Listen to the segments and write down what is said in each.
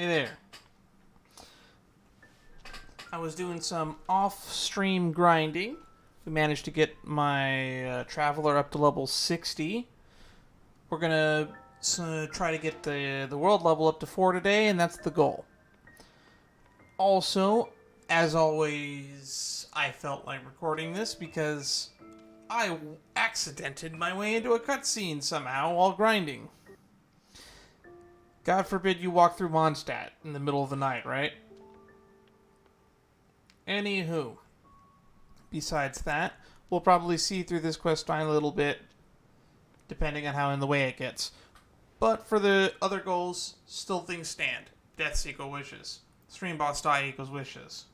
Hey there. I was doing some off-stream grinding. We managed to get my Traveler up to level 60. We're going to try to get the world level up to 4 today, and that's the goal. Also, as always, I felt like recording this because I accidented my way into a cutscene somehow while grinding. God forbid you walk through Mondstadt in the middle of the night, right? Anywho, besides that, we'll probably see through this quest line a little bit, depending on how in the way it gets. But for the other goals, still things stand. Deaths equal wishes. Stream boss die equals wishes.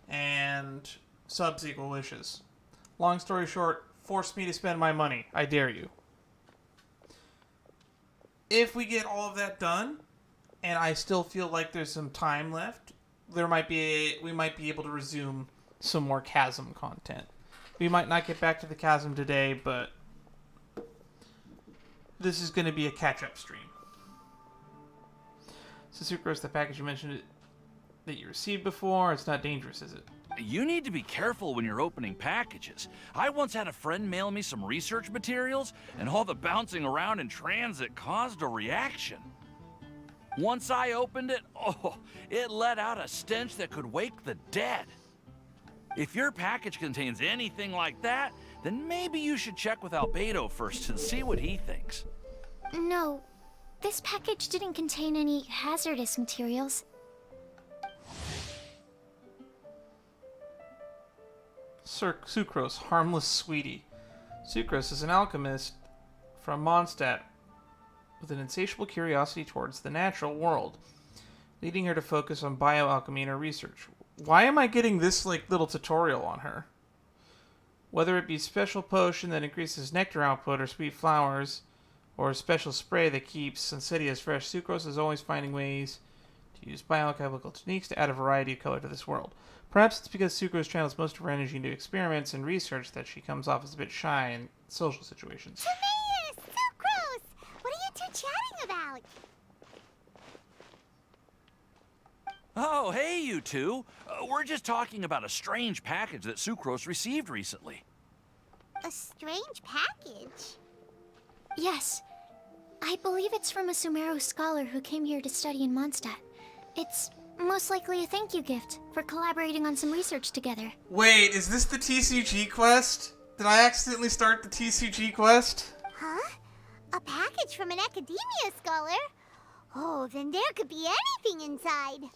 And subs equal wishes. Long story short, force me to spend my money. I dare you. If we get all of that done, and I still feel like there's some time left, we might be able to resume some more Chasm content. We might not get back to the Chasm today, but this is going to be a catch-up stream. So Sucrose, the package you mentioned that you received before, it's not dangerous, is it? You need to be careful when you're opening packages. I once had a friend mail me some research materials, and all the bouncing around in transit caused a reaction. Once I opened it, it let out a stench that could wake the dead. If your package contains anything like that, then maybe you should check with Albedo first and see what he thinks. No, this package didn't contain any hazardous materials. Sucrose, harmless sweetie. Sucrose is an alchemist from Mondstadt with an insatiable curiosity towards the natural world, leading her to focus on bioalchemy in her research. Why am I getting this little tutorial on her? Whether it be special potion that increases nectar output or sweet flowers, or a special spray that keeps Sensidias fresh, Sucrose is always finding ways to use biochemical techniques to add a variety of color to this world. Perhaps it's because Sucrose channels most of her energy into experiments and research that she comes off as a bit shy in social situations. Timmie! Sucrose! What are you two chatting about? Oh, hey, you two. We're just talking about a strange package that Sucrose received recently. A strange package? Yes. I believe it's from a Sumeru scholar who came here to study in Mondstadt. It's most likely a thank you gift for collaborating on some research together. Wait, is this the TCG quest? Did I accidentally start the TCG quest? Huh? A package from an academia scholar? Oh, then there could be anything inside.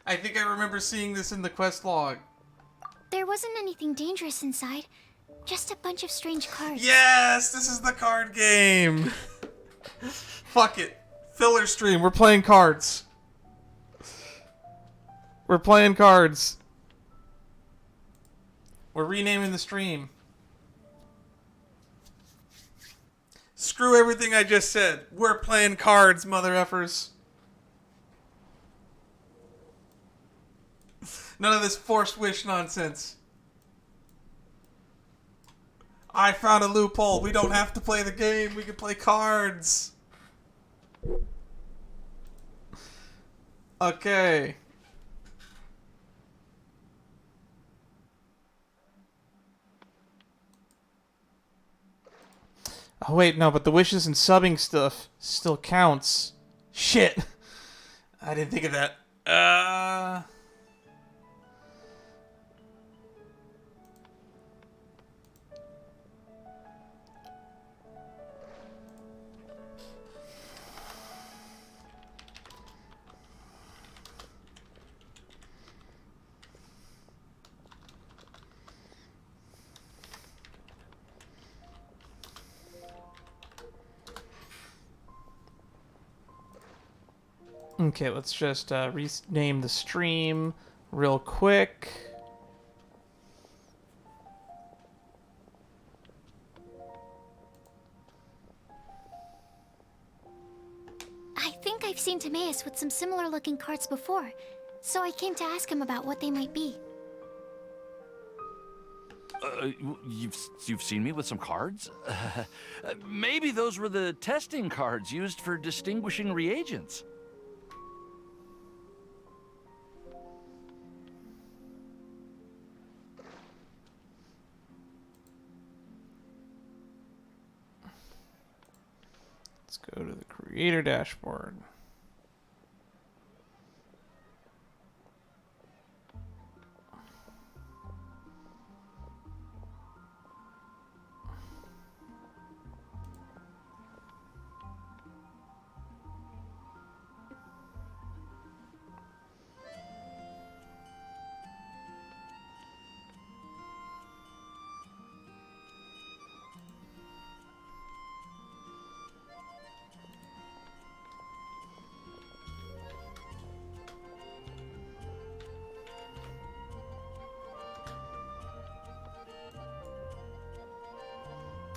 I think I remember seeing this in the quest log. There wasn't anything dangerous inside, just a bunch of strange cards. Yes, this is the card game. Fuck it. Filler stream, we're playing cards. We're playing cards. We're renaming the stream. Screw everything I just said. We're playing cards, mother effers. None of this forced wish nonsense. I found a loophole. We don't have to play the game. We can play cards. Okay. Oh wait, no, but the wishes and subbing stuff still counts. Shit. I didn't think of that. Okay, let's just rename the stream real quick. I think I've seen Timaeus with some similar looking cards before, so I came to ask him about what they might be. You've seen me with some cards? Maybe those were the testing cards used for distinguishing reagents. go to the creator dashboard.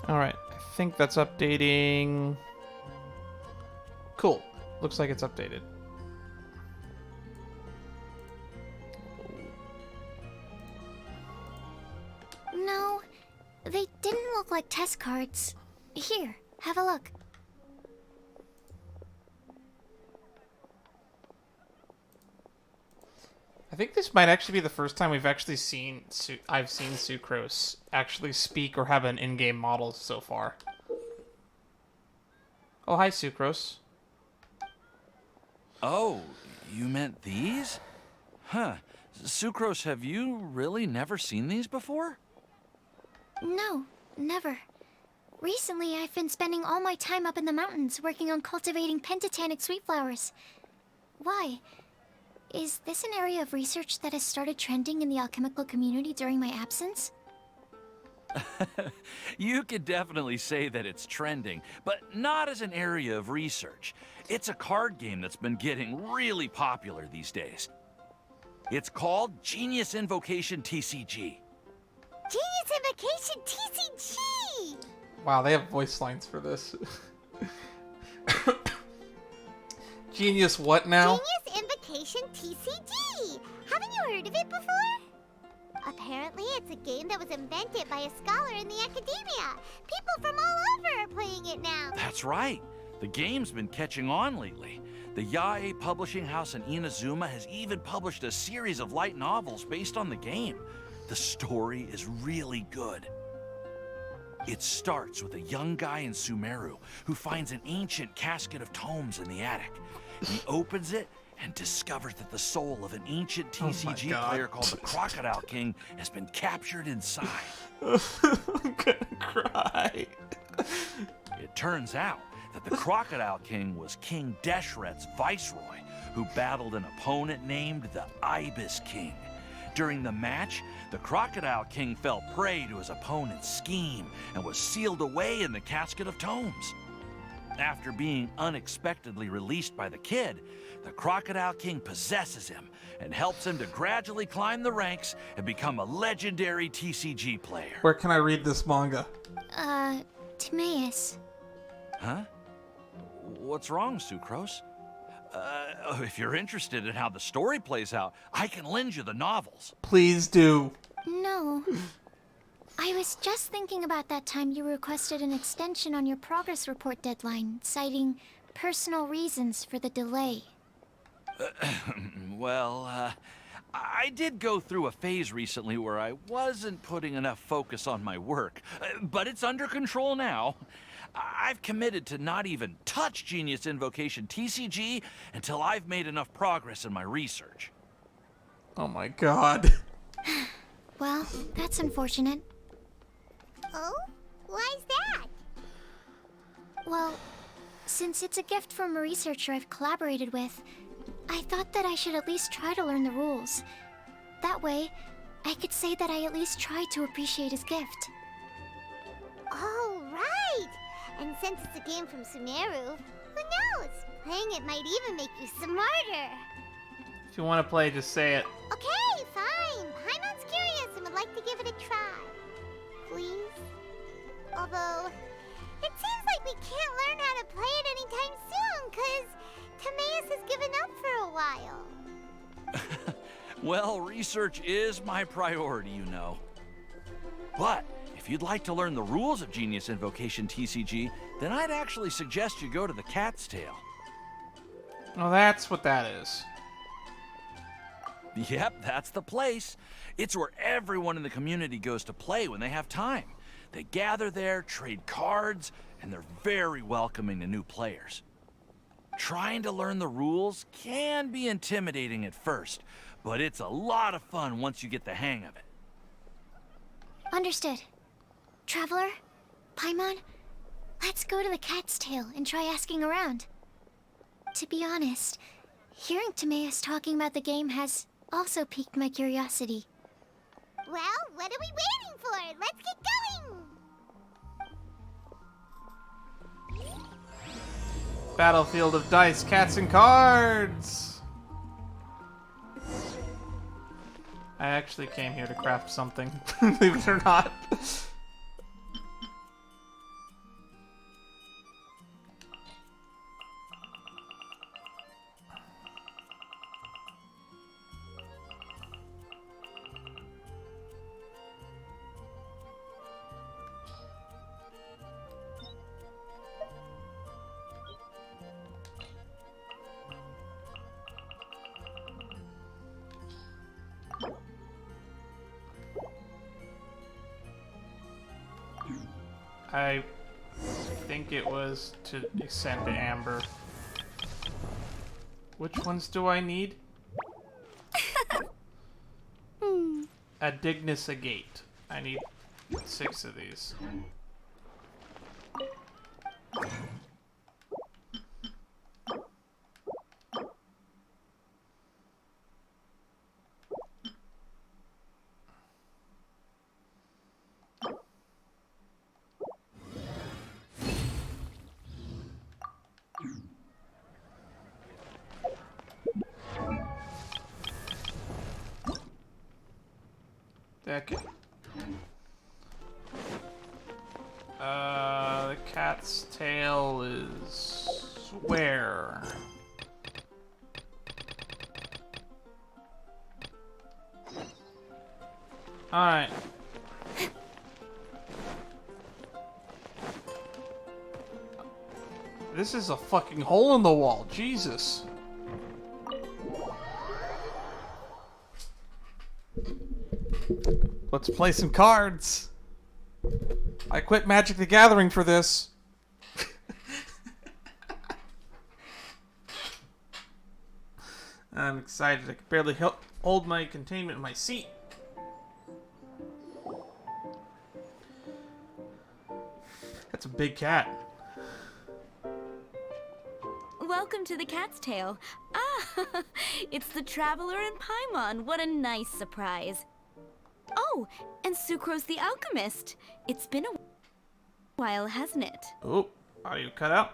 Alright, I think that's updating. Cool. Looks like it's updated. No, they didn't look like test cards. Here, have a look. I think this might actually be the first time we've actually seen I've seen Sucrose actually speak or have an in-game model so far. Oh, hi, Sucrose. Oh, you meant these? Huh. Sucrose, have you really never seen these before? No, never. Recently, I've been spending all my time up in the mountains working on cultivating pentatonic sweet flowers. Why? Is this an area of research that has started trending in the alchemical community during my absence? You could definitely say that it's trending, but not as an area of research. It's a card game that's been getting really popular these days. It's called Genius Invocation TCG. Genius Invokation TCG! Wow, they have voice lines for this. Genius what now? Genius Invokation TCG! Haven't you heard of it before? Apparently, it's a game that was invented by a scholar in the academia. People from all over are playing it now. That's right. The game's been catching on lately. The Yae publishing house in Inazuma has even published a series of light novels based on the game. The story is really good. It starts with a young guy in Sumeru who finds an ancient casket of tomes in the attic. He opens it and discovers that the soul of an ancient TCG player called the Crocodile King has been captured inside. I'm gonna cry. It turns out that the Crocodile King was King Deshret's viceroy, who battled an opponent named the Ibis King. During the match, the Crocodile King fell prey to his opponent's scheme and was sealed away in the casket of tomes. After being unexpectedly released by the kid, the Crocodile King possesses him and helps him to gradually climb the ranks and become a legendary TCG player. Where can I read this manga? Timaeus. Huh? What's wrong, Sucrose? If you're interested in how the story plays out, I can lend you the novels. Please do. No. I was just thinking about that time you requested an extension on your progress report deadline, citing personal reasons for the delay. Well, I did go through a phase recently where I wasn't putting enough focus on my work, but it's under control now. I've committed to not even touch Genius Invocation TCG until I've made enough progress in my research. Oh my god. Well, that's unfortunate. Oh? Why's that? Well, since it's a gift from a researcher I've collaborated with, I thought that I should at least try to learn the rules. That way, I could say that I at least tried to appreciate his gift. Oh, right! And since it's a game from Sumeru, who knows? Playing it might even make you smarter. If you want to play, just say it. Okay, fine. Paimon's curious and would like to give it a try. Please? Although, it seems like we can't learn how to play it anytime soon, because Timaeus has given up for a while. Well, research is my priority, you know. But if you'd like to learn the rules of Genius Invocation TCG, then I'd actually suggest you go to the Cat's Tail. Oh, that's what that is. Yep, that's the place. It's where everyone in the community goes to play when they have time. They gather there, trade cards, and they're very welcoming to new players. Trying to learn the rules can be intimidating at first, but it's a lot of fun once you get the hang of it. Understood. Traveler? Paimon? Let's go to the Cat's Tail and try asking around. To be honest, hearing Timaeus talking about the game has also piqued my curiosity. Well, what are we waiting for? Let's get going! Battlefield of dice, cats, and cards! I actually came here to craft something, believe it or not. I think it was to ascend to Amber. Which ones do I need? A Dignus Agate. I need 6 of these. Okay. The cat's tail is where? Alright. This is a fucking hole in the wall, Jesus. Let's play some cards. I quit Magic the Gathering for this. I'm excited. I can barely hold my containment in my seat. That's a big cat. Welcome to the Cat's Tail. Ah, it's the Traveler and Paimon. What a nice surprise. Oh, and Sucrose the Alchemist. It's been a while, hasn't it? Oh, audio cut out.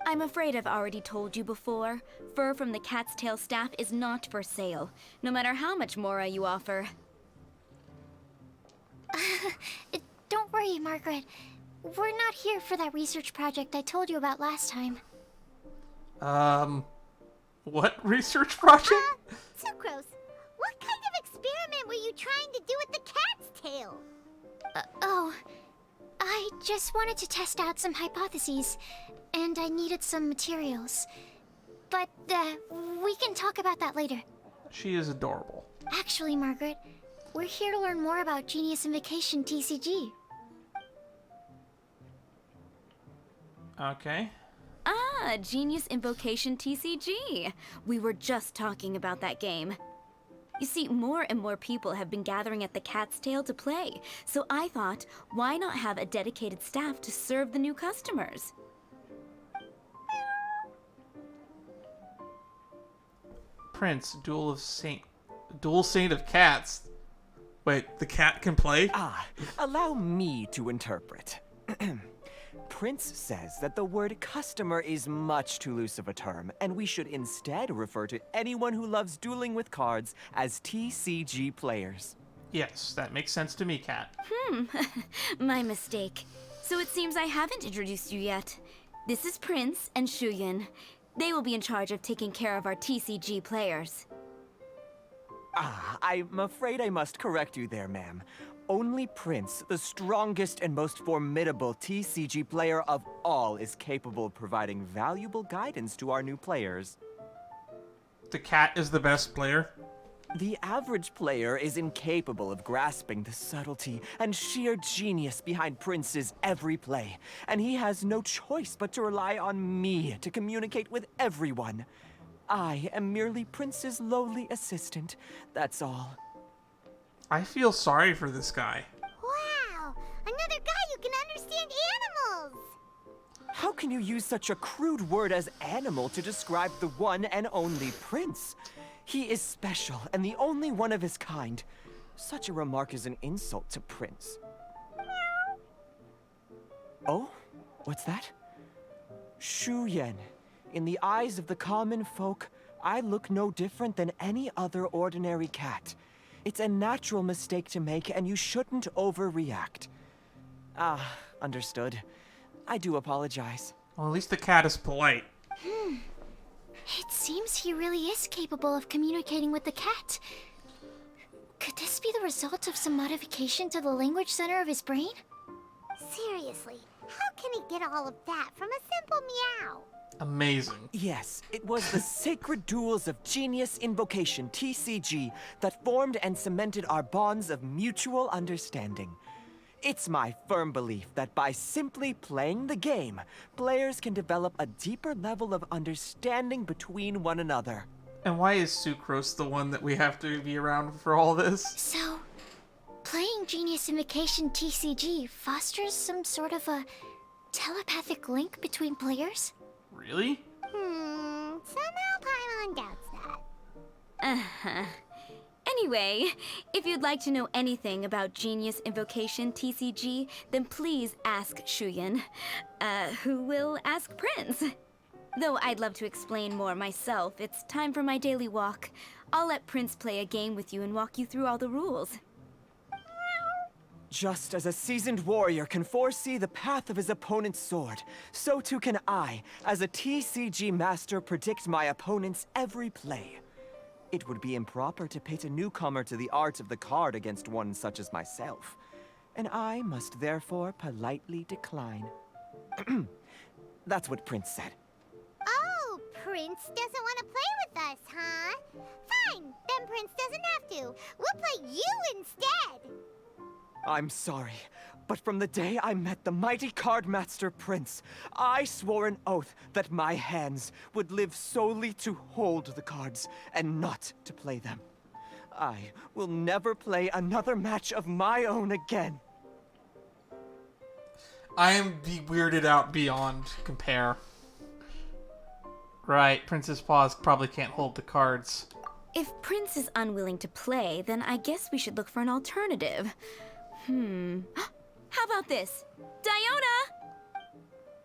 I'm afraid I've already told you before. Fur from the Cat's Tail staff is not for sale, no matter how much Mora you offer. Don't worry, Margaret. We're not here for that research project I told you about last time. What research project? Sucrose, what kind of experiment were you trying to do with the cat's tail? I just wanted to test out some hypotheses, and I needed some materials. But, we can talk about that later. She is adorable. Actually, Margaret, we're here to learn more about Genius Invokation TCG. Okay. Ah, Genius Invocation TCG. We were just talking about that game. You see, more and more people have been gathering at the Cat's Tail to play, so I thought, why not have a dedicated staff to serve the new customers? Prince, Duel Saint of Cats. Wait, the cat can play? Allow me to interpret. Prince says that the word customer is much too loose of a term, and we should instead refer to anyone who loves dueling with cards as TCG players. Yes, that makes sense to me, Cat. My mistake. So it seems I haven't introduced you yet. This is Prince and Shuyan. They will be in charge of taking care of our TCG players. I'm afraid I must correct you there, ma'am. Only Prince, the strongest and most formidable TCG player of all, is capable of providing valuable guidance to our new players. The cat is the best player? The average player is incapable of grasping the subtlety and sheer genius behind Prince's every play, and he has no choice but to rely on me to communicate with everyone. I am merely Prince's lowly assistant, that's all. I feel sorry for this guy. Wow! Another guy who can understand animals! How can you use such a crude word as animal to describe the one and only Prince? He is special and the only one of his kind. Such a remark is an insult to Prince. Oh? What's that? Shu Yan. In the eyes of the common folk, I look no different than any other ordinary cat. It's a natural mistake to make, and you shouldn't overreact. Ah, understood. I do apologize. Well, at least the cat is polite. It seems he really is capable of communicating with the cat. Could this be the result of some modification to the language center of his brain? Seriously, how can he get all of that from a simple meow? Amazing. Yes, it was the sacred duels of Genius Invocation TCG that formed and cemented our bonds of mutual understanding. It's my firm belief that by simply playing the game, players can develop a deeper level of understanding between one another. And why is Sucrose the one that we have to be around for all this? So, playing Genius Invocation TCG fosters some sort of a telepathic link between players? Really? Somehow Paimon doubts that. Uh-huh. Anyway, if you'd like to know anything about Genius Invocation TCG, then please ask Shuyan, who will ask Prince. Though I'd love to explain more myself, it's time for my daily walk. I'll let Prince play a game with you and walk you through all the rules. Just as a seasoned warrior can foresee the path of his opponent's sword, so too can I, as a TCG master, predict my opponent's every play. It would be improper to pit a newcomer to the art of the card against one such as myself, and I must therefore politely decline. That's what Prince said. Oh, Prince doesn't want to play with us, huh? Fine, then Prince doesn't have to. We'll play you instead. I'm sorry, but from the day I met the mighty cardmaster Prince, I swore an oath that my hands would live solely to hold the cards and not to play them. I will never play another match of my own again. I am weirded out beyond compare. Right, Princess Paws probably can't hold the cards. If Prince is unwilling to play, then I guess we should look for an alternative. How about this? Diona!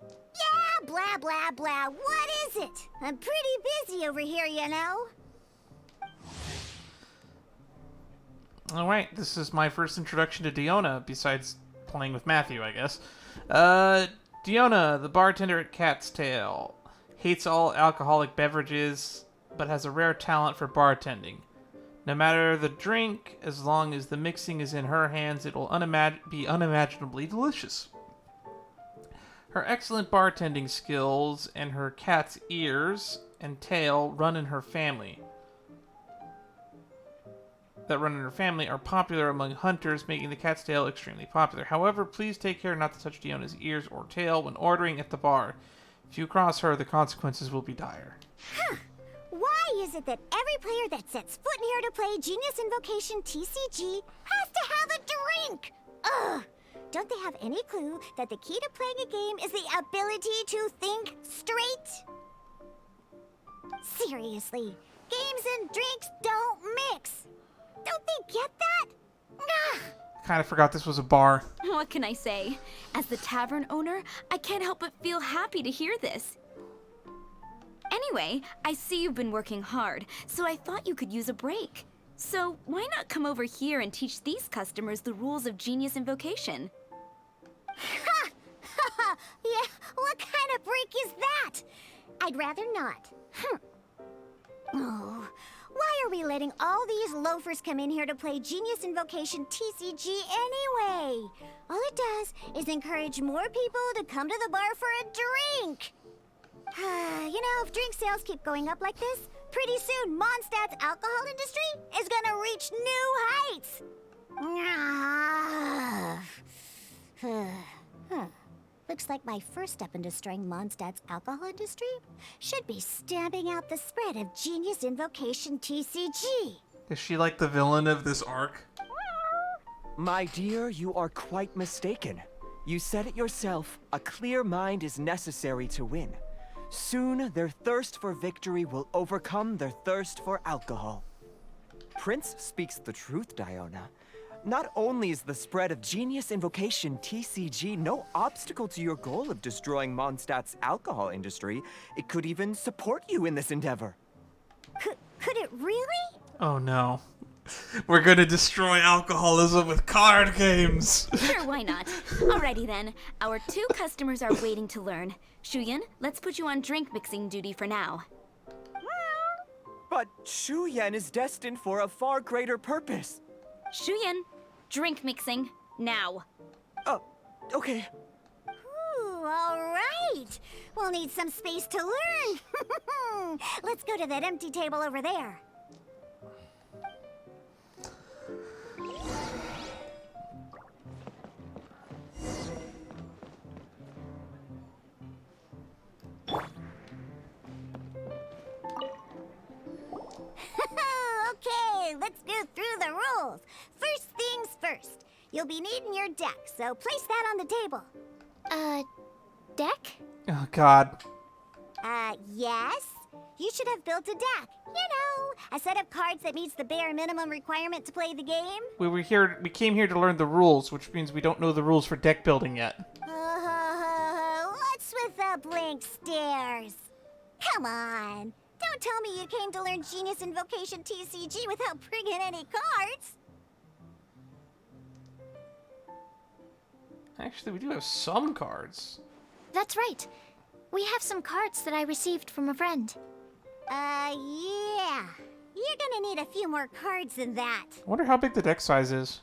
Yeah, blah, blah, blah. What is it? I'm pretty busy over here, you know. Alright, this is my first introduction to Diona, besides playing with Matthew, I guess. Diona, the bartender at Cat's Tail, hates all alcoholic beverages, but has a rare talent for bartending. No matter the drink, as long as the mixing is in her hands, it will be unimaginably delicious. Her excellent bartending skills and her cat's ears and tail run in her family. Are popular among hunters, making the cat's tail extremely popular. However, please take care not to touch Diona's ears or tail when ordering at the bar. If you cross her, the consequences will be dire. Huh. Why is it that every player that sets foot in here to play Genius Invocation TCG has to have a drink? Ugh! Don't they have any clue that the key to playing a game is the ability to think straight? Seriously, games and drinks don't mix. Don't they get that? Ugh! Kind of forgot this was a bar. What can I say? As the tavern owner, I can't help but feel happy to hear this. Anyway, I see you've been working hard, so I thought you could use a break. So why not come over here and teach these customers the rules of Genius Invocation? Ha! Ha! Yeah, what kind of break is that? I'd rather not. Oh, why are we letting all these loafers come in here to play Genius Invocation TCG anyway? All it does is encourage more people to come to the bar for a drink. You know, if drink sales keep going up like this, Pretty soon, Mondstadt's alcohol industry is gonna reach new heights. Looks like my first step in destroying Mondstadt's alcohol industry should be stamping out the spread of Genius Invocation TCG. Is she like the villain of this arc? My dear, you are quite mistaken. You said it yourself, a clear mind is necessary to win. Soon, their thirst for victory will overcome their thirst for alcohol. Prince speaks the truth, Diona. Not only is the spread of Genius Invocation TCG no obstacle to your goal of destroying Mondstadt's alcohol industry, it could even support you in this endeavor. Could it really? Oh no. We're gonna destroy alcoholism with card games! Sure, why not? Alrighty then. Our 2 customers are waiting to learn. Shuyan, let's put you on drink mixing duty for now. But Shuyan is destined for a far greater purpose. Shuyan, drink mixing, now. Oh, okay. Ooh, all right. We'll need some space to learn. Let's go to that empty table over there. Okay, let's go through the rules. First things first. You'll be needing your deck, so place that on the table. Deck? Oh god. Yes? You should have built a deck. You know, a set of cards that meets the bare minimum requirement to play the game. We came here to learn the rules, which means we don't know the rules for deck building yet. What's with the blank stares? Come on. Don't tell me you came to learn Genius Invocation TCG without bringing any cards. Actually, we do have some cards. That's right. We have some cards that I received from a friend. Yeah. You're gonna need a few more cards than that. I wonder how big the deck size is.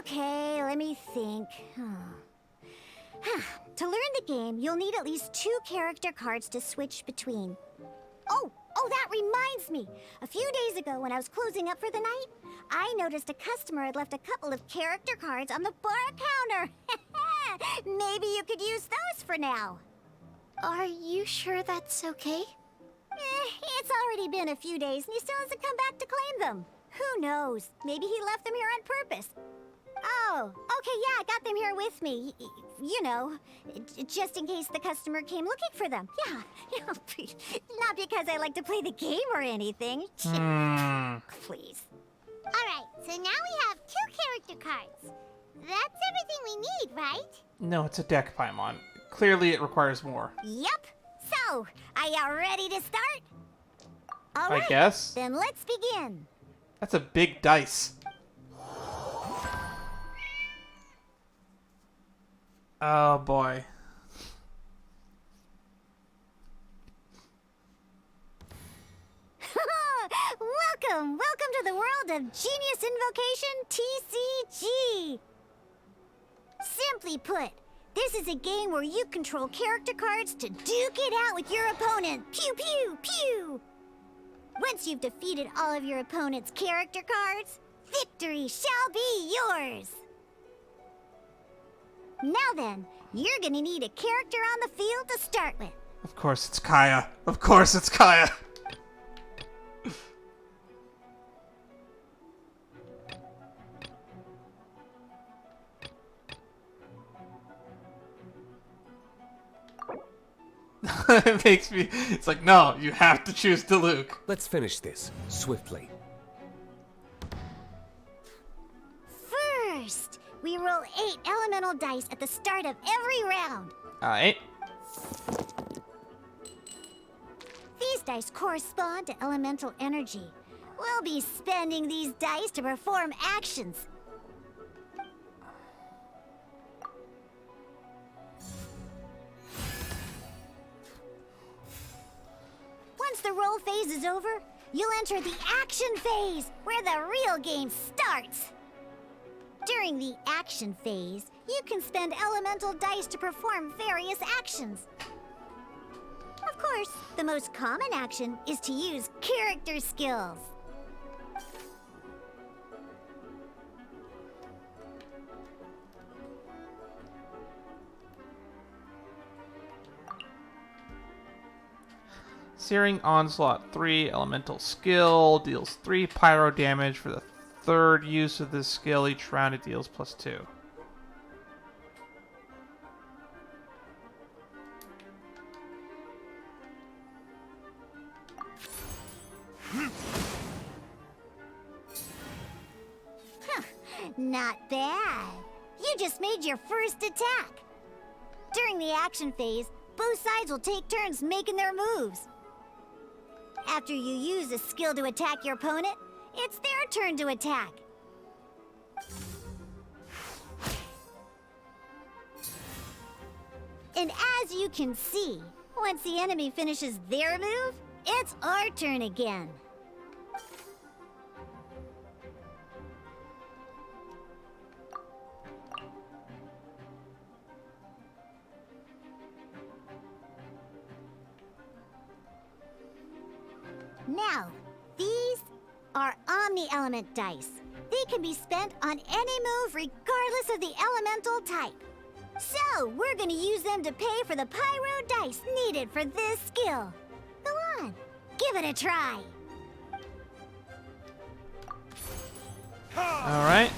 Okay, let me think. To learn the game, you'll need at least 2 character cards to switch between. Oh, that reminds me. A few days ago, when I was closing up for the night, I noticed a customer had left a couple of character cards on the bar counter. Maybe you could use those for now. Are you sure that's okay? It's already been a few days and he still hasn't come back to claim them. Who knows? Maybe he left them here on purpose. Oh, okay, yeah, I got them here with me. You know, just in case the customer came looking for them. Yeah, not because I like to play the game or anything. Please. Alright, so now we have 2 character cards. That's everything we need, right? No, it's a deck, Paimon. Clearly it requires more. Yep. So, are you ready to start? All right, I guess. then let's begin. That's a big dice. Oh boy. Welcome to the world of Genius Invocation TCG. Simply put, this is a game where you control character cards to duke it out with your opponent. Pew, pew, pew. Once you've defeated all of your opponent's character cards, victory shall be yours. Now then, you're gonna need a character on the field to start with. Of course it's Kaya. Of course it's Kaya. It makes me... It's like, no, you have to choose Diluc. Let's finish this, swiftly. First, we roll 8 elemental dice at the start of every round. Alright. These dice correspond to elemental energy. We'll be spending these dice to perform actions. Once the roll phase is over, you'll enter the action phase, where the real game starts. During the action phase, you can spend elemental dice to perform various actions. Of course, The most common action is to use character skills. Searing Onslaught 3 elemental skill deals 3 pyro damage for the third use of this skill. Each round it deals +2. Not bad. You just made your first attack. During the action phase, both sides will take turns making their moves. After you use a skill to attack your opponent, it's their turn to attack. And as you can see, once the enemy finishes their move, it's our turn again. Now, these are Omni-Element dice. They can be spent on any move regardless of the elemental type. So, we're gonna use them to pay for the pyro dice needed for this skill. Go on, give it a try. Alright.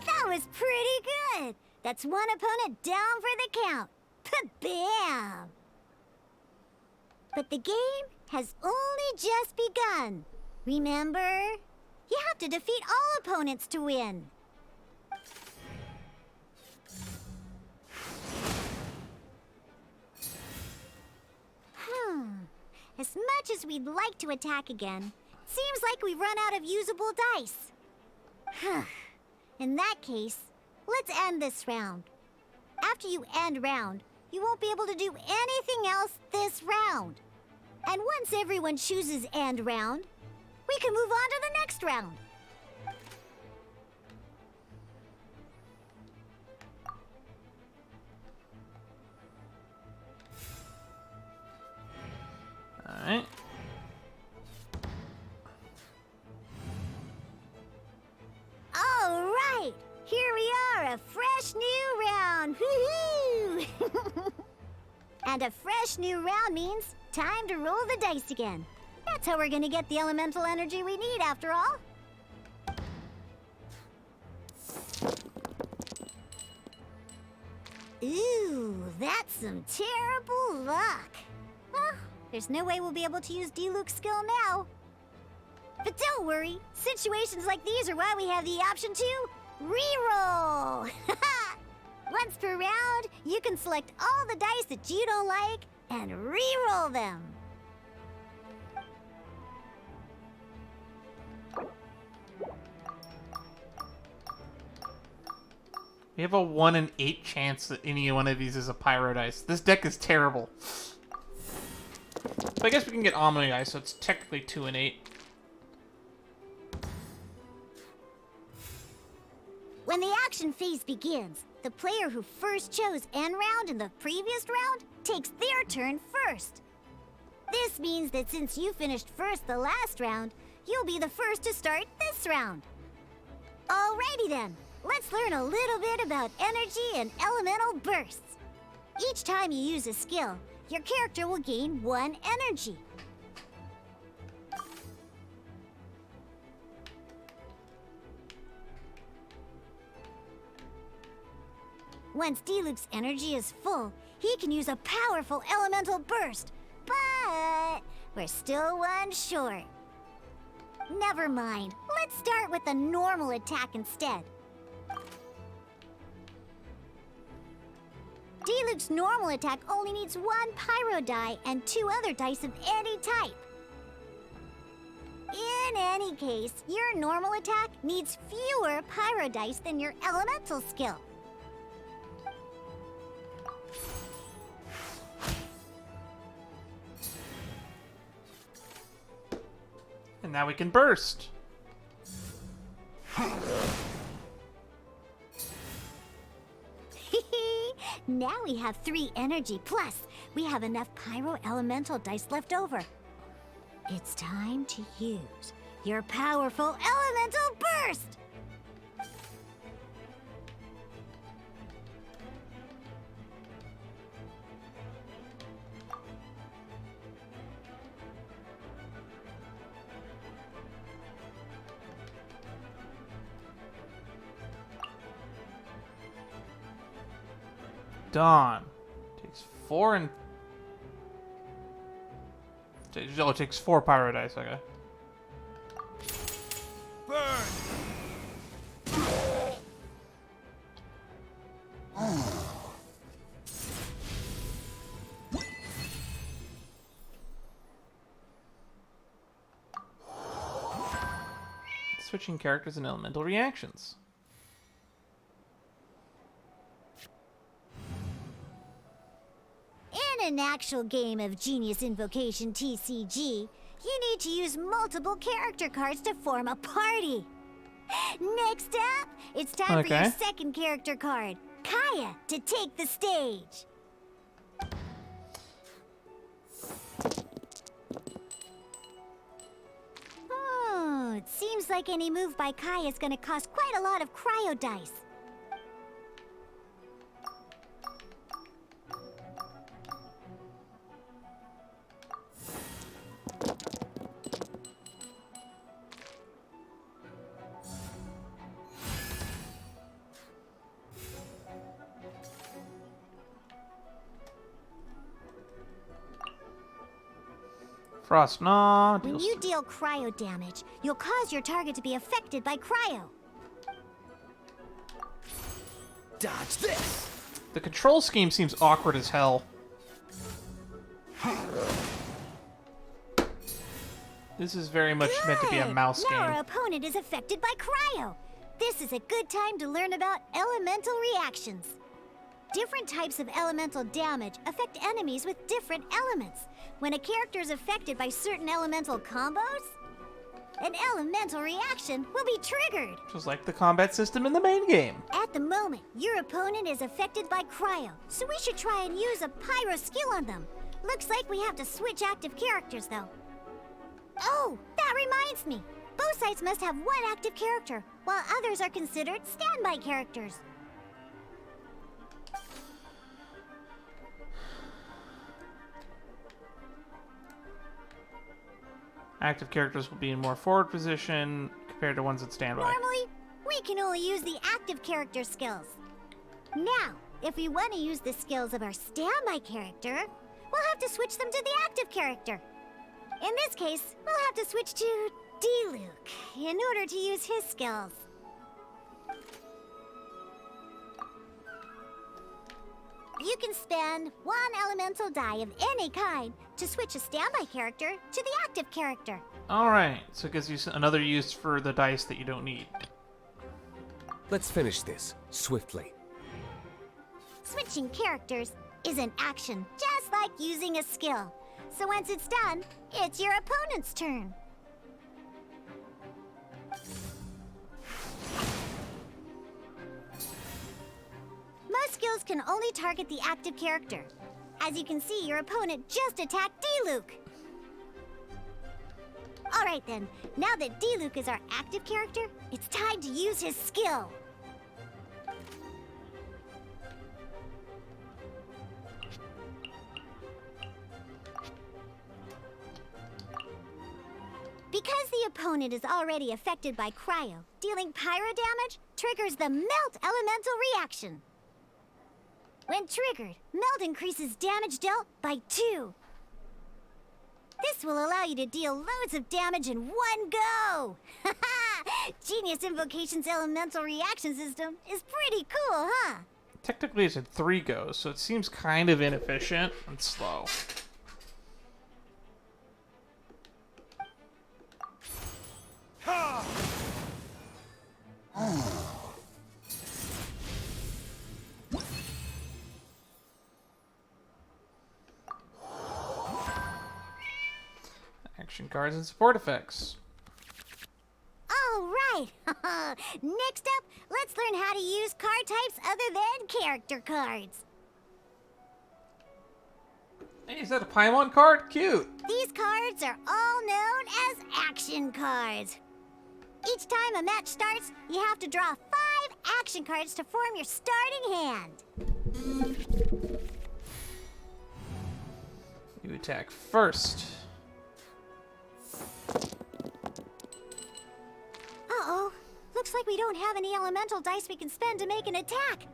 That was pretty good. That's one opponent down for the count. Bam! But the game has only just begun. Remember? You have to defeat all opponents to win. As much as we'd like to attack again, seems like we've run out of usable dice. In that case, let's end this round. After you end round, you won't be able to do anything else this round. And once everyone chooses end round, we can move on to the next round. Alright. All right, here we are, a fresh new round. Woohoo! And a fresh new round means time to roll the dice again. That's how we're gonna get the elemental energy we need, after all. Ooh, that's some terrible luck. Well, there's no way we'll be able to use D-Luke's skill now. But don't worry, situations like these are why we have the option to reroll. Once per round, you can select all the dice that you don't like and re-roll them. We have a 1 in 8 chance that any one of these is a pyro dice. This deck is terrible. So I guess we can get Omni dice, so it's technically 2 in 8. When the action phase begins, the player who first chose end round in the previous round takes their turn first. This means that since you finished first the last round, you'll be the first to start this round. Alrighty then, let's learn a little bit about energy and elemental bursts. Each time you use a skill, your character will gain 1 energy. Once D-Luke's energy is full, he can use a powerful elemental burst. But we're still 1 short. Never mind. Let's start with a normal attack instead. D-Luke's normal attack only needs 1 pyro die and 2 other dice of any type. In any case, your normal attack needs fewer pyro dice than your elemental skill. And now we can burst. Now we have 3 energy, plus we have enough pyro elemental dice left over. It's time to use your powerful elemental burst! Dawn. Takes 4 and... Oh, it takes 4 pyro dice, okay. Switching characters and elemental reactions. In an actual game of Genius Invocation TCG, you need to use multiple character cards to form a party. Next up, it's time for your second character card, Kaya, to take the stage. Oh, it seems like any move by Kaya is going to cost quite a lot of cryo dice. Frost, no. When you deal cryo damage, you'll cause your target to be affected by cryo. Dodge this! The control scheme seems awkward as hell. This is very much meant to be a mouse now game. Our opponent is affected by cryo. This is a good time to learn about elemental reactions. Different types of elemental damage affect enemies with different elements. When a character is affected by certain elemental combos, an elemental reaction will be triggered. Just like the combat system in the main game. At the moment, your opponent is affected by cryo, so we should try and use a pyro skill on them. Looks like we have to switch active characters, though. Oh, that reminds me. Both sides must have 1 active character, while others are considered standby characters. Active characters will be in more forward position compared to ones that stand by. Normally, we can only use the active character skills. Now, if we want to use the skills of our standby character, we'll have to switch them to the active character. In this case, we'll have to switch to D-Luke in order to use his skills. You can spend 1 elemental die of any kind to switch a standby character to the active character. Alright, so it gives you another use for the dice that you don't need. Let's finish this swiftly. Switching characters is an action, just like using a skill. So once it's done, it's your opponent's turn. Most skills can only target the active character. As you can see, your opponent just attacked D-Luke. Alright then, now that D-Luke is our active character, it's time to use his skill. Because the opponent is already affected by cryo, dealing pyro damage triggers the Melt Elemental reaction. When triggered, Melt increases damage dealt by 2. This will allow you to deal loads of damage in one go! Genius Invocation's elemental reaction system is pretty cool, huh? Technically it's in 3 goes, so it seems kind of inefficient and slow. Action cards and support effects. All right! Next up, let's learn how to use card types other than character cards. Hey, is that a Paimon card? Cute. These cards are all known as action cards. Each time a match starts, you have to draw 5 action cards to form your starting hand. You attack first. Uh-oh. Looks like we don't have any elemental dice we can spend to make an attack.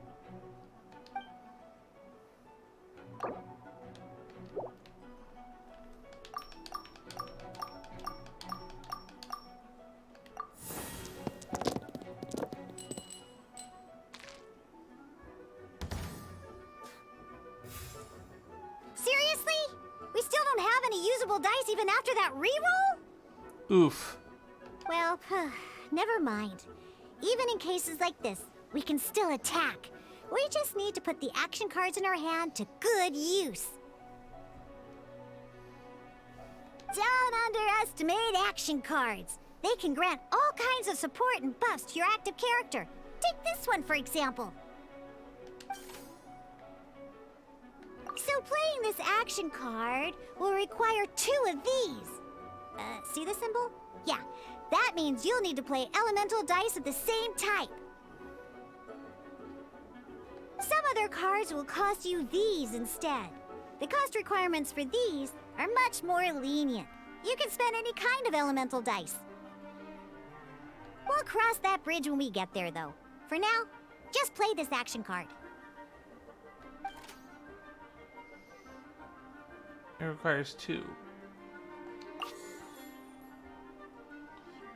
Seriously? We still don't have any usable dice even after that reroll? Oof. Well, never mind. Even in cases like this, we can still attack. We just need to put the action cards in our hand to good use. Don't underestimate action cards. They can grant all kinds of support and buffs to your active character. Take this one, for example. So playing this action card will require 2 of these. See the symbol? Yeah, that means you'll need to play elemental dice of the same type. Some other cards will cost you these instead. The cost requirements for these are much more lenient. You can spend any kind of elemental dice. We'll cross that bridge when we get there, though. For now, just play this action card. It requires 2.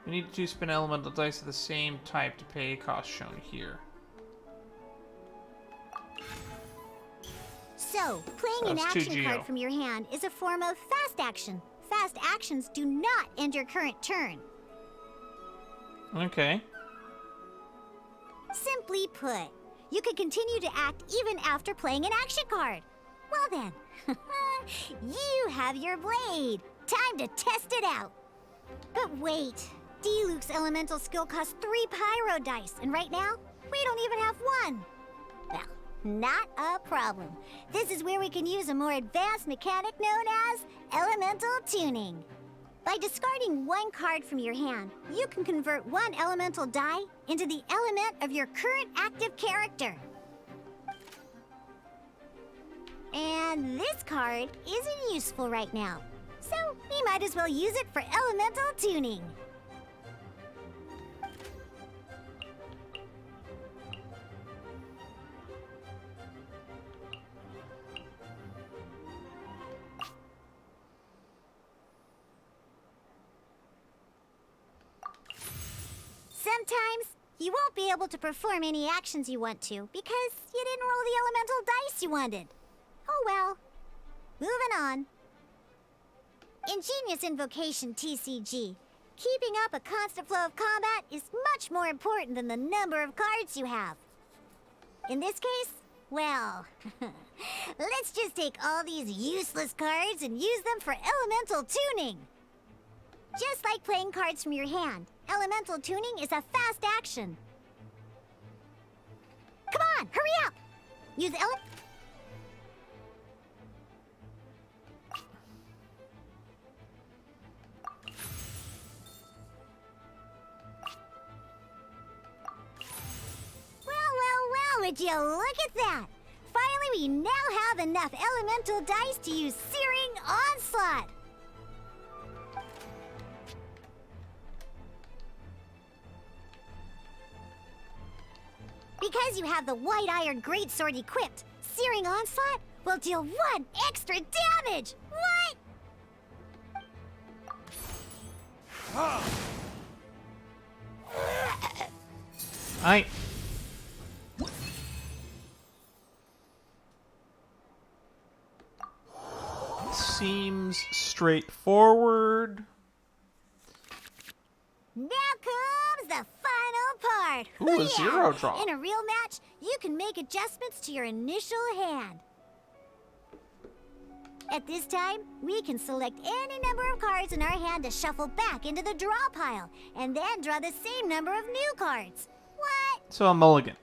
We need to spin elemental dice of the same type to pay a cost shown here. So, playing an action card from your hand is a form of fast action. Fast actions do not end your current turn. Okay. Simply put, you can continue to act even after playing an action card. Well then, you have your blade. Time to test it out. But wait, D-Luke's elemental skill costs 3 pyro dice, and right now, we don't even have 1. Well, not a problem. This is where we can use a more advanced mechanic known as elemental tuning. By discarding 1 card from your hand, you can convert 1 elemental die into the element of your current active character. And this card isn't useful right now, so we might as well use it for elemental tuning. Sometimes you won't be able to perform any actions you want to because you didn't roll the elemental dice you wanted. Oh well. Moving on. Ingenious Invocation TCG. Keeping up a constant flow of combat is much more important than the number of cards you have. In this case, well, let's just take all these useless cards and use them for elemental tuning. Just like playing cards from your hand, elemental tuning is a fast action. Come on, hurry up! Use Well, would you look at that? Finally, we now have enough elemental dice to use Searing Onslaught. Because you have the White Iron Greatsword equipped, Searing Onslaught will deal 1 extra damage! What? Seems straightforward. Now comes the final part. Ooh, a zero draw. In a real match, you can make adjustments to your initial hand. At this time, we can select any number of cards in our hand to shuffle back into the draw pile, and then draw the same number of new cards. What? So a mulligan.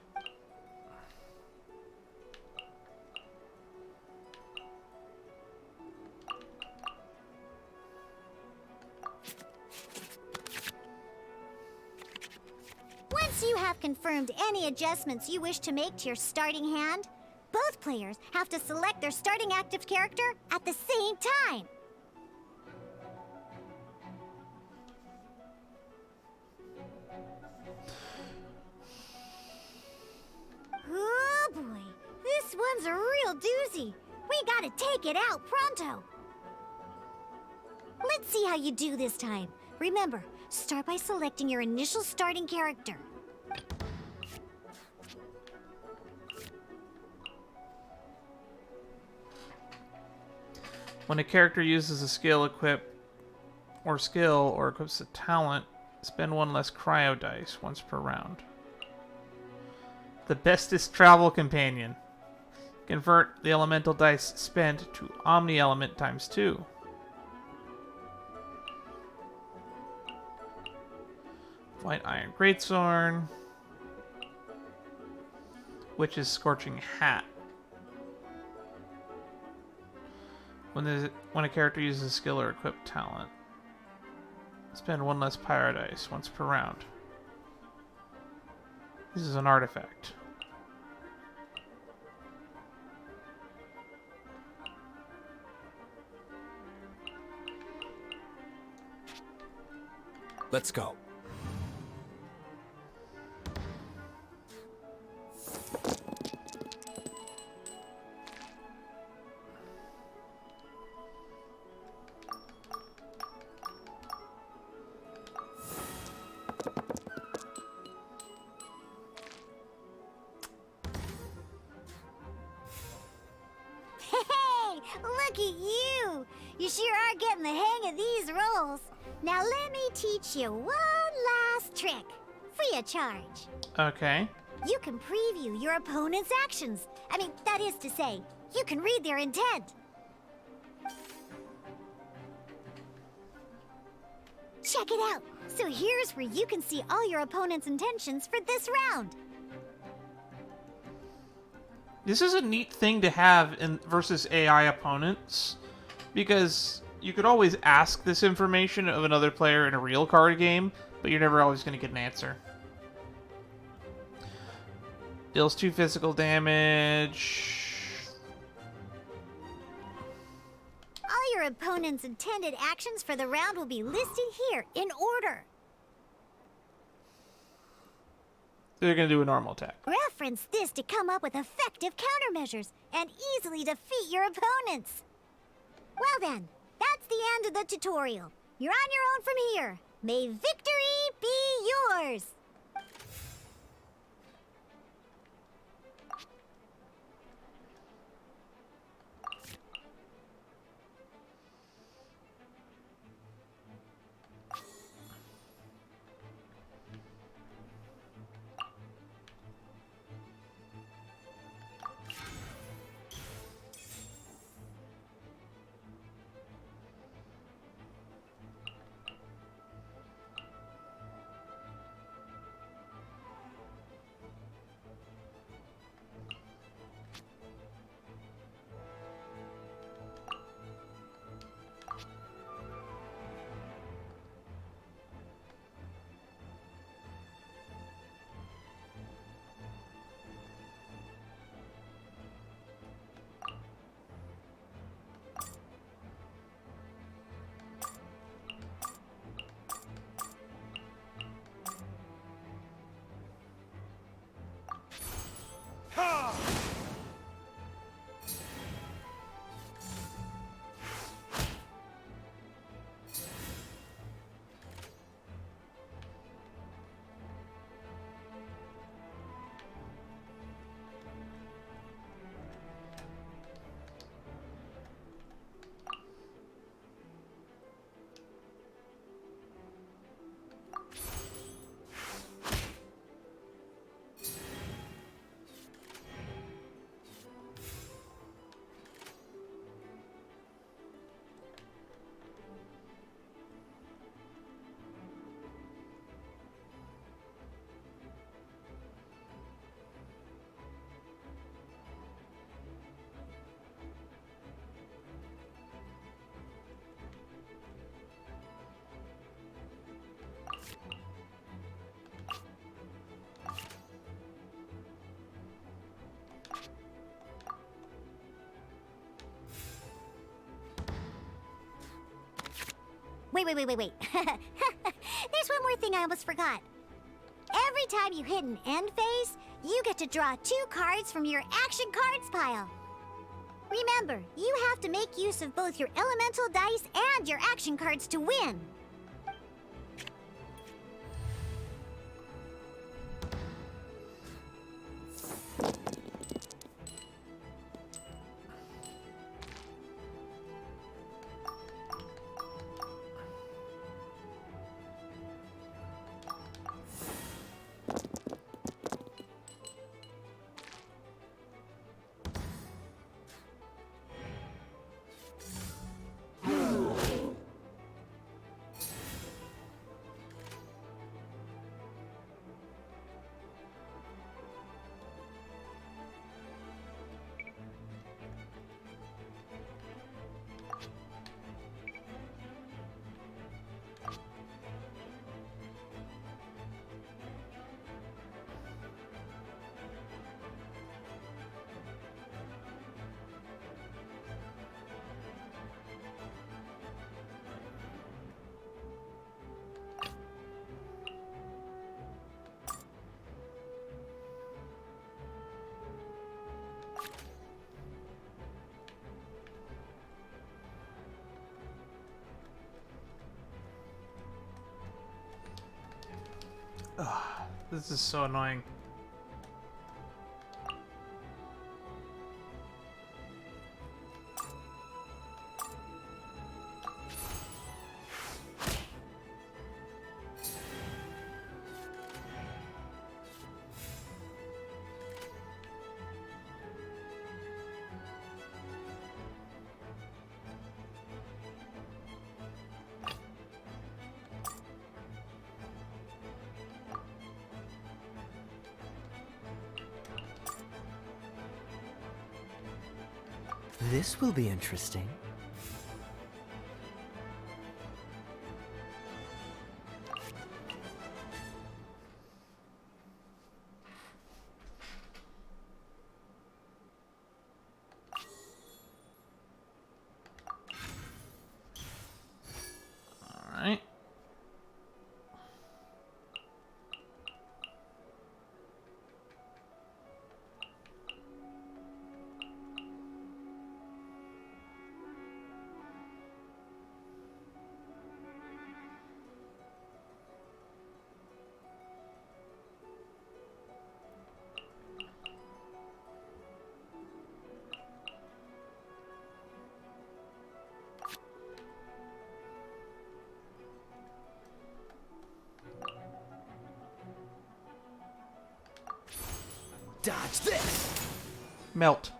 have confirmed any adjustments you wish to make to your starting hand, both players have to select their starting active character at the same time. Oh boy, this one's a real doozy. We gotta take it out pronto. Let's see how you do this time. Remember, start by selecting your initial starting character. When a character uses a skill, equips a talent, spend one less cryo dice once per round. The bestest travel companion. Convert the elemental dice spent to Omni Element times 2. White Iron Greatsword. Witch's Scorching Hat. When a character uses a skill or equipped talent, spend one less pyro dice once per round. This is an artifact. Let's go. Hey, look at you! You sure are getting the hang of these rolls. Now let me teach you one last trick, free of charge. Okay. You can preview your opponent's actions. I mean, that is to say, you can read their intent. Check it out. So here's where you can see all your opponent's intentions for this round. This is a neat thing to have in versus AI opponents, because you could always ask this information of another player in a real card game, but you're never always going to get an answer. Deals 2 physical damage. All your opponent's intended actions for the round will be listed here in order. They're going to do a normal attack. Reference this to come up with effective countermeasures and easily defeat your opponents. Well then, that's the end of the tutorial. You're on your own from here. May victory be yours! Wait. There's one more thing I almost forgot. Every time you hit an end phase, you get to draw 2 cards from your action cards pile. Remember, you have to make use of both your elemental dice and your action cards to win. This is so annoying. This will be interesting. All right. Dodge this! Melt.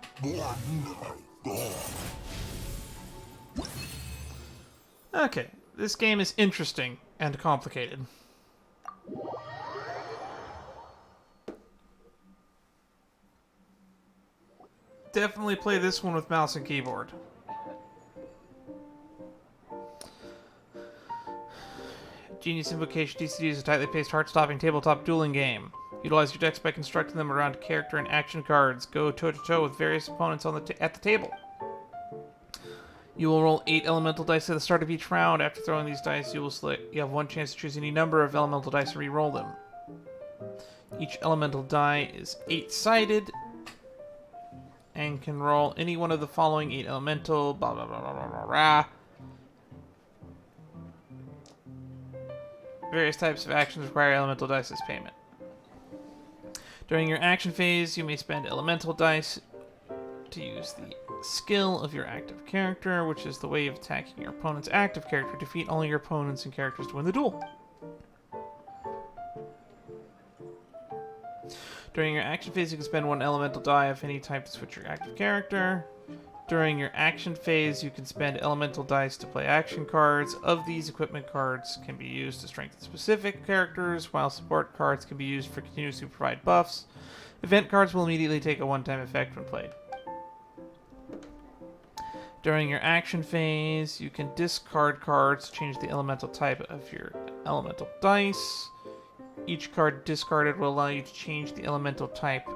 Okay, this game is interesting and complicated. Definitely play this one with mouse and keyboard. Genius Invocation TCG is a tightly paced, heart-stopping tabletop dueling game. Utilize your decks by constructing them around character and action cards. Go toe-to-toe with various opponents on at the table. You will roll 8 elemental dice at the start of each round. After throwing these dice, you have one chance to choose any number of elemental dice and re-roll them. Each elemental die is 8-sided and can roll any one of the following 8 elemental blah blah blah blah blah blah blah. Various types of actions require elemental dice as payment. During your action phase, you may spend elemental dice to use the skill of your active character, which is the way of attacking your opponent's active character. Defeat all your opponents and characters to win the duel. During your action phase, you can spend 1 elemental die of any type to switch your active character. During your action phase, you can spend elemental dice to play action cards. Of these, equipment cards can be used to strengthen specific characters, while support cards can be used for continuously provide buffs. Event cards will immediately take a one-time effect when played. During your action phase, you can discard cards to change the elemental type of your elemental dice. Each card discarded will allow you to change the elemental type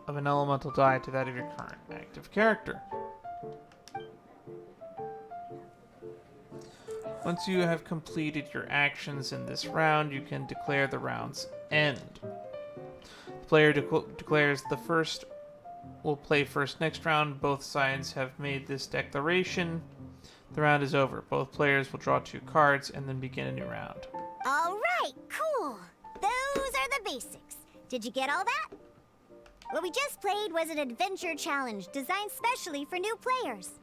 of an elemental die to that of your current active character. Once you have completed your actions in this round, you can declare the round's end. The player declares the first will play first next round. Both sides have made this declaration. The round is over. Both players will draw 2 cards and then begin a new round. Alright, cool. Those are the basics. Did you get all that? What we just played was an adventure challenge designed specially for new players.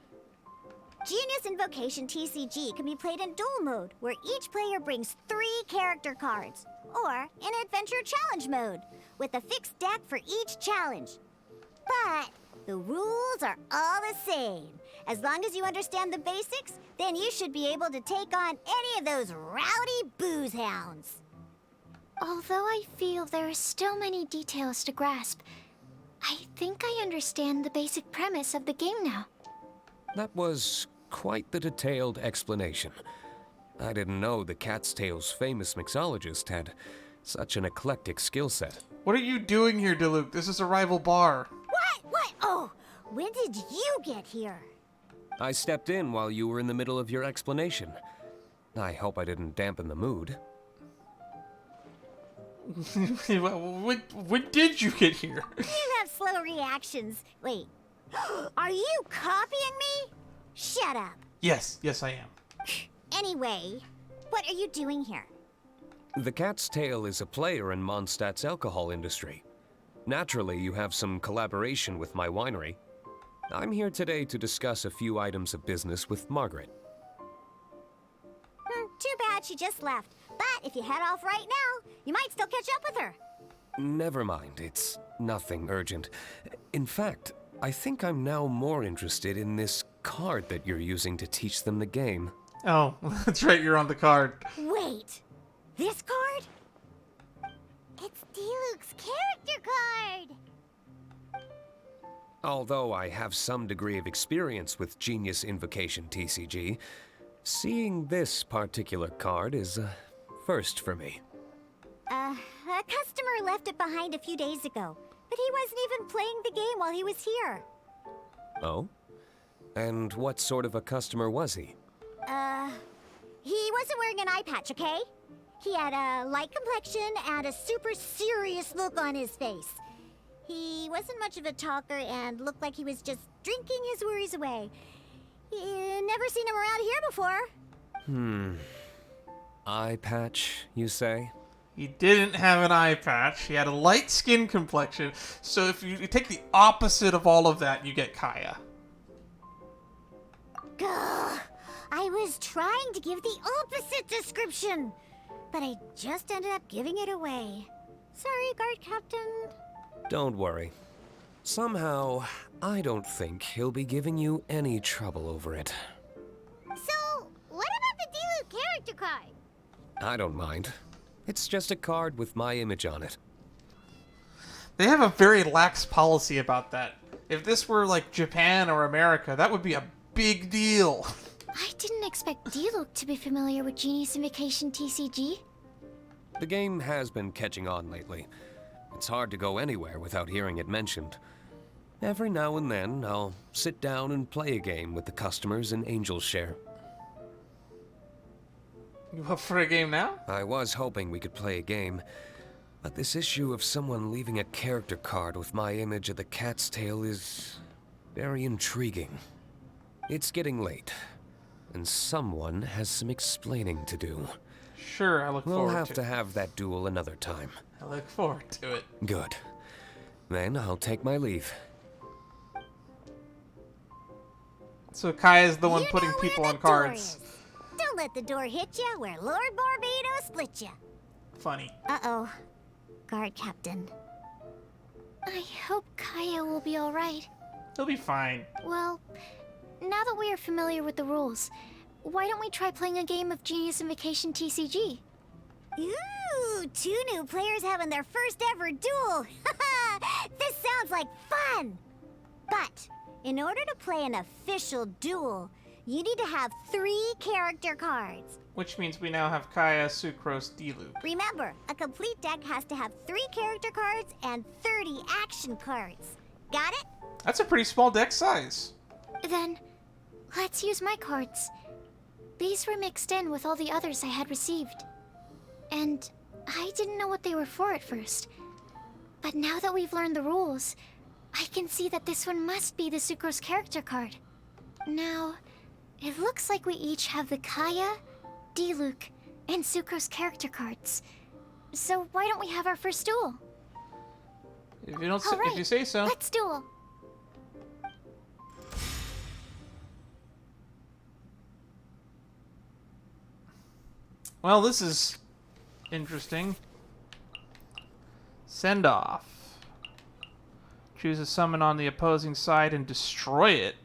Genius Invocation TCG can be played in duel mode, where each player brings 3 character cards, or in adventure challenge mode, with a fixed deck for each challenge. But the rules are all the same. As long as you understand the basics, then you should be able to take on any of those rowdy booze hounds. Although I feel there are still many details to grasp, I think I understand the basic premise of the game now. That was quite the detailed explanation. I didn't know the Cat's Tail's famous mixologist had such an eclectic skill set. What are you doing here, Diluc? This is a rival bar. What? Oh, when did you get here? I stepped in while you were in the middle of your explanation. I hope I didn't dampen the mood. when did you get here? You have slow reactions. Wait, are you copying me? Shut up. Yes, I am. Anyway, what are you doing here? The Cat's Tail is a player in Mondstadt's alcohol industry. Naturally, you have some collaboration with my winery. I'm here today to discuss a few items of business with Margaret. Too bad she just left. But if you head off right now, you might still catch up with her. Never mind, it's nothing urgent. In fact, I think I'm now more interested in this card that you're using to teach them the game. Oh, that's right, you're on the card. Wait, this card? It's Diluc's character card! Although I have some degree of experience with Genius Invocation TCG, seeing this particular card is a first for me. A customer left it behind a few days ago, but he wasn't even playing the game while he was here. Oh? And what sort of a customer was he? He wasn't wearing an eye patch, okay? He had a light complexion and a super serious look on his face. He wasn't much of a talker and looked like he was just drinking his worries away. Never seen him around here before. Eye patch, you say? He didn't have an eye patch. He had a light skin complexion. So if you take the opposite of all of that, you get Kaya. Gah! I was trying to give the opposite description, but I just ended up giving it away. Sorry, guard captain. Don't worry. Somehow, I don't think he'll be giving you any trouble over it. So, what about the Diluc character card? I don't mind. It's just a card with my image on it. They have a very lax policy about that. If this were like Japan or America, that would be a big deal. I didn't expect Diluc to be familiar with Genius Invocation TCG. The game has been catching on lately. It's hard to go anywhere without hearing it mentioned. Every now and then, I'll sit down and play a game with the customers in Angel's Share. You up for a game now? I was hoping we could play a game, but this issue of someone leaving a character card with my image of the Cat's Tail is very intriguing. It's getting late, and someone has some explaining to do. Sure, I look forward to it. We'll have to have that duel another time. I look forward to it. Good. Then I'll take my leave. So Kaya's the one You putting know people where on the door cards. is. Don't let the door hit you where Lord Barbados split you. Funny. Uh-oh. Guard captain. I hope Kaya will be alright. He'll be fine. Well, now that we are familiar with the rules, why don't we try playing a game of Genius Invocation TCG? Ooh, 2 new players having their first ever duel. This sounds like fun. But in order to play an official duel, you need to have 3 character cards. Which means we now have Kaya, Sucrose, Diluc. Remember, a complete deck has to have 3 character cards and 30 action cards. Got it? That's a pretty small deck size. Then, let's use my cards. These were mixed in with all the others I had received. And I didn't know what they were for at first. But now that we've learned the rules, I can see that this one must be the Sucrose character card. Now, it looks like we each have the Kaya, Diluc, and Sucrose character cards. So why don't we have our first duel? If you don't, All if you say so. Let's duel. Well, this is interesting. Send off. Choose a summon on the opposing side and destroy it.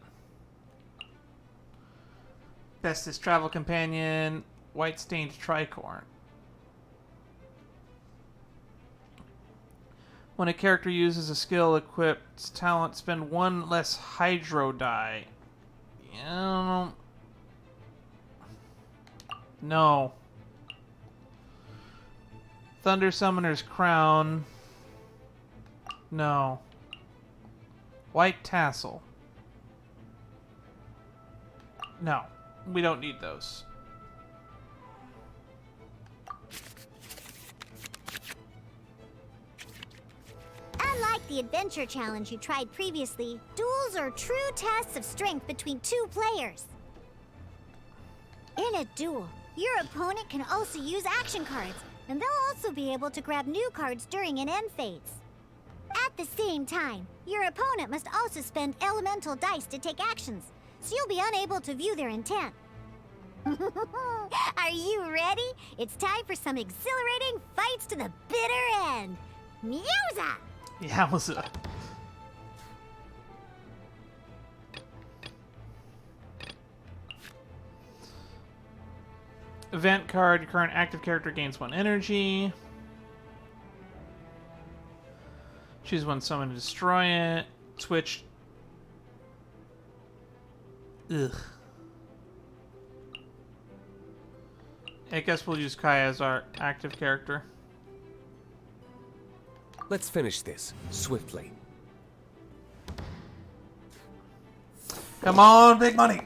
Bestest travel companion, white stained tricorn. When a character uses a skill equipped talent, spend one less hydro die. No. Thunder Summoner's Crown. No. White Tassel. No. We don't need those. Unlike the adventure challenge you tried previously, duels are true tests of strength between two players. In a duel, your opponent can also use action cards, and they'll also be able to grab new cards during an end phase. At the same time, your opponent must also spend elemental dice to take actions, so you'll be unable to view their intent. Are you ready? It's time for some exhilarating fights to the bitter end. Musa! Yowza. Event card. Your current active character gains 1 energy. Choose one summon to destroy it. Switch. Ugh. I guess we'll use Kaya as our active character. Let's finish this swiftly. Come on, big money!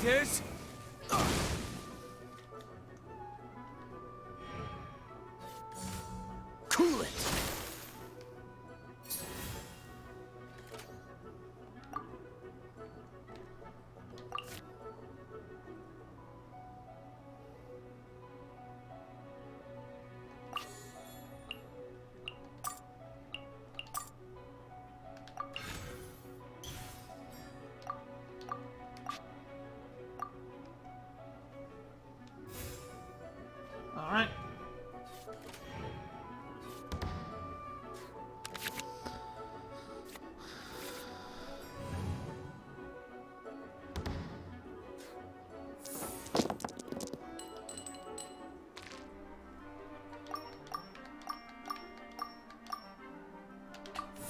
Focus! Cool it! All right.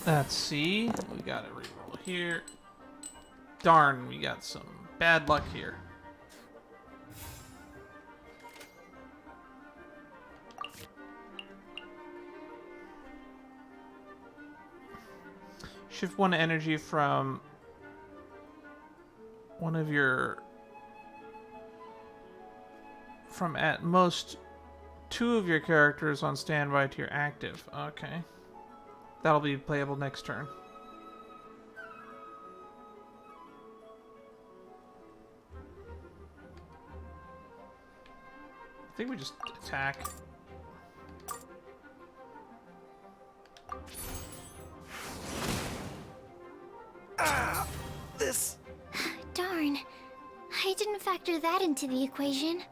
Let's see. We got a reroll here. Darn, we got some bad luck here. Shift one energy from one of your... from at most 2 of your characters on standby to your active. Okay. That'll be playable next turn. I think we just attack. This... Darn. I didn't factor that into the equation.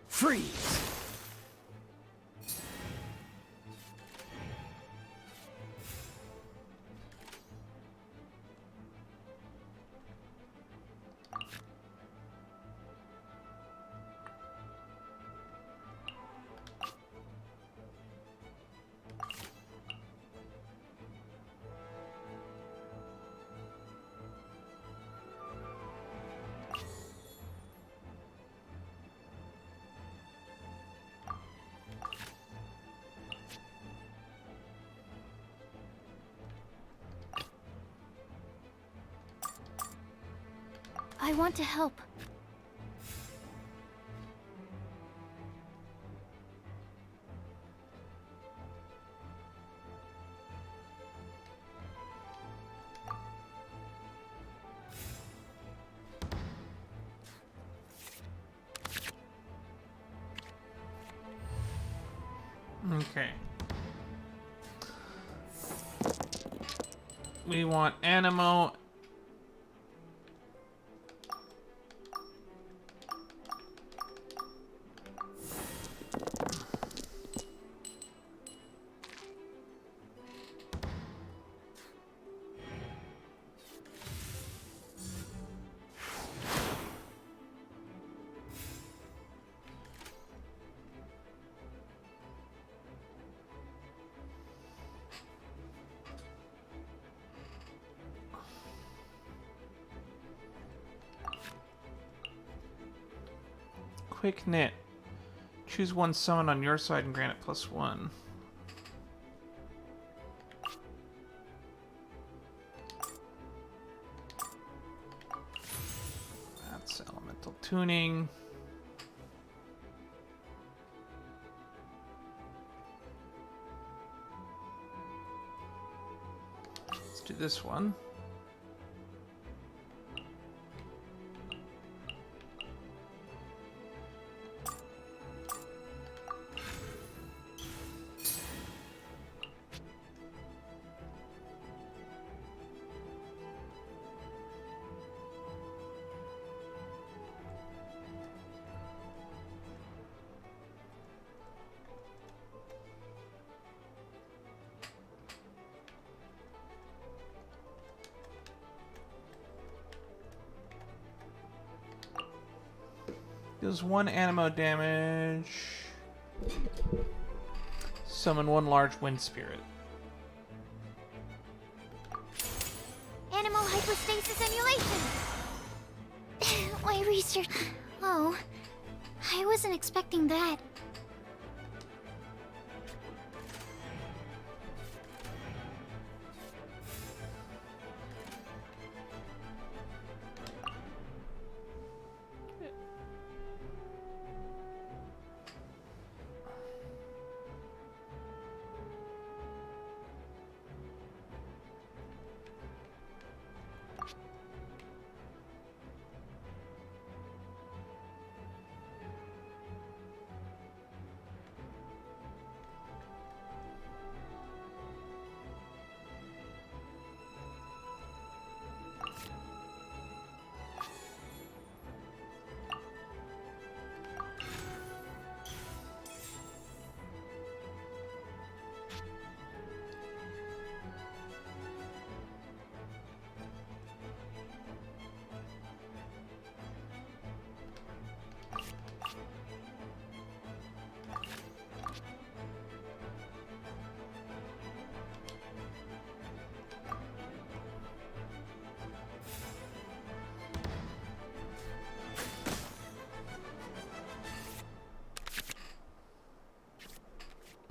Freeze! I want to help. Okay. We want Animo. Quick Knit. Choose one summon on your side and grant it +1. That's elemental tuning. do this one. Deals 1 animo damage. Summon 1 large wind spirit. Animal hypostasis emulation! Why research? Oh, I wasn't expecting that.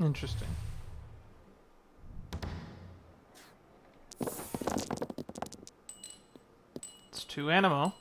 Interesting. It's 2 animo.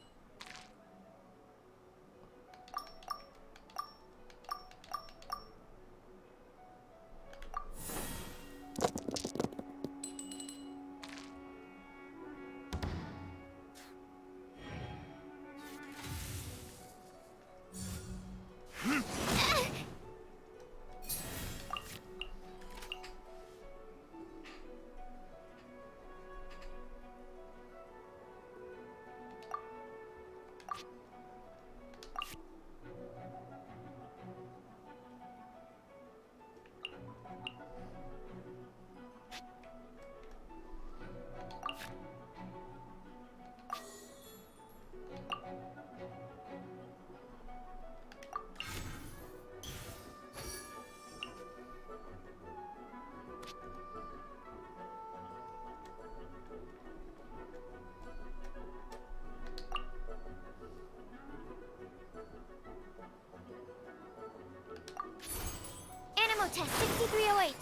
Animo test 6308.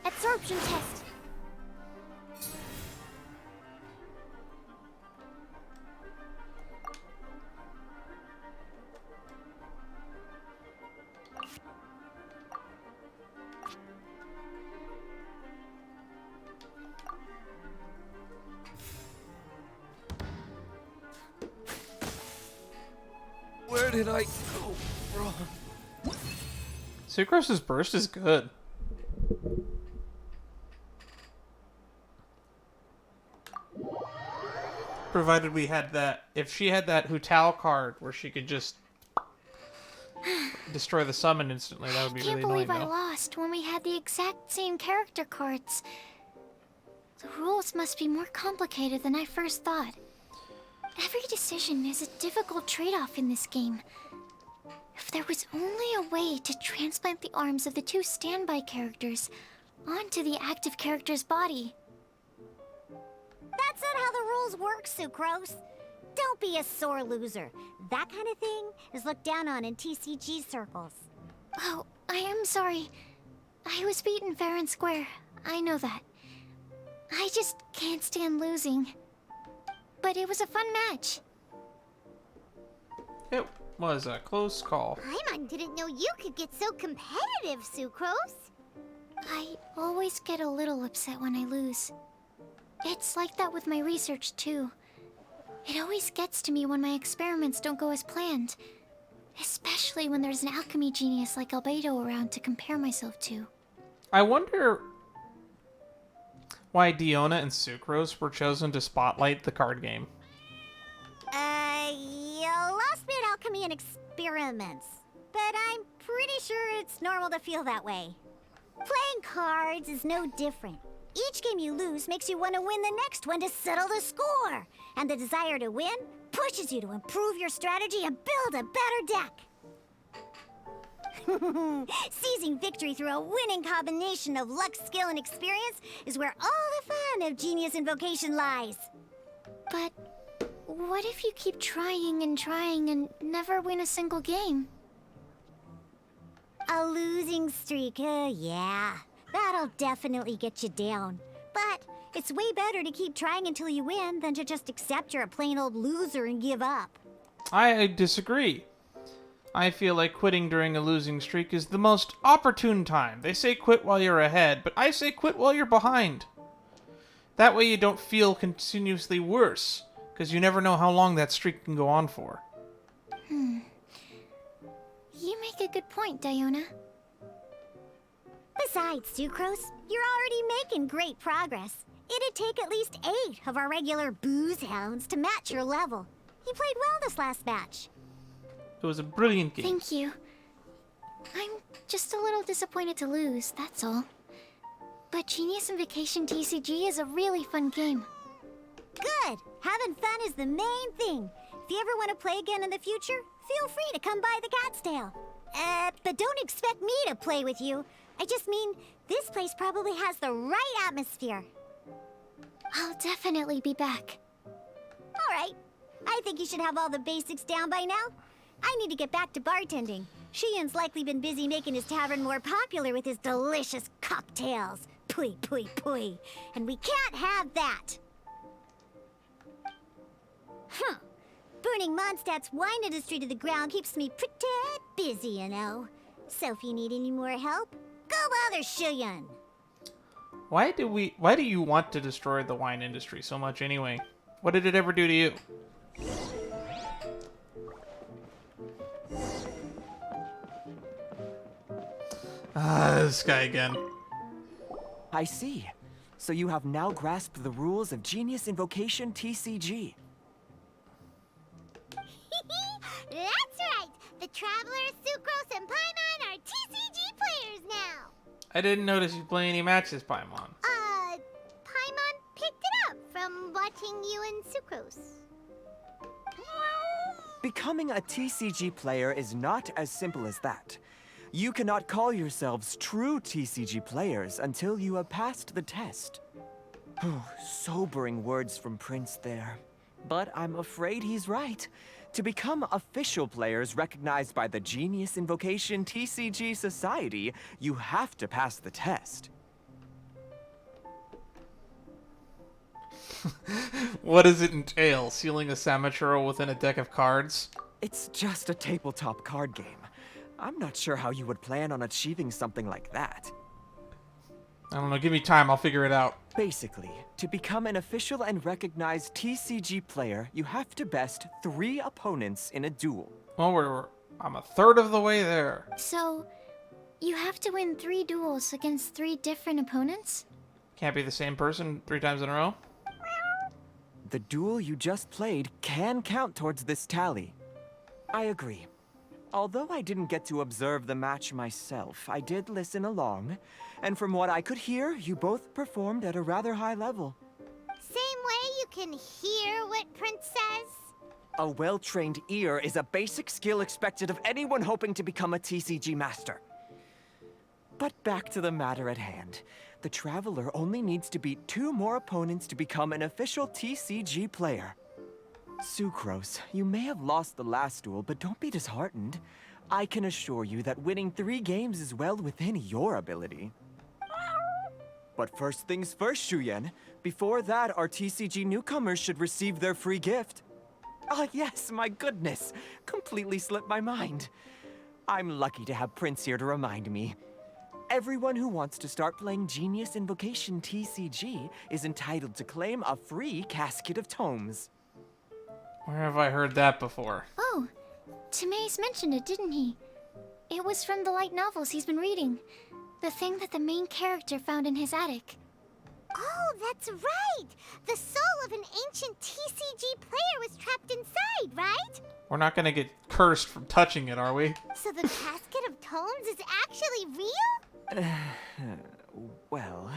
Absorption test. Where did I go wrong? Sucrose's burst is good. Provided we had that. If she had that Hutao card where she could just destroy the summon instantly, that would be really annoying. I can't believe I though. lost when we had the exact same character cards. The rules must be more complicated than I first thought. Every decision is a difficult trade-off in this game. If there was only a way to transplant the arms of the 2 standby characters, onto the active character's body. That's not how the rules work, Sucrose. Don't be a sore loser. That kind of thing is looked down on in TCG circles. Oh, I am sorry. I was beaten fair and square. I know that. I just can't stand losing. But it was a fun match. It was a close call. Paimon didn't know you could get so competitive, Sucrose. I always get a little upset when I lose. It's like that with my research, too. It always gets to me when my experiments don't go as planned. Especially when there's an alchemy genius like Albedo around to compare myself to. I wonder why Diona and Sucrose were chosen to spotlight the card game. You lost me at alchemy and experiments. But I'm pretty sure it's normal to feel that way. Playing cards is no different. Each game you lose makes you want to win the next one to settle the score. And the desire to win pushes you to improve your strategy and build a better deck. Seizing victory through a winning combination of luck, skill, and experience is where all the fun of Genius Invocation lies. But what if you keep trying and never win a single game? A losing streak, yeah. That'll definitely get you down. But it's way better to keep trying until you win than to just accept you're a plain old loser and give up. I disagree. I feel like quitting during a losing streak is the most opportune time. They say quit while you're ahead, but I say quit while you're behind. That way you don't feel continuously worse, because you never know how long that streak can go on for. You make a good point, Diona. Besides, Sucrose, you're already making great progress. It'd take at least 8 of our regular booze hounds to match your level. You played well this last match. It was a brilliant game. Thank you. I'm just a little disappointed to lose, that's all. But Genius Invokation TCG is a really fun game. Good! Having fun is the main thing. If you ever want to play again in the future, feel free to come by the Cat's Tail. But don't expect me to play with you. I just mean, this place probably has the right atmosphere. I'll definitely be back. Alright. I think you should have all the basics down by now. I need to get back to bartending. Shian's likely been busy making his tavern more popular with his delicious cocktails. Pui, pui, pui. And we can't have that. Huh. Burning Mondstadt's wine industry to the ground keeps me pretty busy, you know. So if you need any more help, go bother Shiyan. Why do you want to destroy the wine industry so much anyway? What did it ever do to you? This guy again. I see. So you have now grasped the rules of Genius Invocation TCG. That's right! The Travelers, Sucrose, and Paimon are TCG players now! I didn't notice you play any matches, Paimon. Paimon picked it up from watching you and Sucrose. Becoming a TCG player is not as simple as that. You cannot call yourselves true TCG players until you have passed the test. Sobering words from Prince there. But I'm afraid he's right. To become official players recognized by the Genius Invocation TCG Society, you have to pass the test. What does it entail? Sealing a Samaturo within a deck of cards? It's just a tabletop card game. I'm not sure how you would plan on achieving something like that. I don't know, give me time, I'll figure it out. Basically, to become an official and recognized TCG player, you have to best 3 opponents in a duel. Well, I'm a third of the way there. So, you have to win 3 duels against 3 different opponents? Can't be the same person 3 times in a row? The duel you just played can count towards this tally. I agree. Although I didn't get to observe the match myself, I did listen along, and from what I could hear, you both performed at a rather high level. Same way you can hear what Prince says? A well-trained ear is a basic skill expected of anyone hoping to become a TCG master. But back to the matter at hand. The Traveler only needs to beat 2 more opponents to become an official TCG player. Sucrose, you may have lost the last duel, but don't be disheartened. I can assure you that winning 3 games is well within your ability. But first things first, Shuyen. Before that, our TCG newcomers should receive their free gift. Ah, yes, my goodness. Completely slipped my mind. I'm lucky to have Prince here to remind me. Everyone who wants to start playing Genius Invocation TCG is entitled to claim a free Casket of Tomes. Where have I heard that before? Oh, Timmie's mentioned it, didn't he? It was from the light novels he's been reading. The thing that the main character found in his attic. Oh, that's right! The soul of an ancient TCG player was trapped inside, right? We're not gonna get cursed from touching it, are we? So the Casket of Tomes is actually real? Well,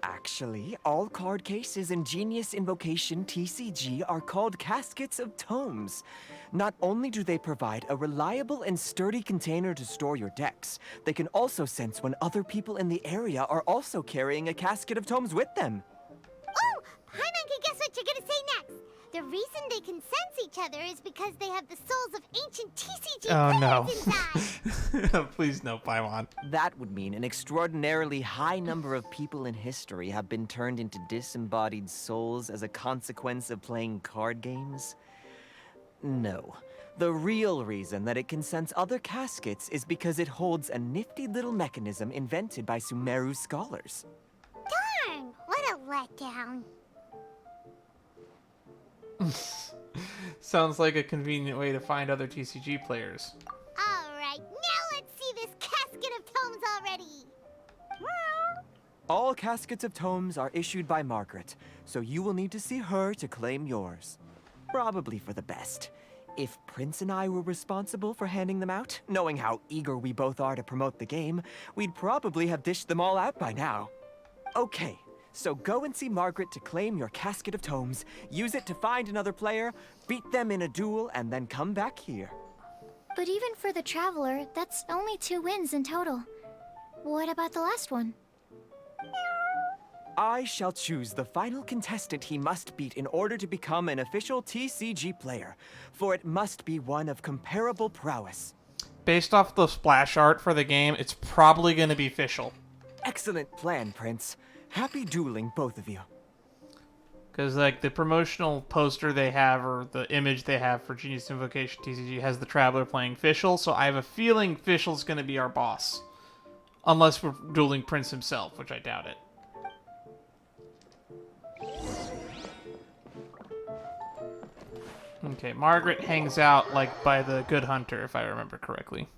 actually, all card cases in Genius Invocation TCG are called Caskets of Tomes. Not only do they provide a reliable and sturdy container to store your decks, they can also sense when other people in the area are also carrying a Casket of Tomes with them. Oh, Paimon can guess what you're gonna say next. The reason they can sense each other is because they have the souls of ancient TCG players inside. Please no, Paimon. That would mean an extraordinarily high number of people in history have been turned into disembodied souls as a consequence of playing card games. No. The real reason that it can sense other caskets is because it holds a nifty little mechanism invented by Sumeru's scholars. Darn, what a letdown. Sounds like a convenient way to find other TCG players. Alright, now let's see this Casket of Tomes already. All Caskets of Tomes are issued by Margaret, so you will need to see her to claim yours. Probably for the best. If Prince and I were responsible for handing them out, knowing how eager we both are to promote the game, we'd probably have dished them all out by now. Okay, so go and see Margaret to claim your Casket of Tomes, use it to find another player, beat them in a duel, and then come back here. But even for the Traveler, that's only 2 wins in total. What about the last one? I shall choose the final contestant he must beat in order to become an official TCG player, for it must be one of comparable prowess. Based off the splash art for the game, it's probably going to be Fischl. Excellent plan, Prince. Happy dueling, both of you. Because, like, the promotional poster they have, or the image they have for Genius Invocation TCG has the Traveler playing Fischl, so I have a feeling Fischl's going to be our boss. Unless we're dueling Prince himself, which I doubt it. Okay, Margaret hangs out, like, by the Good Hunter, if I remember correctly.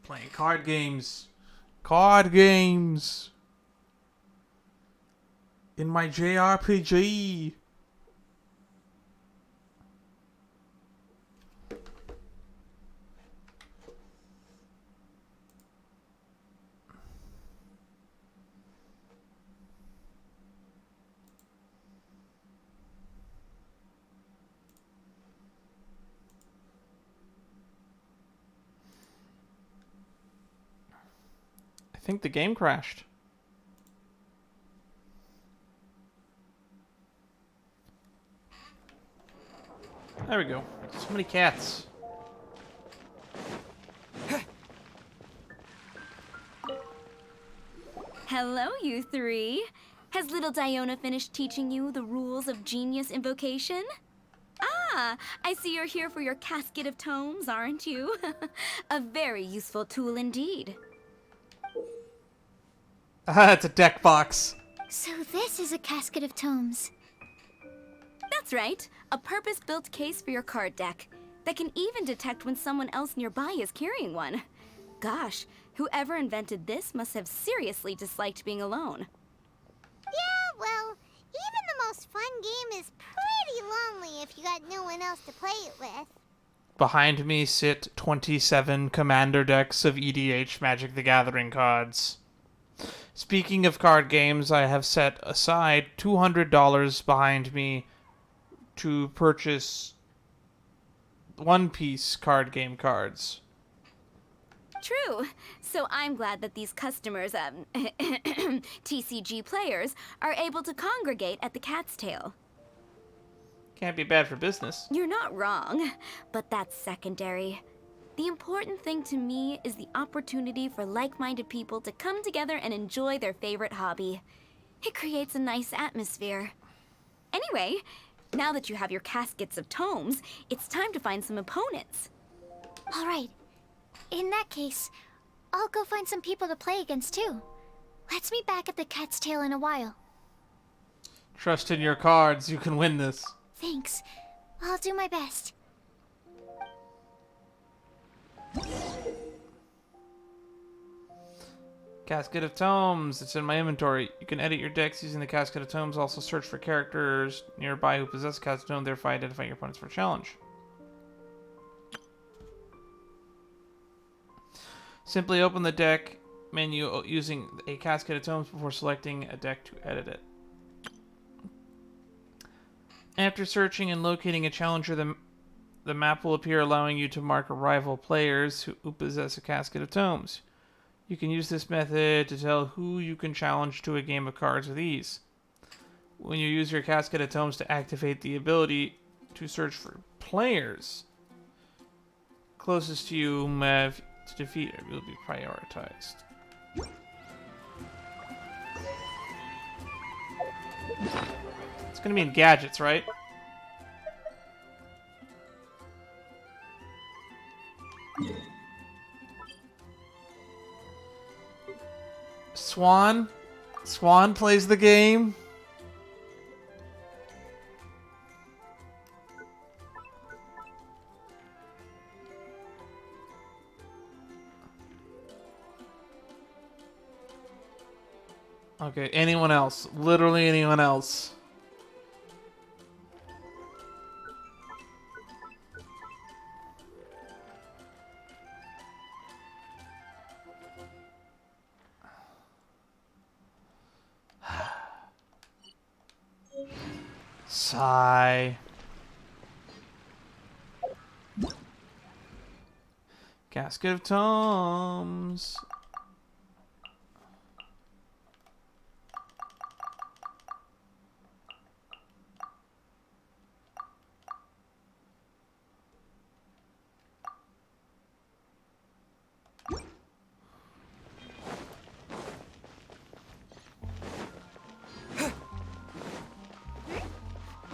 Playing card games. Card games! In my JRPG! I think the game crashed. There we go. So many cats. Hello, you 3. Has little Diona finished teaching you the rules of Genius Invocation? Ah, I see you're here for your Casket of Tomes, aren't you? A very useful tool indeed. It's a deck box. So this is a Casket of Tomes. That's right, a purpose-built case for your card deck that can even detect when someone else nearby is carrying one. Gosh, whoever invented this must have seriously disliked being alone. Yeah, well, even the most fun game is pretty lonely if you got no one else to play it with. Behind me sit 27 commander decks of EDH Magic the Gathering cards. Speaking of card games, I have set aside $200 behind me to purchase One Piece card game cards. True. So I'm glad that these customers, TCG players, are able to congregate at the Cat's Tail. Can't be bad for business. You're not wrong, but that's secondary. The important thing to me is the opportunity for like-minded people to come together and enjoy their favorite hobby. It creates a nice atmosphere. Anyway, now that you have your caskets of tomes, it's time to find some opponents. All right. In that case, I'll go find some people to play against too. Let's meet back at the Cat's Tail in a while. Trust in your cards. You can win this. Thanks. I'll do my best. Casket of Tomes. It's in my inventory. You can edit your decks using the Casket of Tomes. Also search for characters nearby who possess a Casket of Tome, thereby identifying your opponents for a challenge. Simply open the deck menu using a Casket of Tomes before selecting a deck to edit it. After searching and locating a challenger, the map will appear, allowing you to mark rival players who possess a Casket of Tomes. You can use this method to tell who you can challenge to a game of cards with ease. When you use your Casket of Tomes to activate the ability to search for players closest to you whom have to defeat will be prioritized. It's gonna be in gadgets, right? Swan? Swan plays the game? Okay, anyone else? Literally anyone else. Sigh. Casket of Tomes.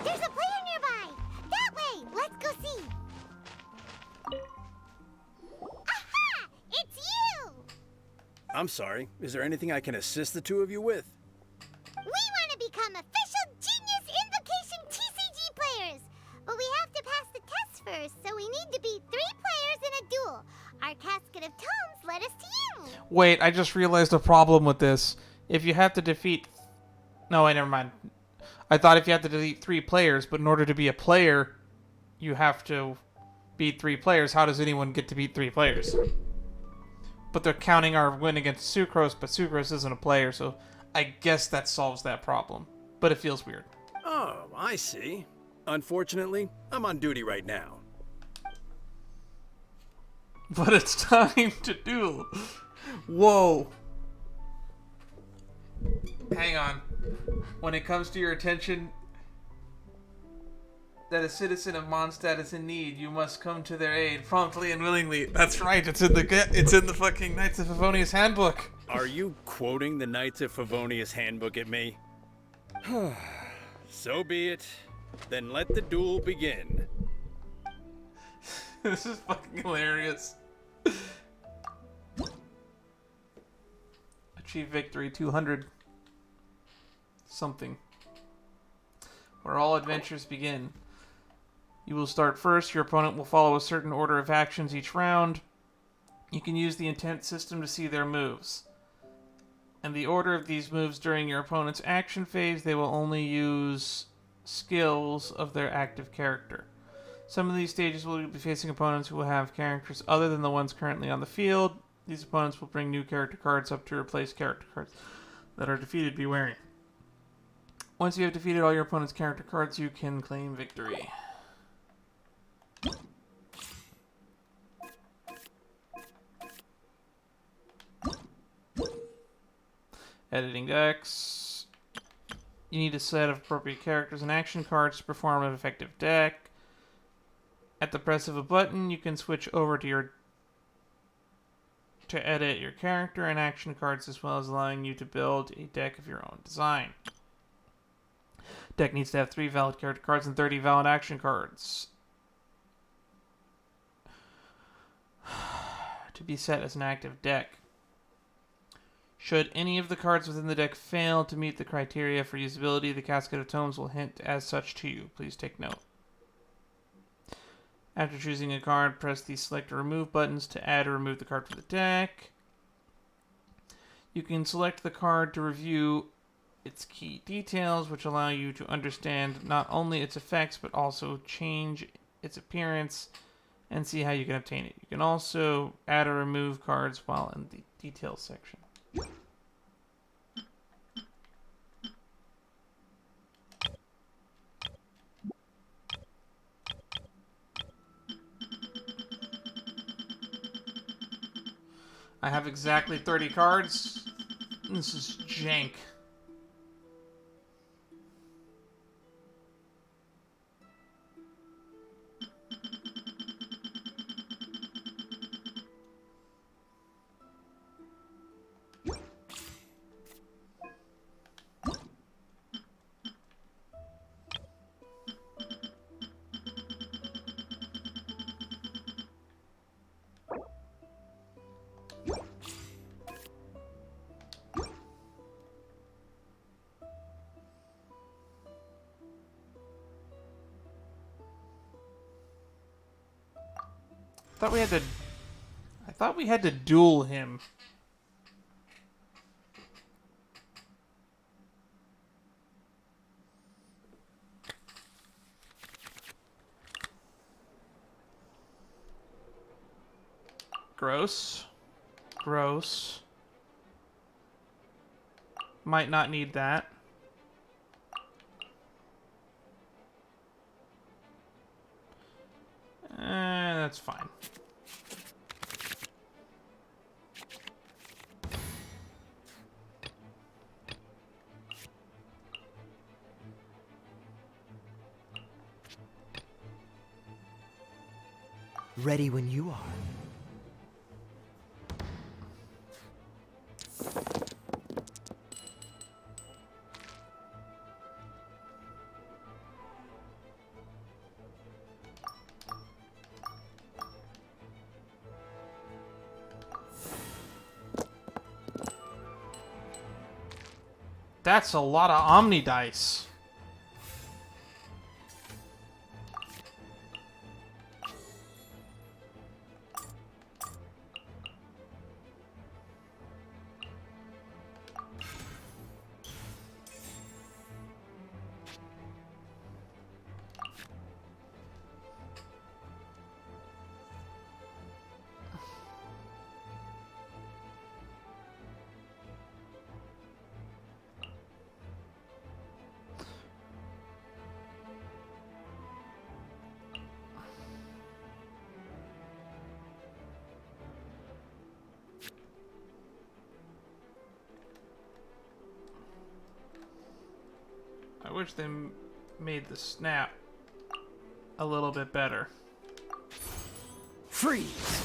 There's a player nearby! That way! Let's go see! Aha! It's you! I'm sorry. Is there anything I can assist the two of you with? We want to become official Genius Invocation TCG players! But we have to pass the test first, so we need to beat 3 players in a duel. Our Casket of Tomes led us to you! Wait, I just realized a problem with this. If you have to defeat... No, wait, never mind. I thought if you had to defeat 3 players, but in order to be a player, you have to beat 3 players. How does anyone get to beat 3 players? But they're counting our win against Sucrose, but Sucrose isn't a player, so I guess that solves that problem. But it feels weird. Oh, I see. Unfortunately, I'm on duty right now. But it's time to duel. Whoa. Hang on. When it comes to your attention that a citizen of Mondstadt is in need, you must come to their aid promptly and willingly. That's right. It's in the fucking Knights of Favonius handbook. Are you quoting the Knights of Favonius handbook at me? So be it. Then let the duel begin. This is fucking hilarious. Achieve victory 200 something. Where all adventures begin. You will start first. Your opponent will follow a certain order of actions each round. You can use the intent system to see their moves. And the order of these moves during your opponent's action phase, they will only use skills of their active character. Some of these stages will be facing opponents who will have characters other than the ones currently on the field. These opponents will bring new character cards up to replace character cards that are defeated. Be wary. Once you have defeated all your opponent's character cards, you can claim victory. Editing decks. You need a set of appropriate characters and action cards to perform an effective deck. At the press of a button, you can switch over to edit your character and action cards, as well as allowing you to build a deck of your own design. Deck needs to have 3 valid character cards and 30 valid action cards to be set as an active deck. Should any of the cards within the deck fail to meet the criteria for usability, the Casket of Tomes will hint as such to you. Please take note. After choosing a card, press the select or remove buttons to add or remove the card from the deck. You can select the card to review its key details, which allow you to understand not only its effects, but also change its appearance and see how you can obtain it. You can also add or remove cards while in the details section. I have exactly 30 cards. This is jank. I thought we had to duel him. Gross. Gross. Might not need that. That's fine. Ready when you are. That's a lot of Omni dice. I wish they made the snap a little bit better. Freeze!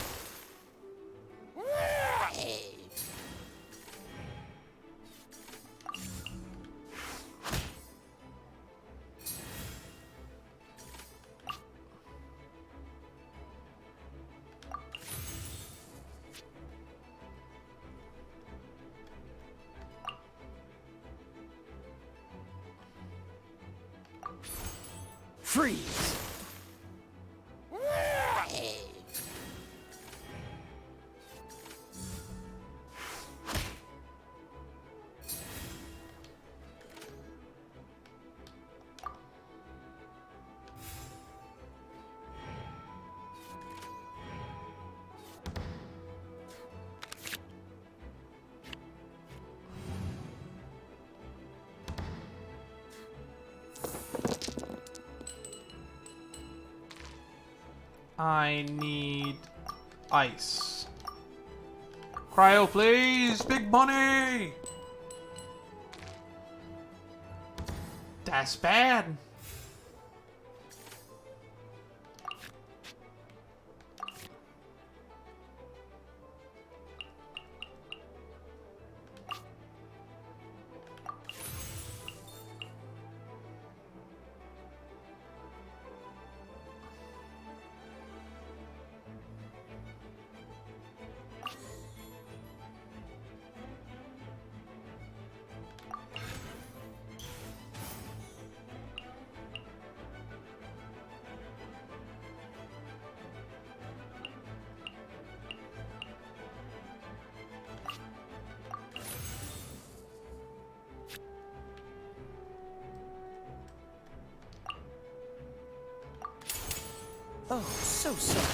Freeze! I need ice. Cryo, please! Big money! That's bad. Oh, so sorry.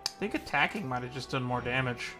I think attacking might have just done more damage.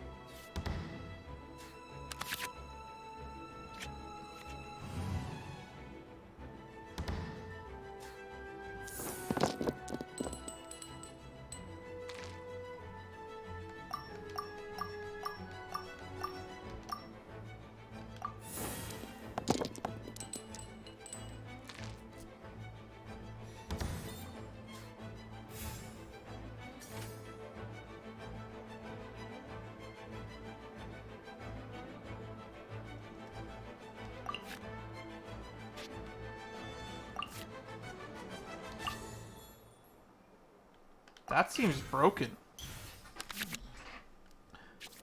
That seems broken.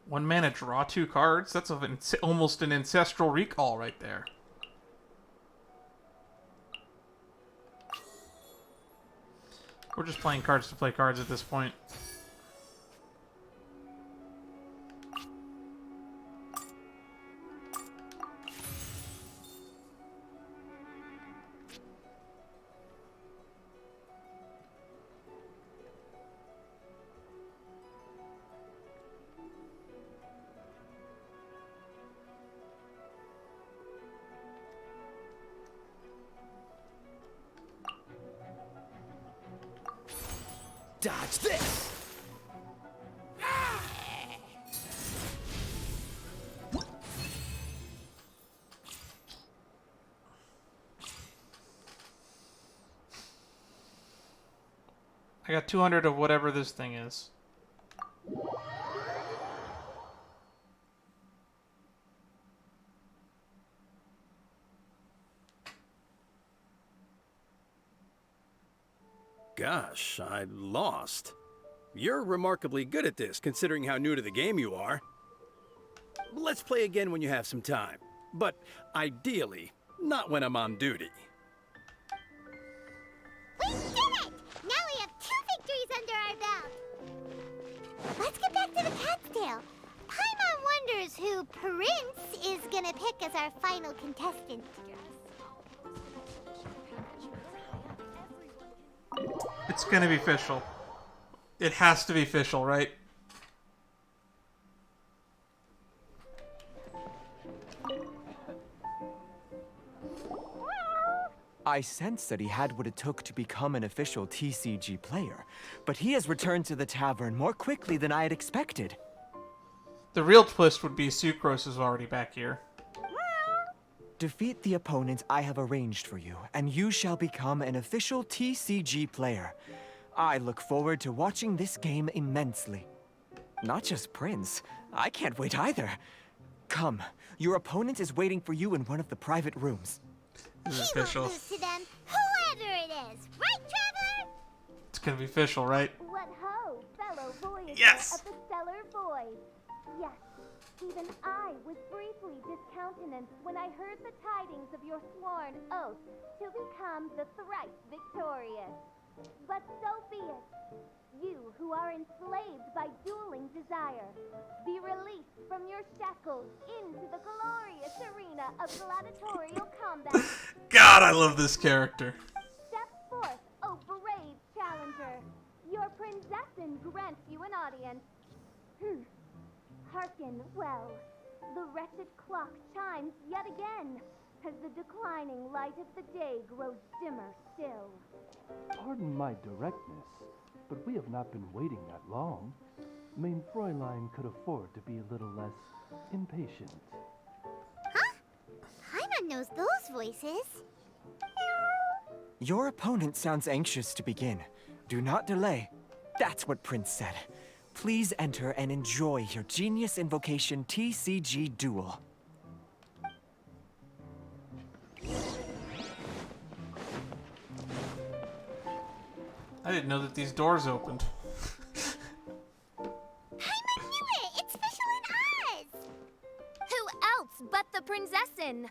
1 mana, draw 2 cards. That's almost an ancestral recall right there. We're just playing cards to play cards at this point. Dodge this! I got 200 of whatever this thing is. Gosh, I lost. You're remarkably good at this, considering how new to the game you are. Let's play again when you have some time. But ideally, not when I'm on duty. We did it! Now we have 2 victories under our belt. Let's get back to the cat's tail. Paimon wonders who Prince is gonna pick as our final contestant. It's gonna be Fischl. It has to be Fischl, right? I sensed that he had what it took to become an official TCG player, but he has returned to the tavern more quickly than I had expected. The real twist would be Sucrose is already back here. Defeat the opponent I have arranged for you, and you shall become an official TCG player. I look forward to watching this game immensely. Not just Prince. I can't wait either. Come, your opponent is waiting for you in one of the private rooms. This is He won't Fischl. lose to them, whoever it is. Right, Trevor? It's gonna be Fischl, right? What ho, fellow voyager Yes! of the stellar void. Yes, even I was briefly discountenanced when I heard the tidings of your sworn oath to become the thrice victorious. But so be it. You who are enslaved by dueling desire, be released from your shackles into the glorious arena of gladiatorial combat. God, I love this character. Step forth, O brave challenger. Your princessin grants you an audience. Hearken well. The wretched clock chimes yet again, as the declining light of the day grows dimmer still. Pardon my directness, but we have not been waiting that long. Mein Fräulein could afford to be a little less impatient. Huh? Paimon knows those voices. Your opponent sounds anxious to begin. Do not delay. That's what Prince said. Please enter and enjoy your Genius Invocation TCG Duel. I didn't know that these doors opened. Paimon knew it! It's Fischl and Oz! Who else but the Prinzessin?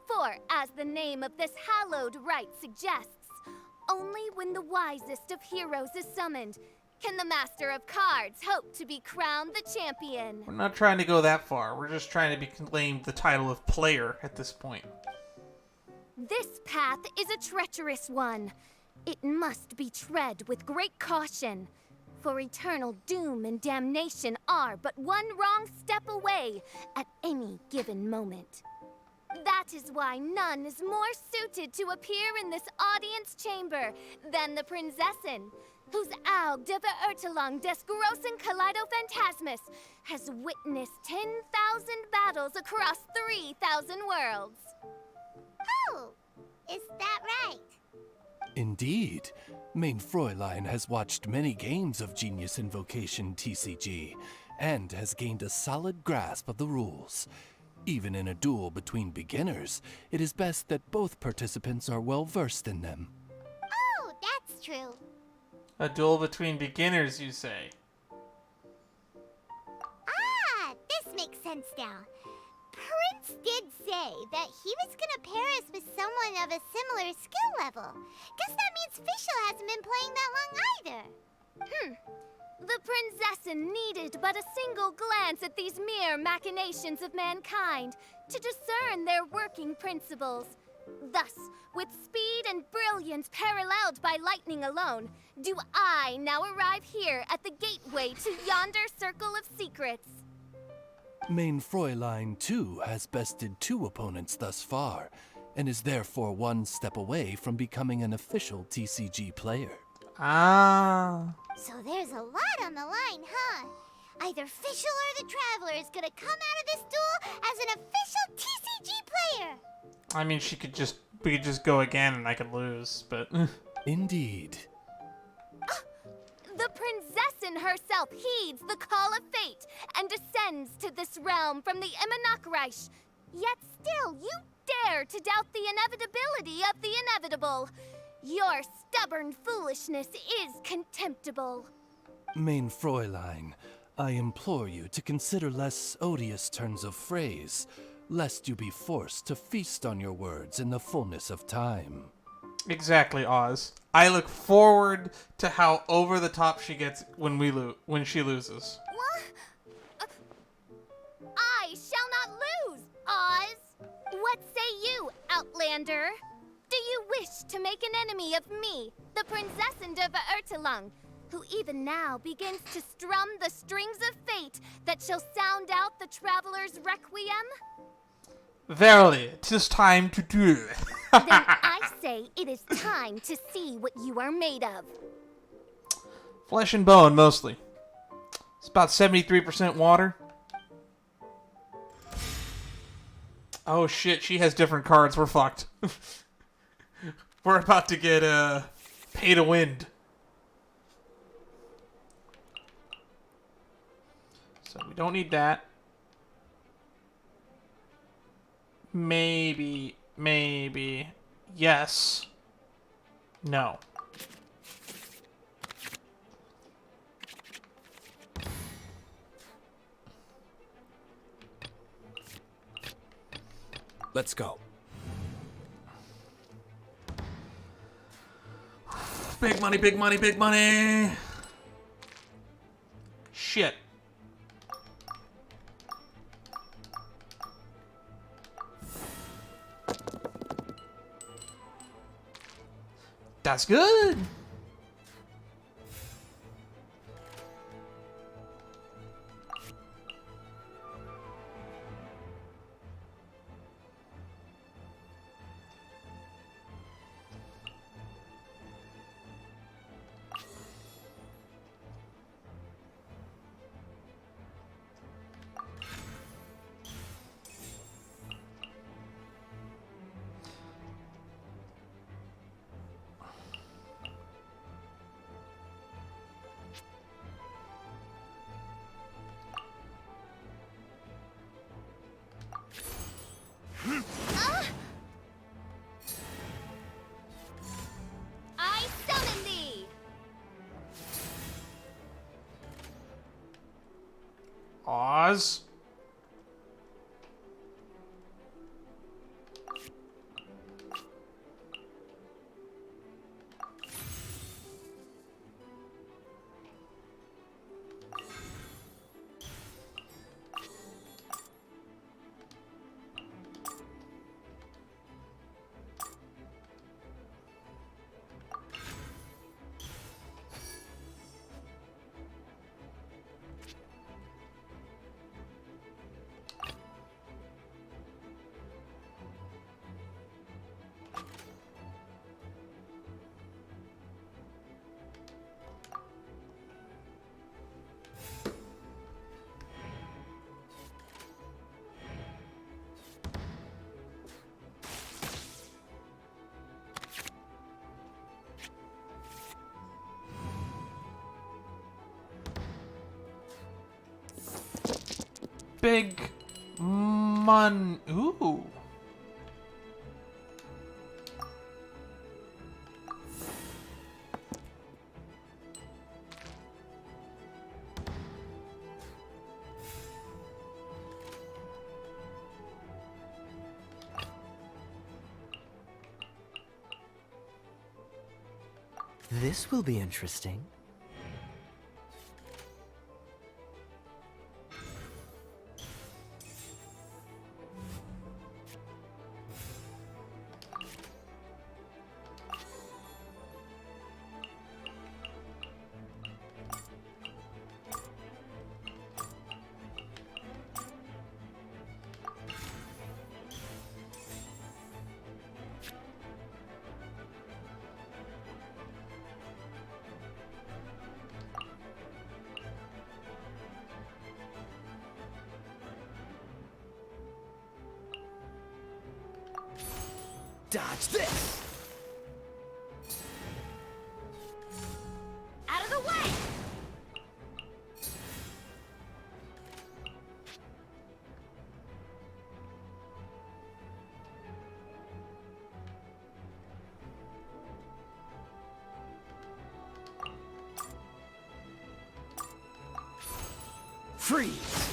For, as the name of this hallowed rite suggests, only when the wisest of heroes is summoned can the Master of Cards hope to be crowned the champion. We're not trying to go that far. We're just trying to be claimed the title of player at this point. This path is a treacherous one. It must be tread with great caution, for eternal doom and damnation are but one wrong step away at any given moment. That is why none is more suited to appear in this audience chamber than the Prinzessin, whose Aug de Verurtelung des großen Kaleido-Phantasmus has witnessed 10,000 battles across 3,000 worlds. Oh, is that right? Indeed. Mein Fräulein has watched many games of Genius Invocation TCG, and has gained a solid grasp of the rules. Even in a duel between beginners, it is best that both participants are well versed in them. Oh, that's true. A duel between beginners, you say? Ah, this makes sense now. Prince did say that he was gonna pair us with someone of a similar skill level. Guess that means Fischl hasn't been playing that long either. The Prinzessin needed but a single glance at these mere machinations of mankind to discern their working principles. Thus, with speed and brilliance paralleled by lightning alone, do I now arrive here at the gateway to yonder circle of secrets. Mein Fräulein, too, has bested 2 opponents thus far, and is therefore one step away from becoming an official TCG player. Ah. So there's a lot on the line, huh? Either Fischl or the Traveler is gonna come out of this duel as an official TCG player. I mean, we could just go again and I could lose, but... Indeed. The Prinzessin herself heeds the call of fate and descends to this realm from the Immanakreich. Yet still, you dare to doubt the inevitability of the inevitable. Your stubborn foolishness is contemptible. Mein Fräulein, I implore you to consider less odious turns of phrase, lest you be forced to feast on your words in the fullness of time. Exactly, Oz. I look forward to how over the top she gets when she loses. What? I shall not lose, Oz. What say you, Outlander? Do you wish to make an enemy of me, the Prinzessin de Verurtelung, who even now begins to strum the strings of fate that shall sound out the Traveler's Requiem? Verily, 'tis time to do. Then I say it is time to see what you are made of. Flesh and bone, mostly. It's about 73% water. Oh shit, she has different cards. We're fucked. We're about to get pay to win. So we don't need that. Maybe. Yes. No. Let's go. Big money, big money, big money. Shit. That's good. Pause. Big Ooh. This will be interesting. Dodge this! Out of the way! Freeze!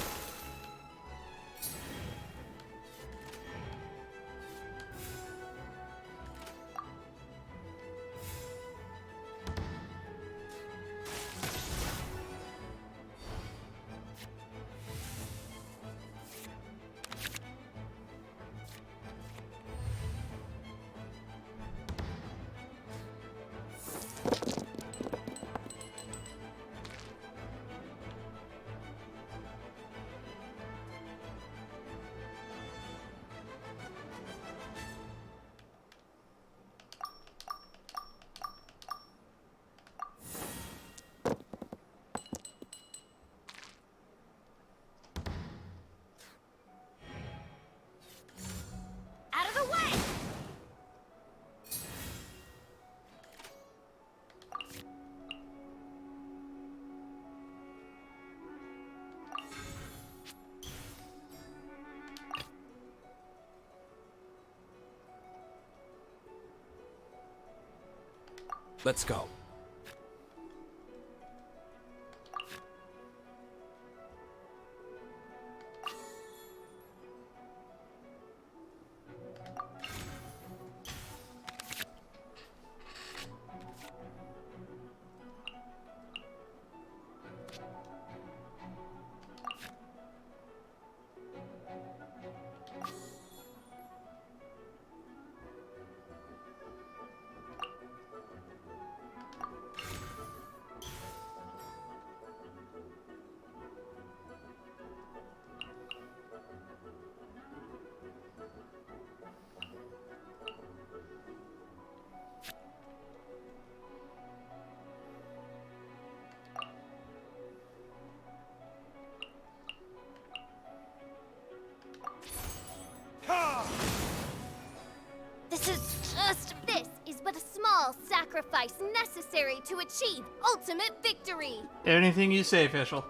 Out of the way! Let's go. This is but a small sacrifice necessary to achieve ultimate victory. Anything you say, Fischl.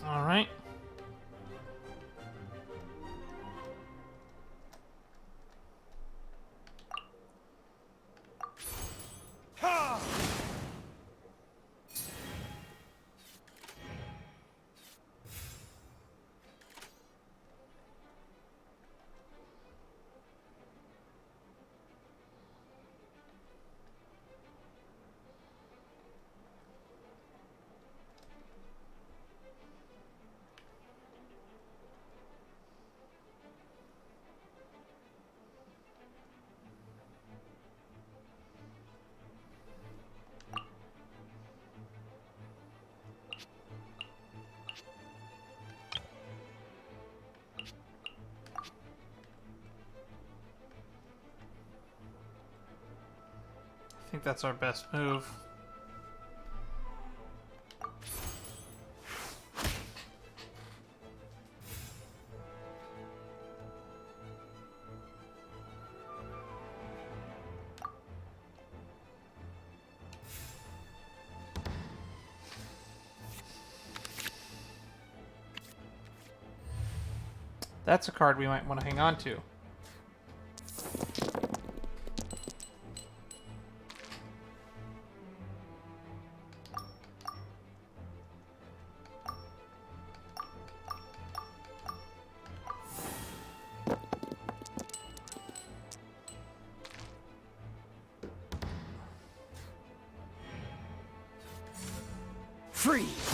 All right. I think that's our best move. That's a card we might want to hang on to. Freeze!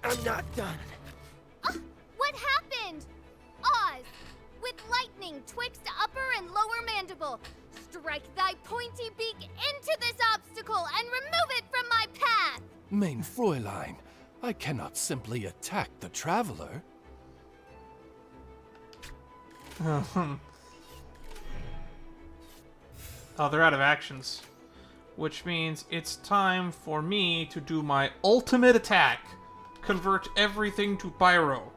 I'm not done. What happened? Oz, with lightning twixt upper and lower mandible, strike thy pointy beak into this obstacle and remove it from my path! Mein Fräulein, I cannot simply attack the traveler. Oh, they're out of actions. Which means it's time for me to do my ultimate attack. Convert everything to pyro.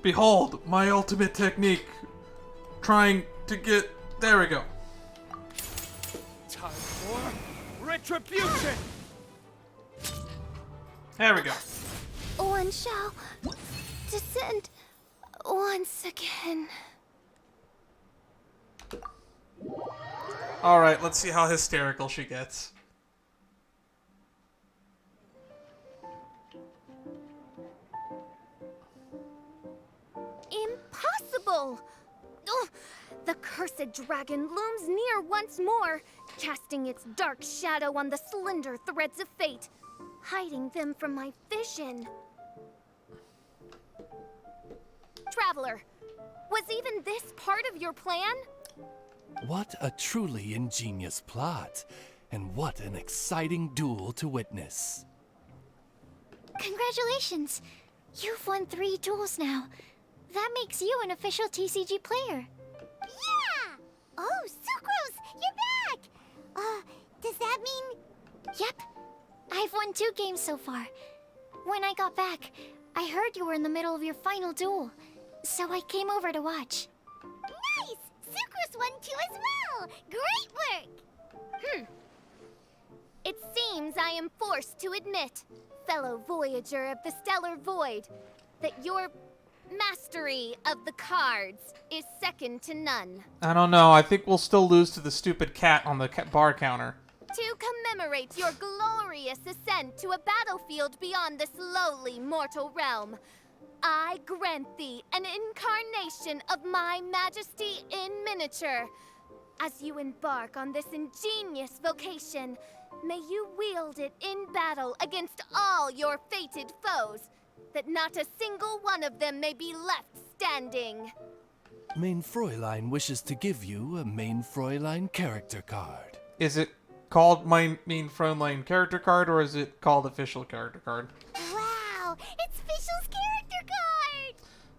Behold, my ultimate technique. Trying to get... There we go. Time for retribution! There we go. One shall descend once again. Alright, let's see how hysterical she gets. Impossible! Ugh, the cursed dragon looms near once more, casting its dark shadow on the slender threads of fate, hiding them from my vision. Traveler, was even this part of your plan? What a truly ingenious plot, and what an exciting duel to witness. Congratulations! You've won 3 duels now. That makes you an official TCG player. Yeah! Oh, Sucrose, you're back! Does that mean... Yep. I've won 2 games so far. When I got back, I heard you were in the middle of your final duel, so I came over to watch. Nice! Sucrose won too as well! Great work! It seems I am forced to admit, fellow voyager of the stellar void, that your mastery of the cards is second to none. I don't know, I think we'll still lose to the stupid cat on the bar counter. To commemorate your glorious ascent to a battlefield beyond this lowly mortal realm, I grant thee an incarnation of my majesty in miniature. As you embark on this ingenious vocation, may you wield it in battle against all your fated foes, that not a single one of them may be left standing. Main Fräulein wishes to give you a Main Fräulein character card. Is it called my Main Fräulein character card, or is it called official character card? Wow, it's Fischl's character card!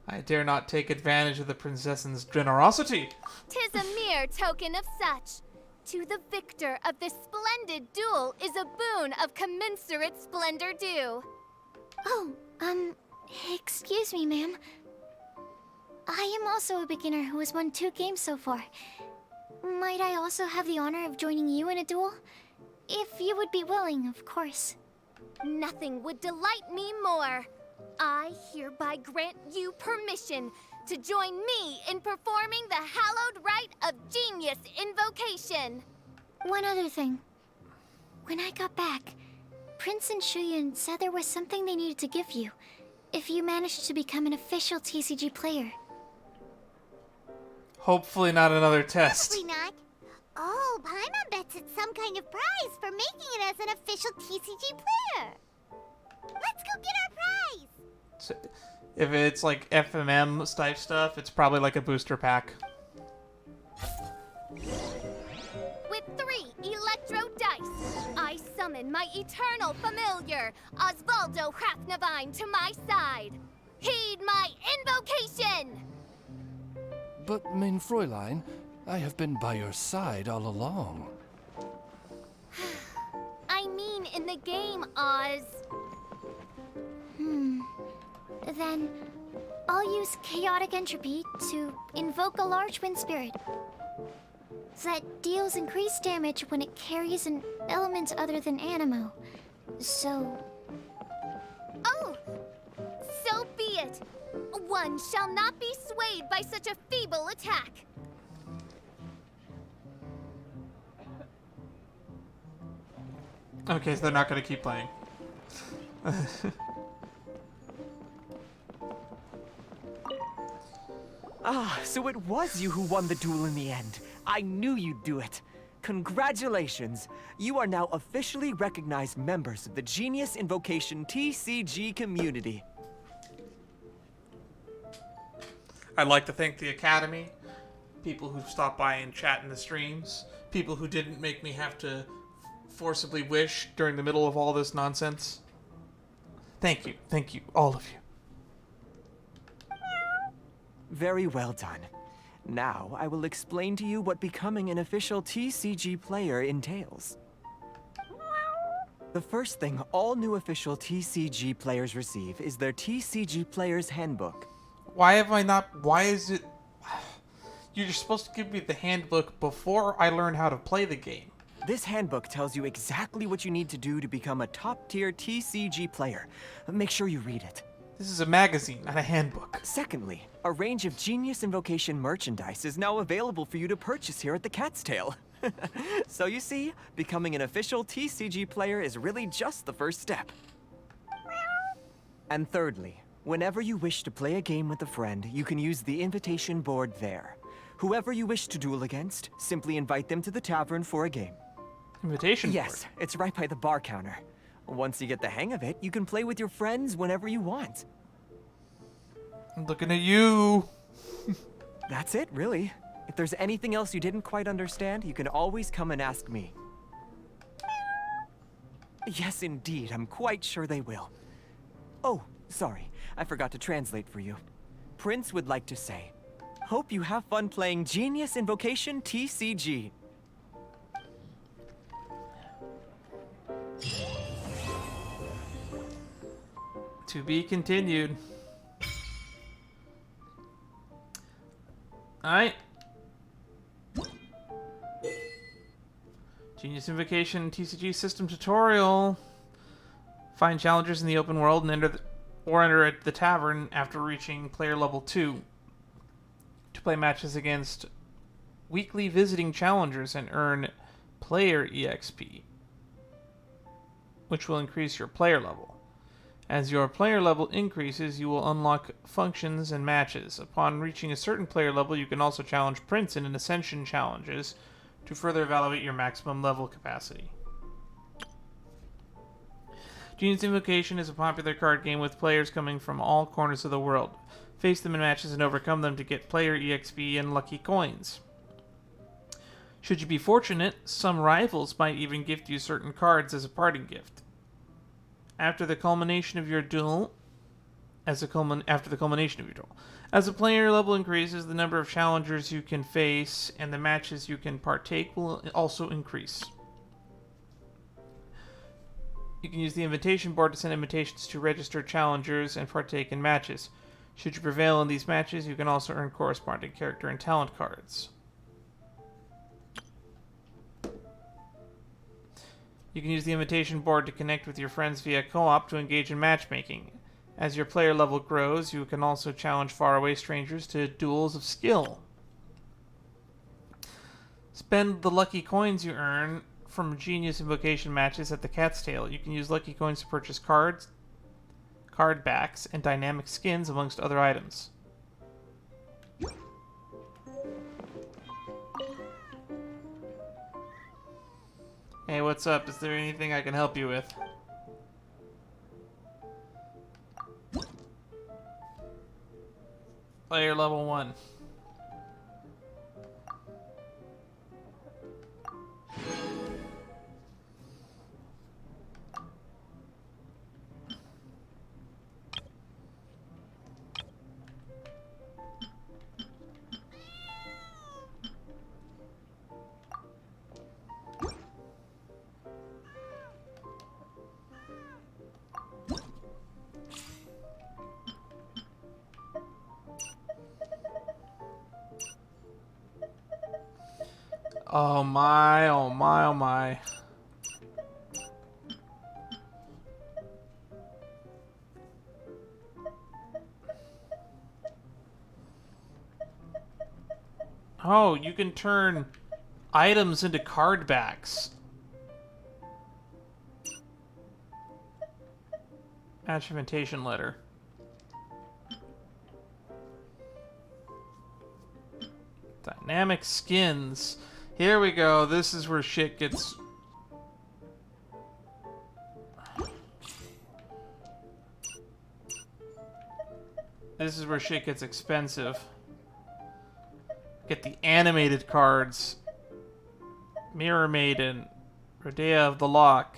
I dare not take advantage of the princess's generosity. 'Tis a mere token of such. To the victor of this splendid duel is a boon of commensurate splendor due. Oh, excuse me, ma'am. I am also a beginner who has won 2 games so far. Might I also have the honor of joining you in a duel? If you would be willing, of course. Nothing would delight me more. I hereby grant you permission to join me in performing the hallowed rite of genius invocation. One other thing. When I got back, Prince and Shuyan said there was something they needed to give you if you managed to become an official TCG player. Hopefully not another test. Probably not. Oh, Paimon bets it's some kind of prize for making it as an official TCG player. Let's go get our prize! So, if it's like FMM type stuff, it's probably like a booster pack. With 3 electro dice, I summon my eternal familiar, Osvaldo Hrafnavine, to my side. Heed my invocation! But, Main Fräulein, I have been by your side all along. I mean in the game, Oz. Then, I'll use Chaotic Entropy to invoke a large wind spirit that deals increased damage when it carries an element other than Anemo. So... Oh! So be it! One shall not be swayed by such a feeble attack. Okay, so they're not going to keep playing. Ah, so it was you who won the duel in the end. I knew you'd do it. Congratulations! You are now officially recognized members of the Genius Invocation TCG community. I'd like to thank the Academy, people who stopped by and chat in the streams, people who didn't make me have to forcibly wish during the middle of all this nonsense. Thank you, all of you. Very well done. Now, I will explain to you what becoming an official TCG player entails. The first thing all new official TCG players receive is their TCG Player's Handbook. Why is it... You're supposed to give me the handbook before I learn how to play the game. This handbook tells you exactly what you need to do to become a top-tier TCG player. Make sure you read it. This is a magazine, not a handbook. Secondly, a range of Genius Invocation merchandise is now available for you to purchase here at the Cat's Tail. So you see, becoming an official TCG player is really just the first step. And thirdly, whenever you wish to play a game with a friend, you can use the invitation board there. Whoever you wish to duel against, simply invite them to the tavern for a game. Invitation board? Yes, it's right by the bar counter. Once you get the hang of it, you can play with your friends whenever you want. I'm looking at you. That's it, really. If there's anything else you didn't quite understand, you can always come and ask me. Yes, indeed, I'm quite sure they will. Oh, sorry, I forgot to translate for you. Prince would like to say, hope you have fun playing Genius Invocation TCG. To be continued. Alright. Genius Invocation TCG System Tutorial. Find challengers in the open world and enter at the tavern after reaching player level 2 to play matches against weekly visiting challengers and earn player EXP, which will increase your player level. As your player level increases, you will unlock functions and matches. Upon reaching a certain player level, you can also challenge Prince in an Ascension challenges to further evaluate your maximum level capacity. Genius Invocation is a popular card game with players coming from all corners of the world. Face them in matches and overcome them to get player EXP and lucky coins. Should you be fortunate, some rivals might even gift you certain cards as a parting gift. After the culmination of your duel, as a player level increases, the number of challengers you can face and the matches you can partake will also increase. You can use the invitation board to send invitations to registered challengers and partake in matches. Should you prevail in these matches, you can also earn corresponding character and talent cards. You can use the invitation board to connect with your friends via co-op to engage in matchmaking. As your player level grows, you can also challenge faraway strangers to duels of skill. Spend the lucky coins you earn from Genius Invocation matches at the Cat's Tail. You can use lucky coins to purchase cards, card backs, and dynamic skins, amongst other items. Hey, what's up? Is there anything I can help you with? Player level 1. Oh my, oh my, oh my. Oh, you can turn items into card backs. Achievement letter. Dynamic skins. Here we go. This is where shit gets... This is where shit gets expensive. Get the animated cards. Mirror Maiden. Rodea of the Lock.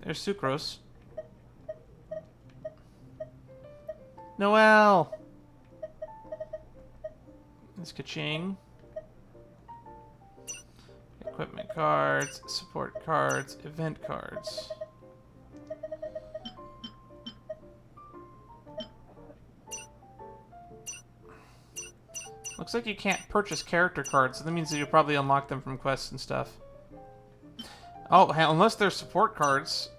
There's Sucrose. Noelle! There's Kaching. Equipment cards, support cards, event cards. Looks like you can't purchase character cards, so that means that you'll probably unlock them from quests and stuff. Oh, unless they're support cards.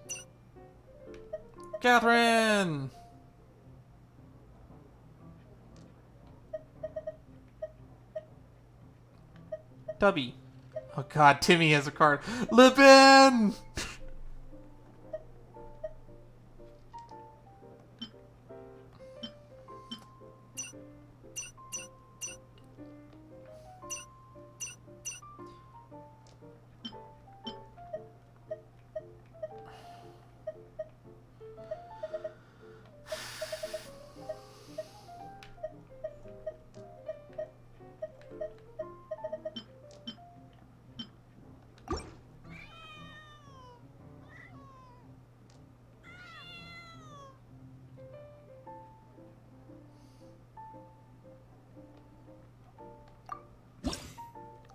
Catherine! Tubby. Oh god, Timmie has a card. Lipin!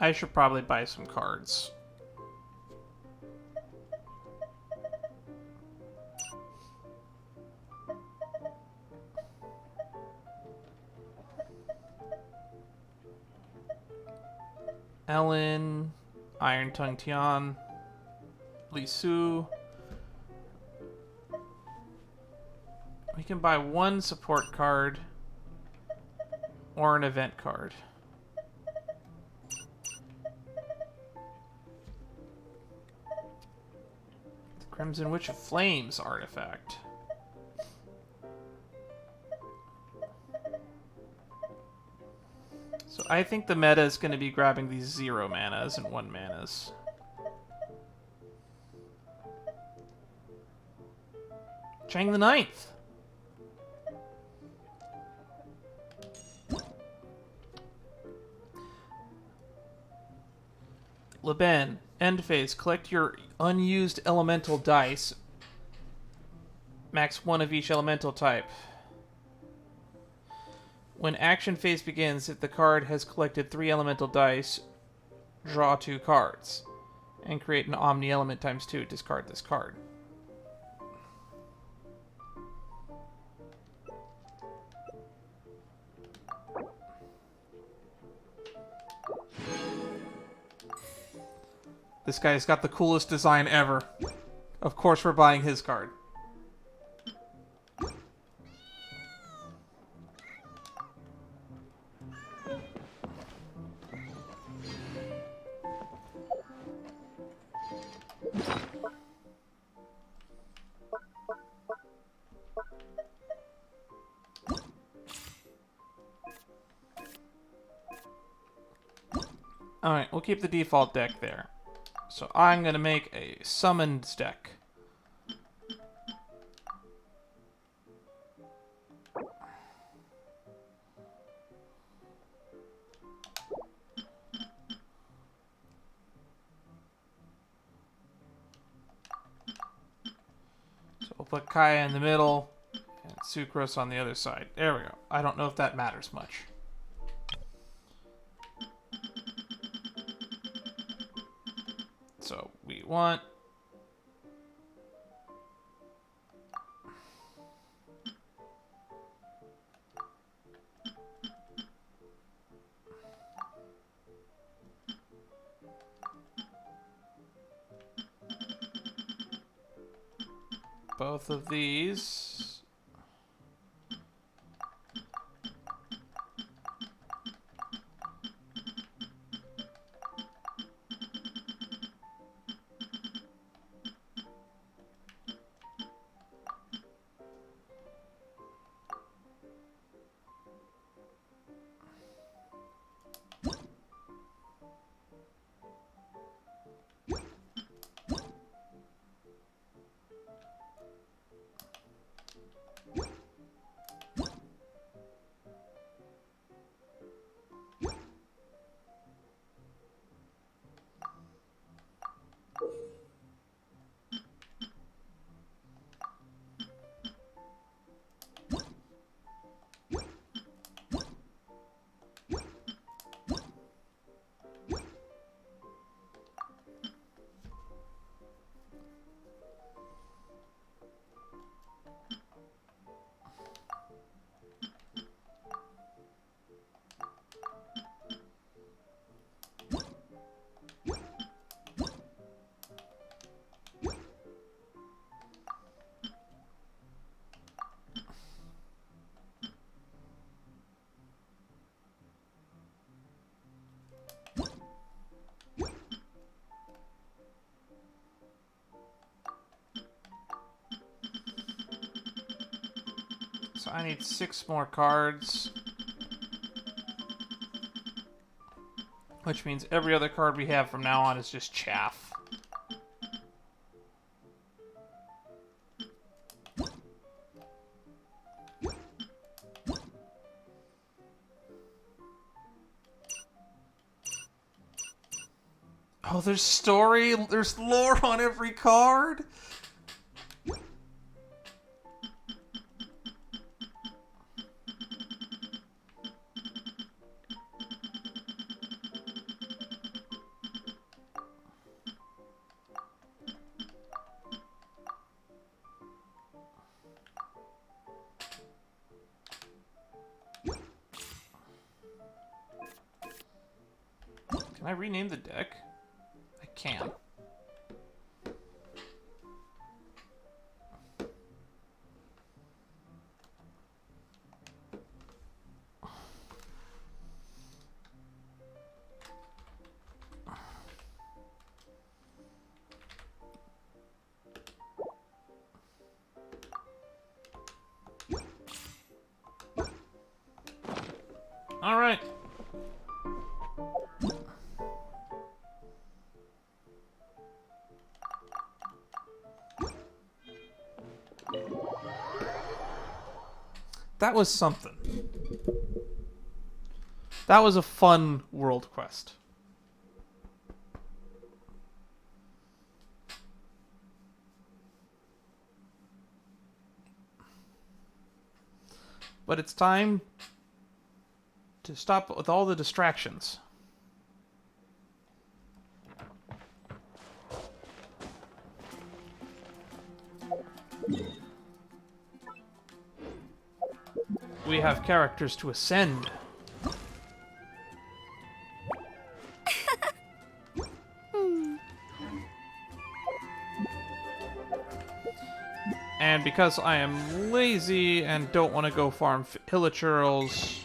I should probably buy some cards. Ellin, Iron Tongue Tian, Li Su. We can buy one support card or an event card. Crimson Witch of Flames artifact. So I think the meta is going to be grabbing these 0 manas and 1 manas. Chang the Ninth. Leben, end phase. Collect your unused elemental dice. Max 1 of each elemental type. When action phase begins, if the card has collected 3 elemental dice, draw 2 cards. And create an Omni Element times 2. Discard this card. This guy's got the coolest design ever. Of course we're buying his card. Alright, we'll keep the default deck there. So I'm going to make a summoned deck. So we'll put Kaya in the middle and Sucrose on the other side. There we go. I don't know if that matters much. So we want both of these. So I need 6 more cards. Which means every other card we have from now on is just chaff. Oh, there's story, there's lore on every card? Can I rename the deck? I can. that was something. That was a fun world quest. But it's time to stop with all the distractions. We have characters to ascend. And because I am lazy and don't want to go farm hilichurls,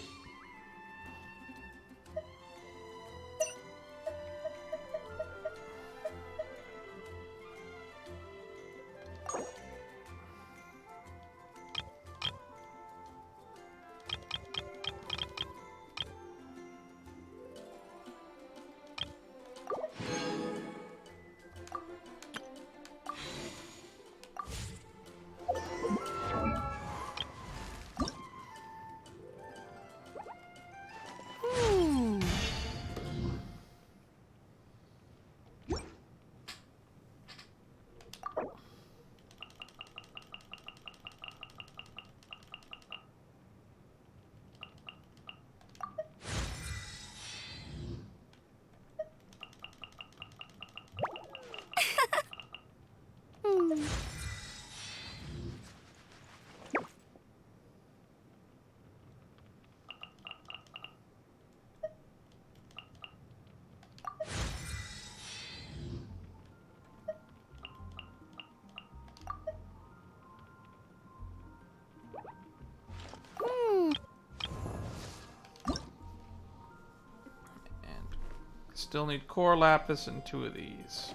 still need core lapis and 2 of these.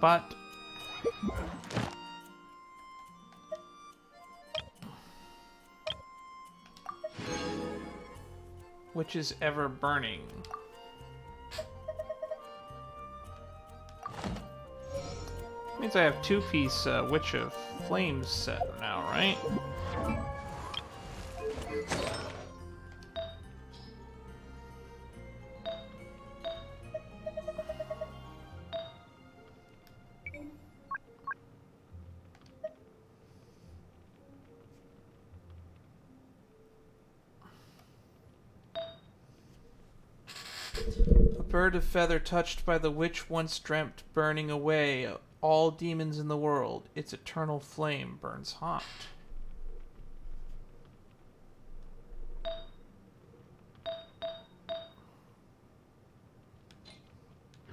But which is ever burning? Means I have 2-piece Witch of Flames set now, right? A bird of feather touched by the witch once dreamt, burning away all demons in the world. Its eternal flame burns hot.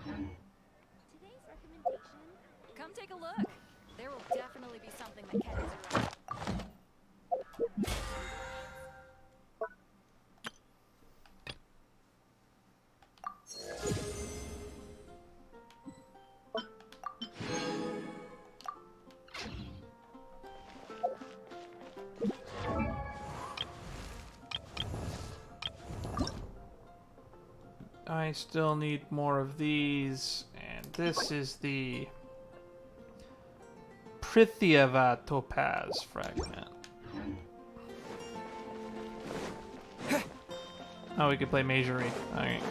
Today's recommendation, come take a look. There will definitely be something that catches your eye. I still need more of these, and this is the Prithiava Topaz fragment. Oh, we could play Margorie. Alright.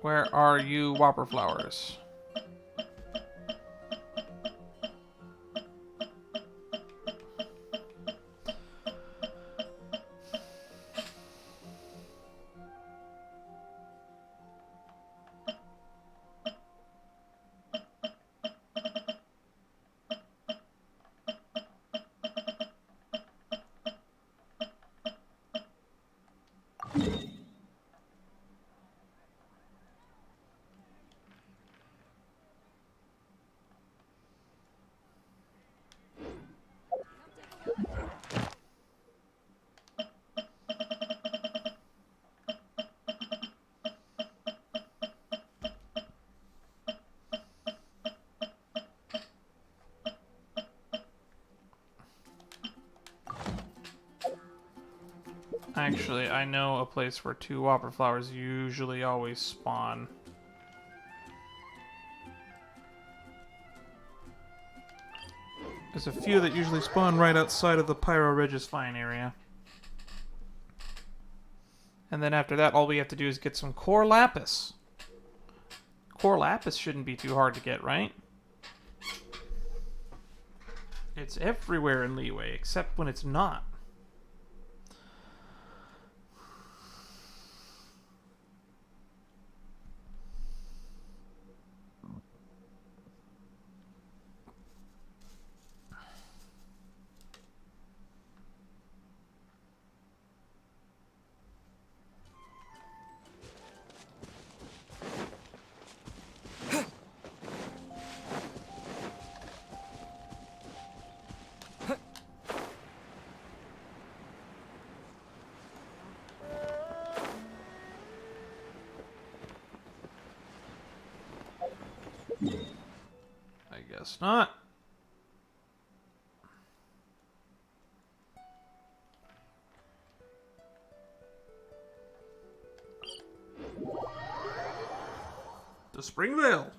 Where are you, Whopper Flowers? Actually, I know a place where 2 whopper flowers usually always spawn. There's a few that usually spawn right outside of the Pyro Regis Vine area. And then after that, all we have to do is get some Core Lapis. Core Lapis shouldn't be too hard to get, right? It's everywhere in Leeway, except when it's not. I guess not. To Springvale.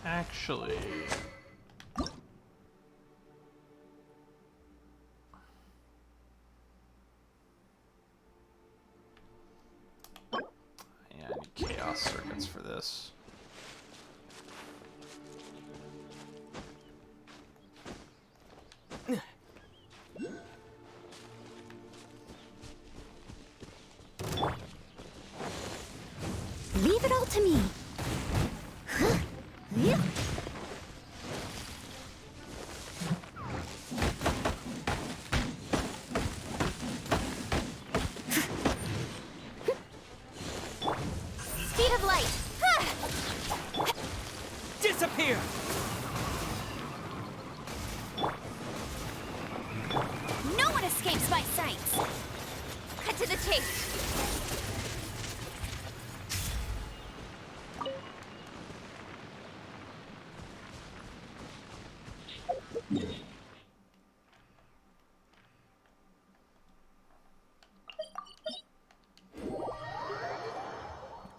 Actually, yeah, I need chaos circuits for this. Leave it all to me. Yeah. Speed of light. Disappear! No one escapes my sights. Cut to the chase.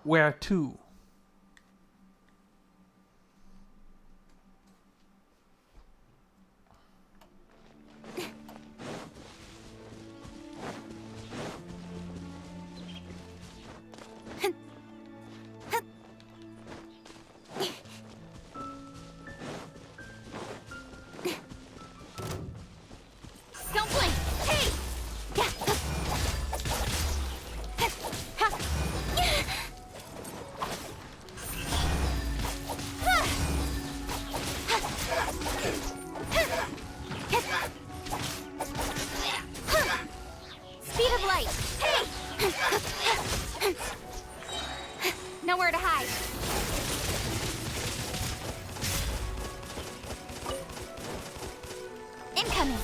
Where to? Don't blink. Hey! Speed of light. Hey! Nowhere to hide. Incoming.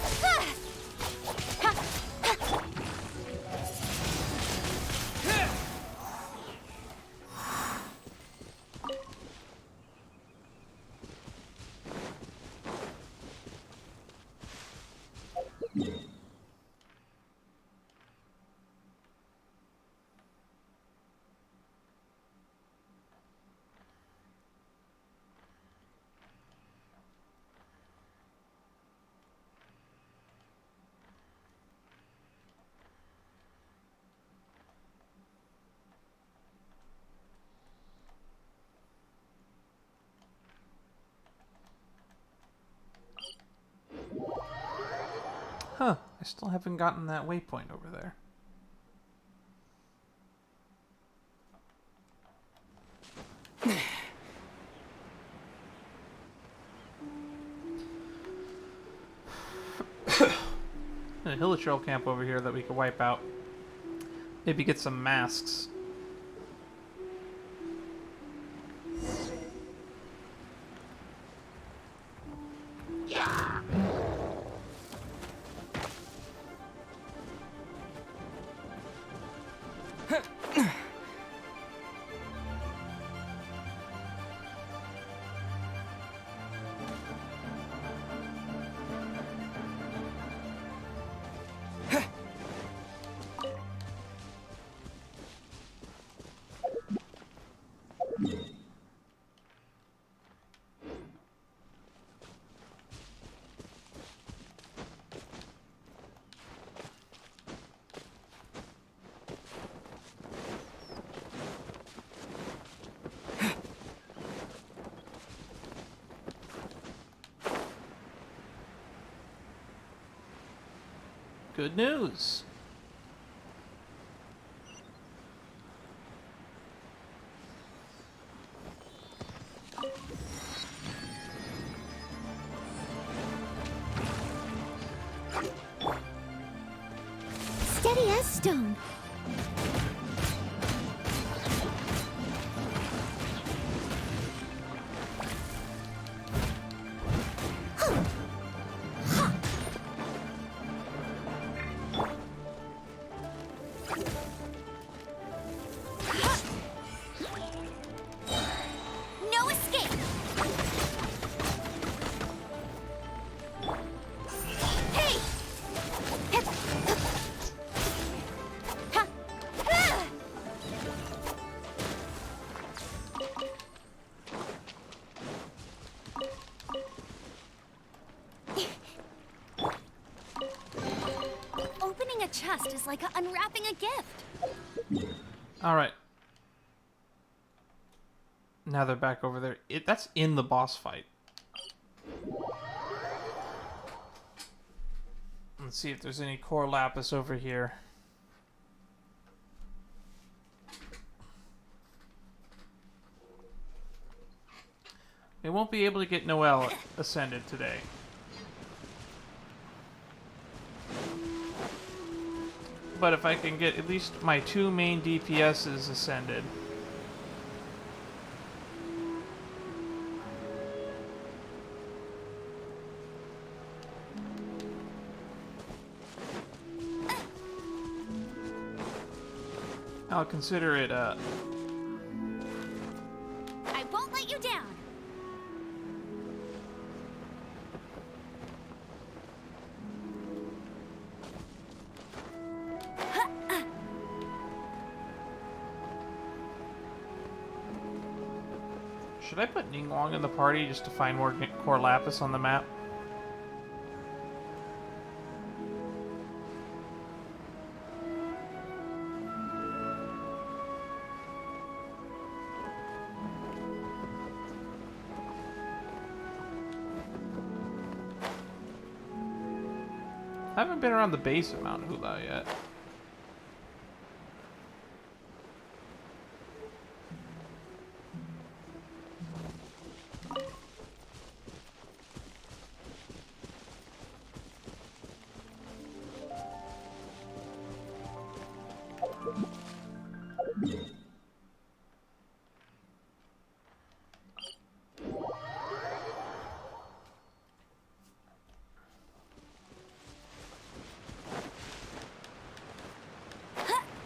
Huh, I still haven't gotten that waypoint over there. A Hilichurl camp over here that we could wipe out. Maybe get some masks. Good news. Steady as stone. No escape! Hey! Hip! Ha! Ah! Opening a chest is like unwrapping a gift. All right. Now they're back over there. That's in the boss fight. Let's see if there's any core lapis over here. We won't be able to get Noelle ascended today. But if I can get at least my 2 main DPSs ascended. I'll consider it I won't let you down. Should I put Ninglong in the party just to find more core lapis on the map? I haven't been around the base of Mount Hula yet.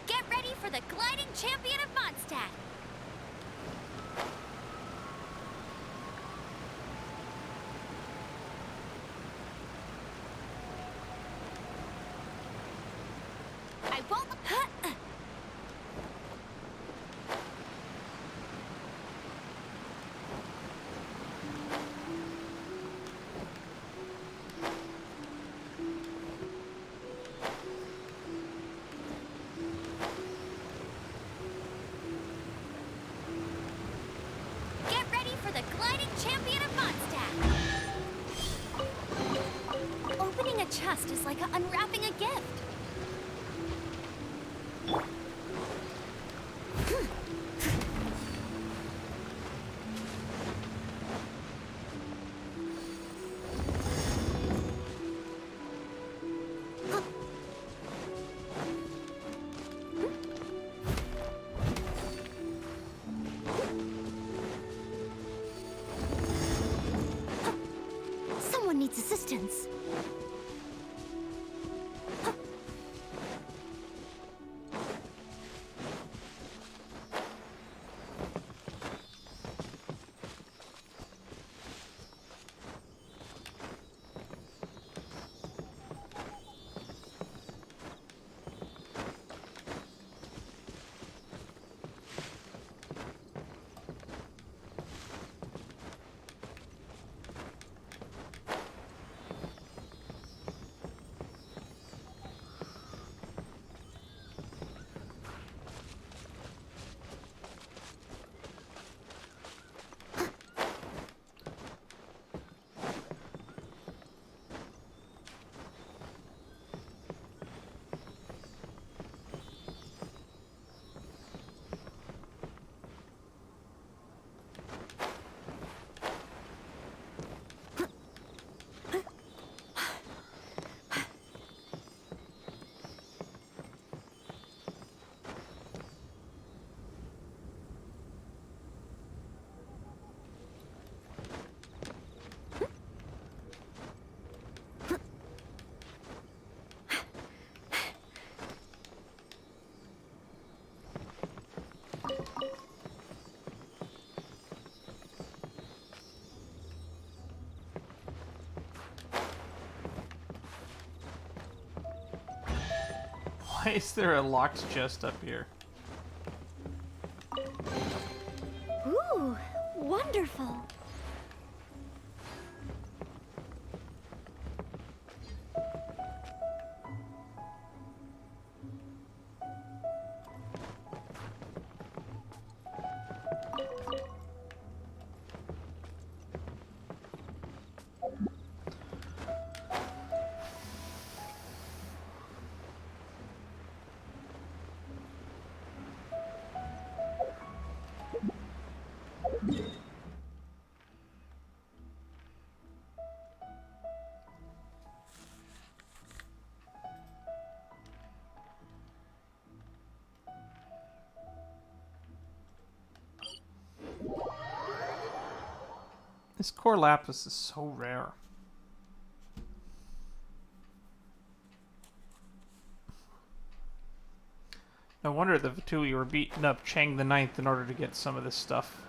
Get ready for the gliding champion of Mondstadt. I won't. Get ready for the gliding champion of Mondstadt. Opening a chest is like unwrapping a gift. Someone needs assistance. Why is there a locked chest up here? Ooh, wonderful. This core lapis is so rare. No wonder the Vatui were beating up Chang the Ninth in order to get some of this stuff.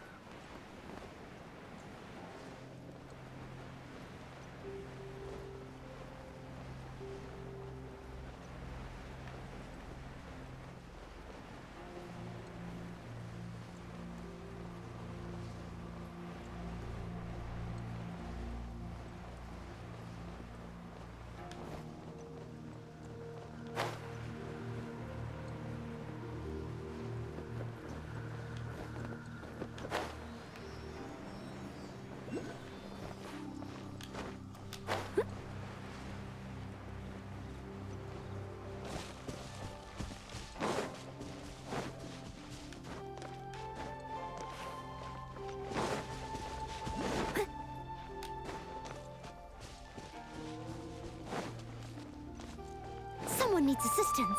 Someone needs assistance.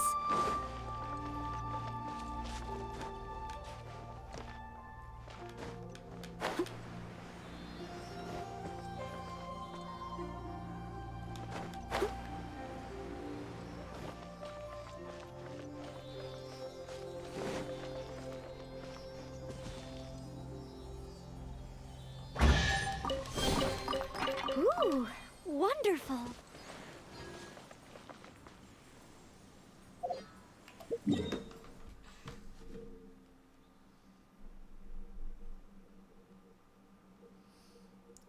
Ooh, wonderful.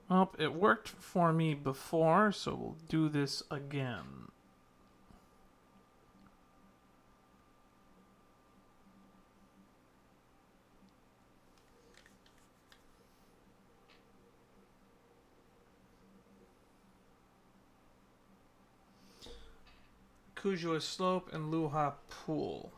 Well, it worked for me before, so we'll do this again. Kujua Slope and Luha Pool.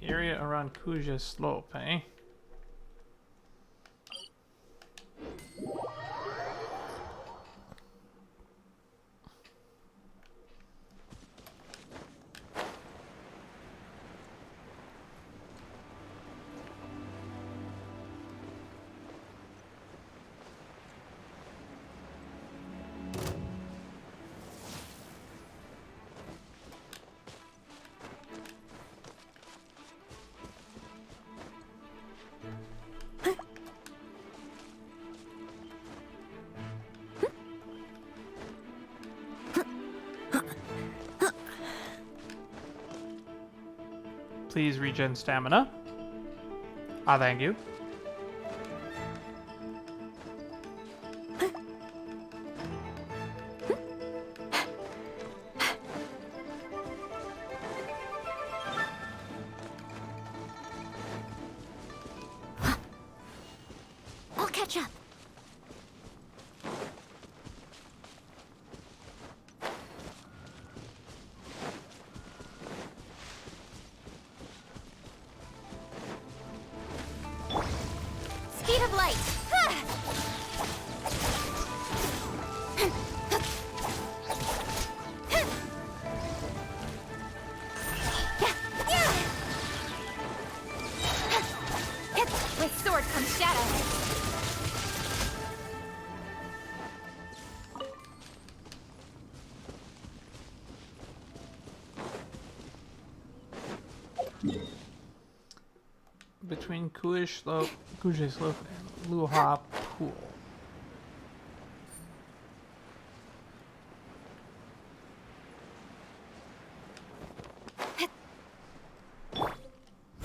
The area around Kujua Slope, eh? Please regen stamina. Ah, thank you. I'll catch up. Speed of light. With sword comes shadow. Between Kuje Slope and Luha Pool.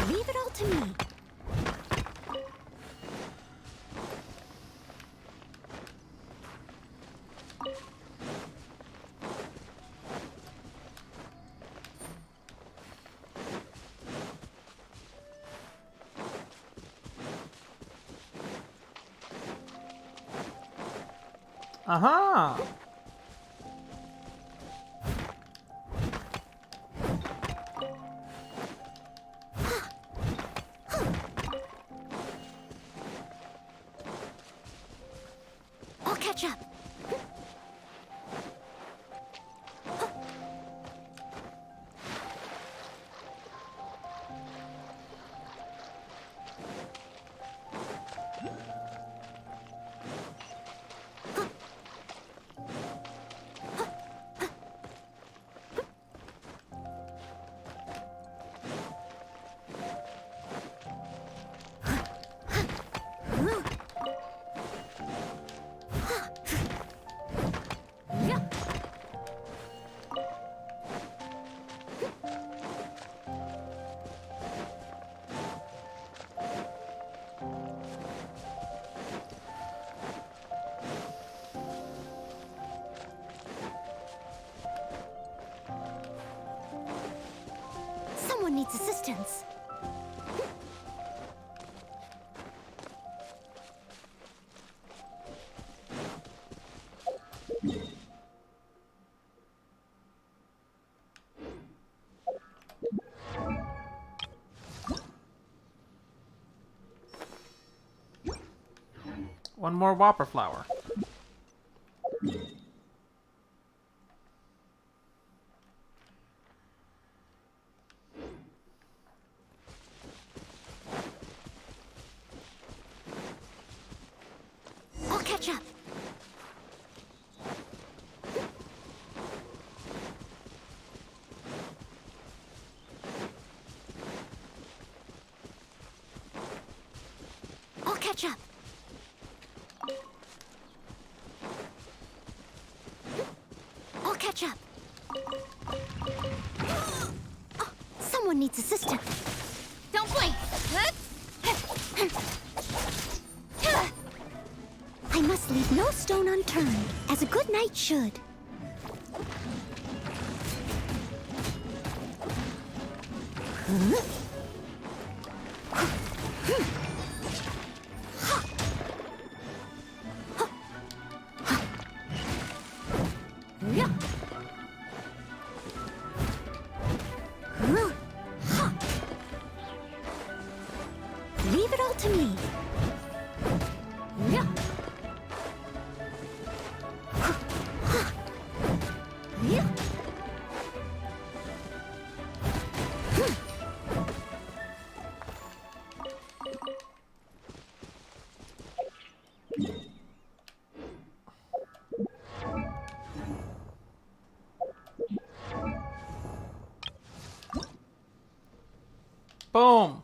Leave it all to me. Aha! I'll catch up. Someone needs assistance. One more Whopper Flower. I'll catch up. I'll catch up. I'll catch up. Oh, someone needs assistance. Don't blink! I must leave no stone unturned, as a good knight should. Leave it all to me. Boom!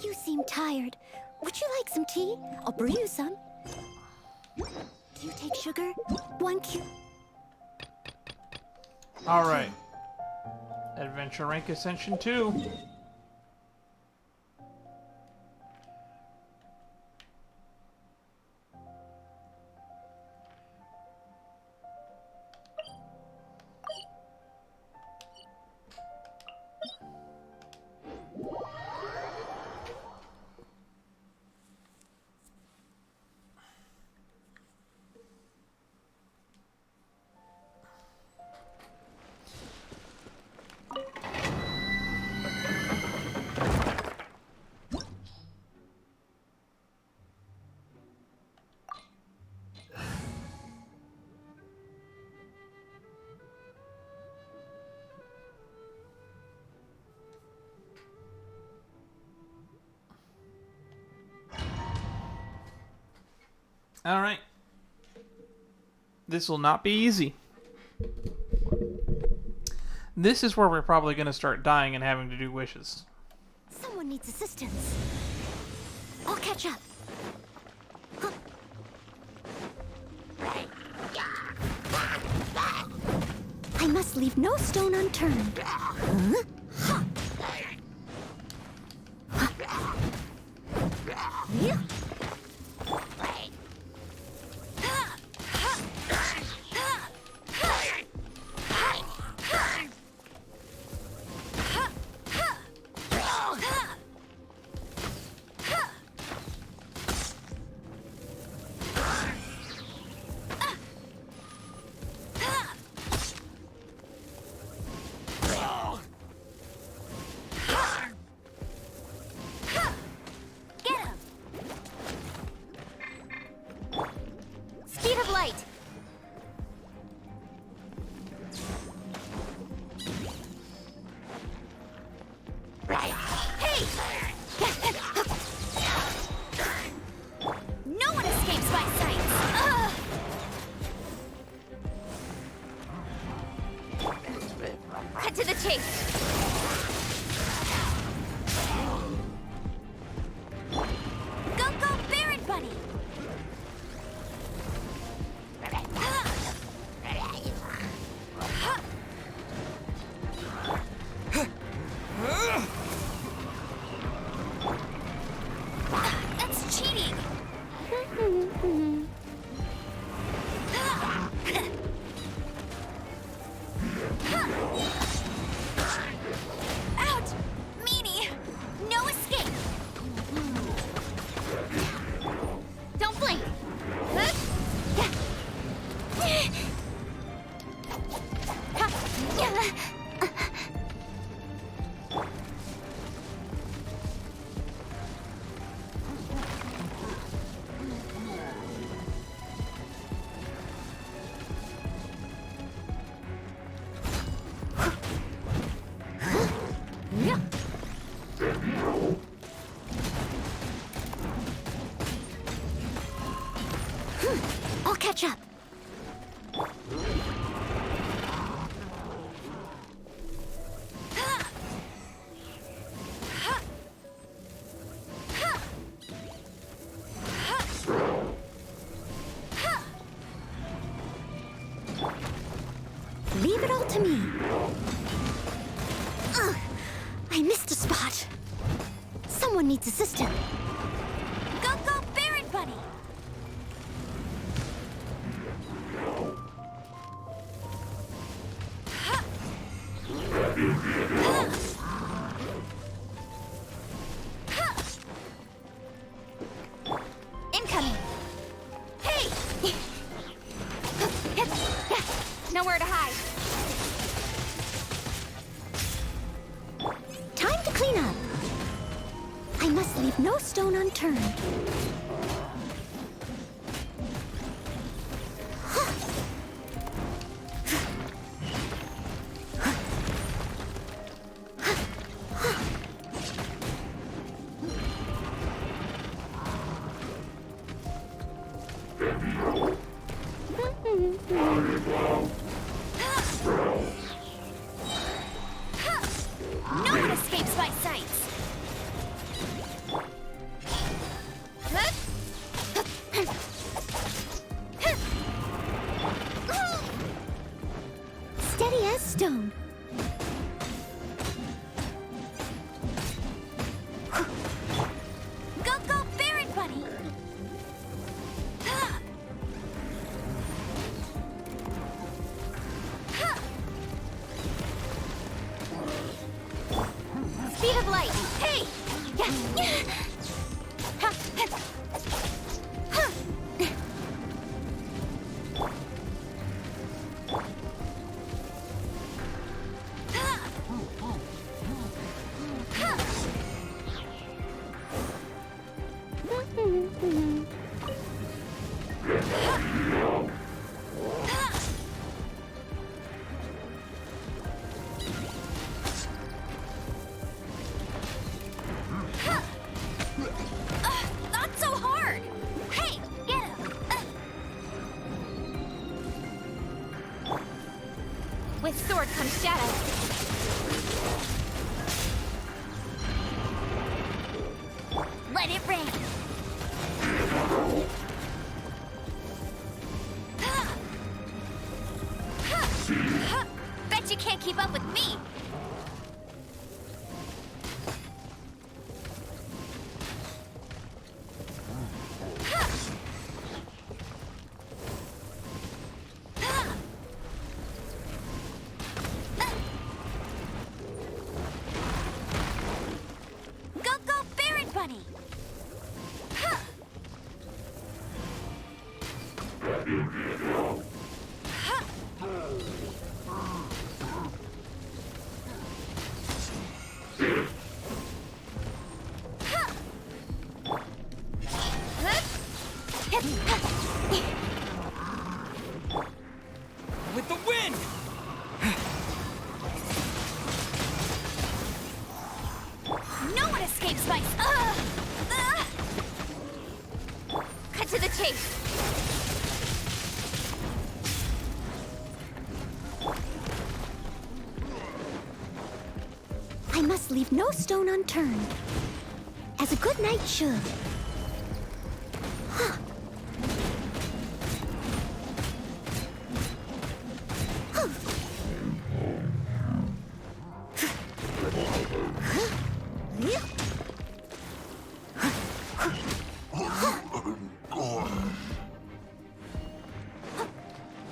You seem tired. Would you like some tea? I'll brew you some. Do you take sugar? 1 cube. Alright. Adventure Rank Ascension 2. Alright. This will not be easy. This is where we're probably going to start dying and having to do wishes. Someone needs assistance. I'll catch up. Huh. I must leave no stone unturned. Huh? Huh. Yeah. I'll catch up. Leave it all to me. Ugh, I missed a spot. Someone needs assistance. Go, go, Baron Buddy! Incoming! Hey! Nowhere to hide. Time to clean up. I must leave no stone unturned. No one escapes my sights. Steady as stone. Go, go, Baron Buddy! Speed of light! Hey! With sword comes shadow. Let it rain. Bet you can't keep up with me. With the wind! No one escapes my... Cut to the chase. I must leave no stone unturned, as a good knight should.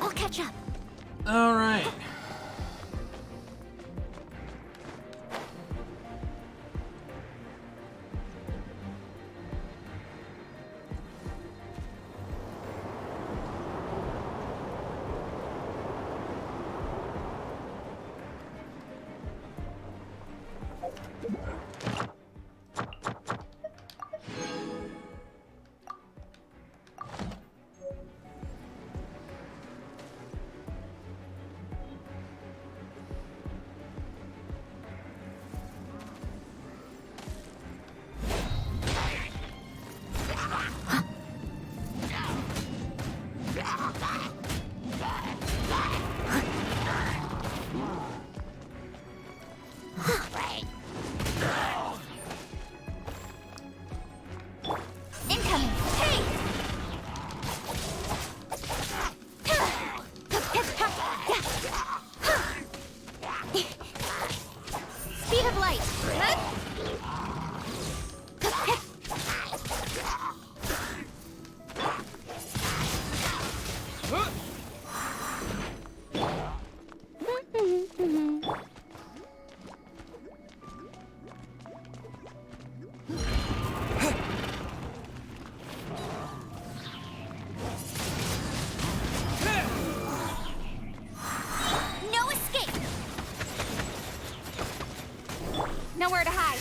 I'll catch up. All right. Speed of light. No escape! Nowhere to hide.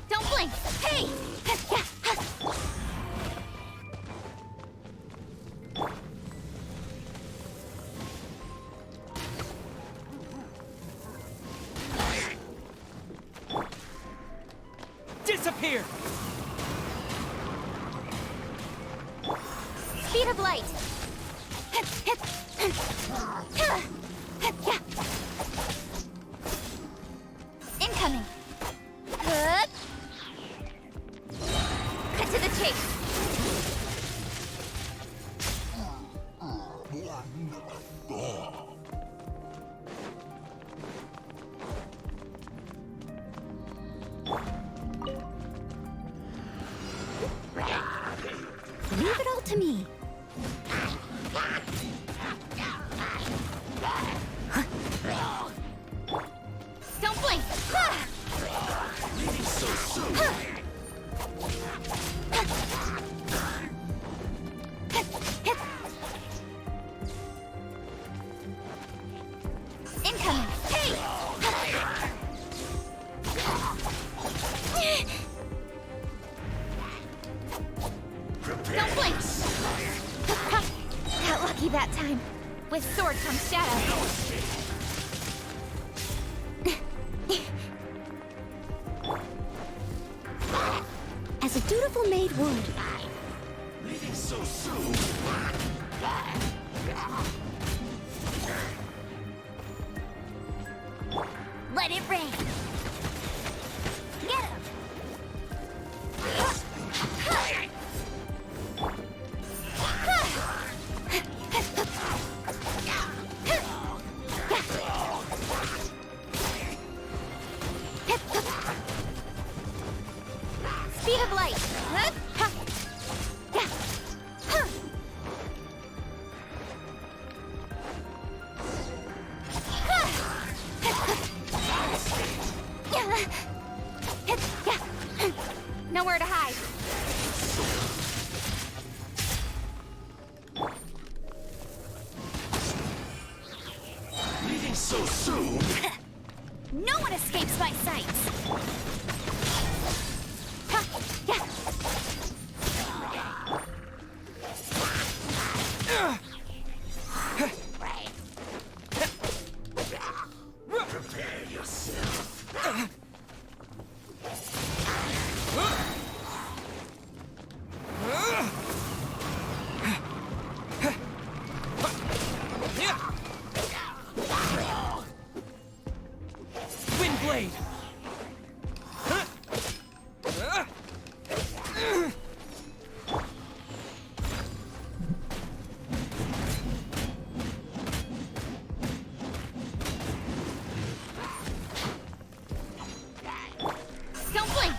Don't blink. Hey! Disappear! Speed of light. Incoming. Good. Cut to the chase. Leave it all to me. Don't blink. Incoming. Hey! Don't blink. Got lucky that time. With sword comes shadow. As a dutiful maid would. Leaving so soon. Let it rain. Get him. Speed of light. Nowhere to hide. Leaving so soon? No one escapes my sights. Prepare yourself. Windblade! Don't blink.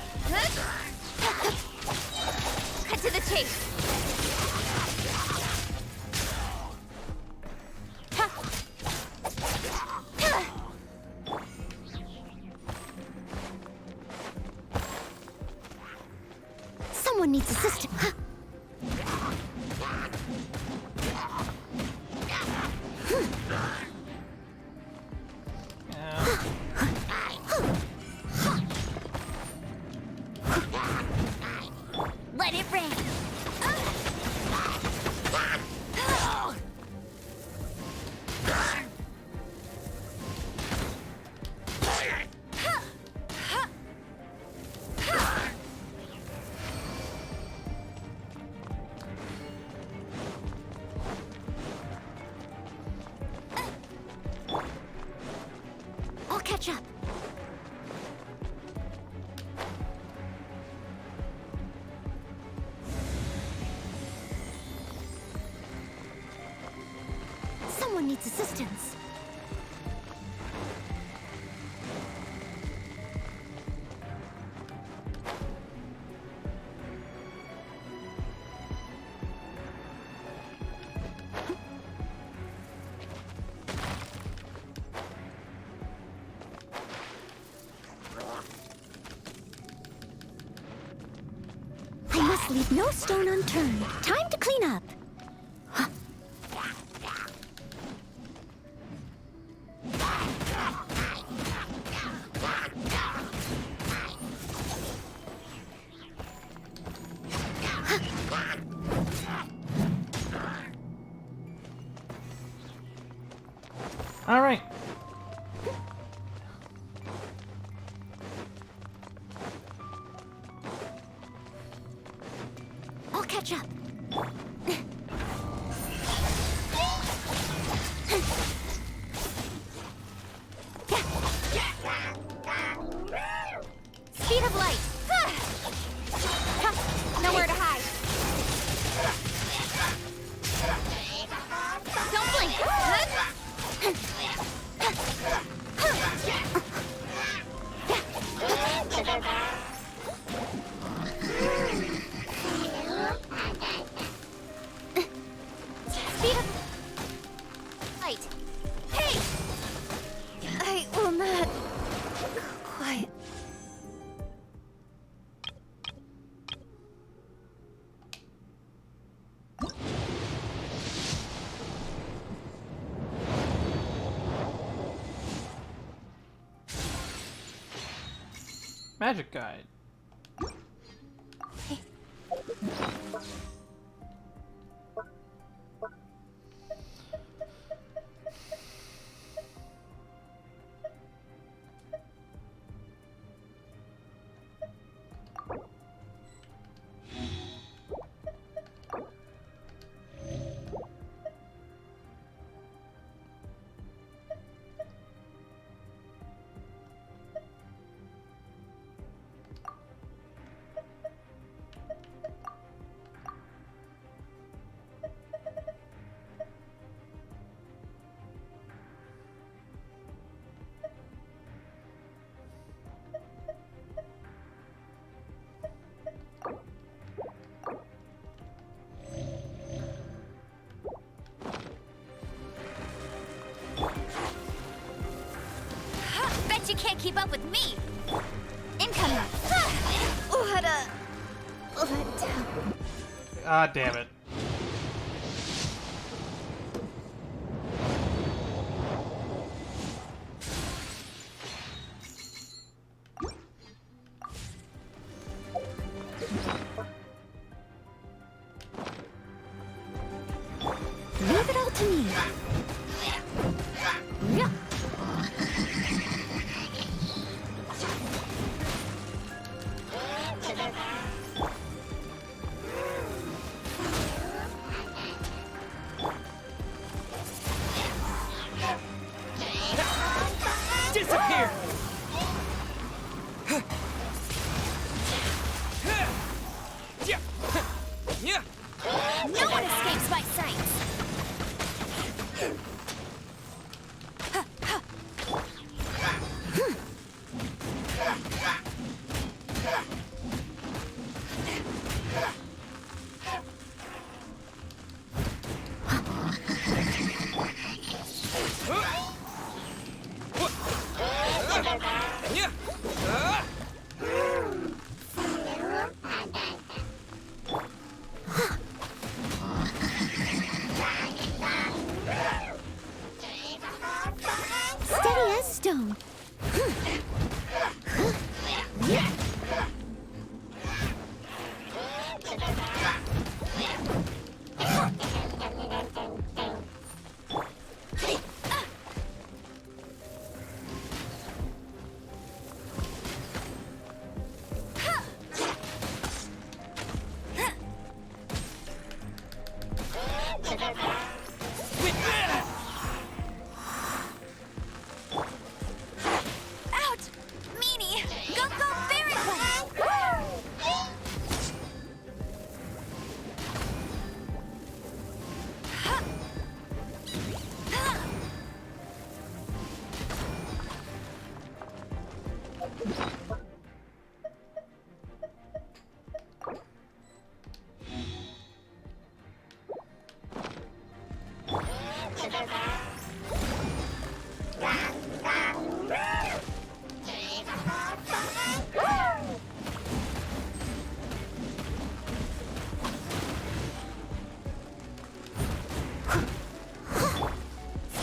Cut to the chase. Someone needs assistance. Let it rain. I'll catch up. Someone needs assistance. I must leave no stone unturned. Time to clean up. All right. I'll catch up. Speed of light. Nowhere to hide. Don't blink. Speed of light. Hey! I will not. Quiet. Magic guide. can't keep up with me. Incoming. What a letdown. Ah, damn it. Leave it all to me. Yeah. Disappear! No one escapes my sights. Steady as stone. Out! Meanie! Go, Barry!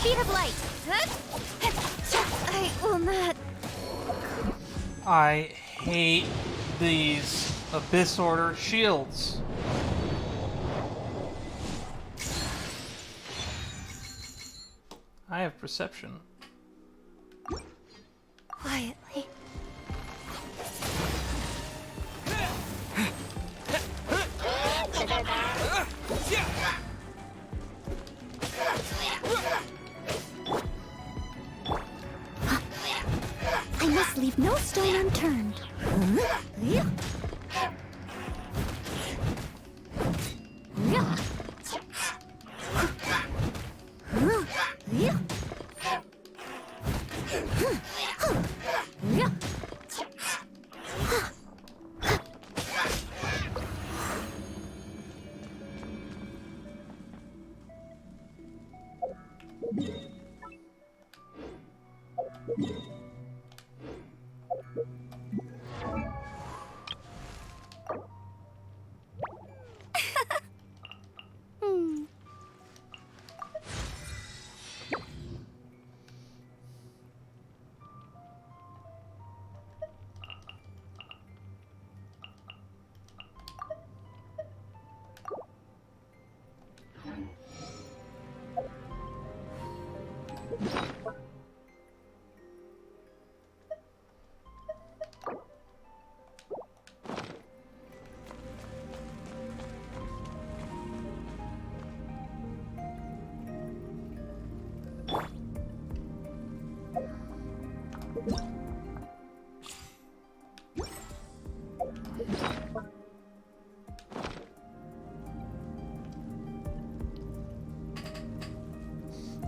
Speed of light. I will not. I hate these Abyss Order shields. I have perception. Quietly. I must leave no stone unturned.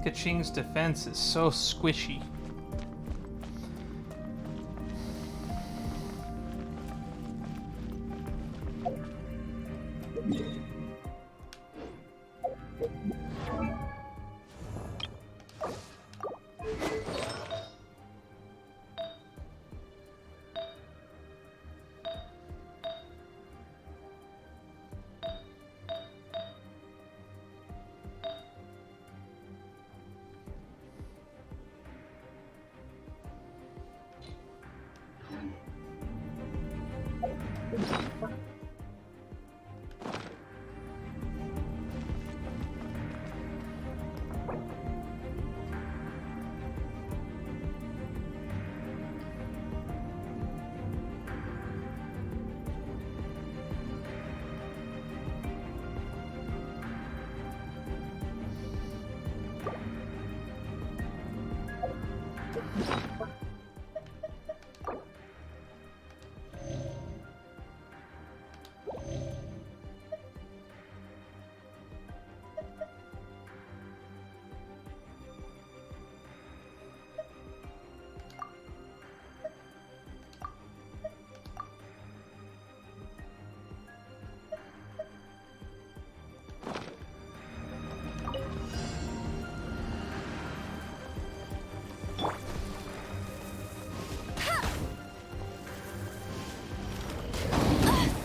Kaching's defense is so squishy.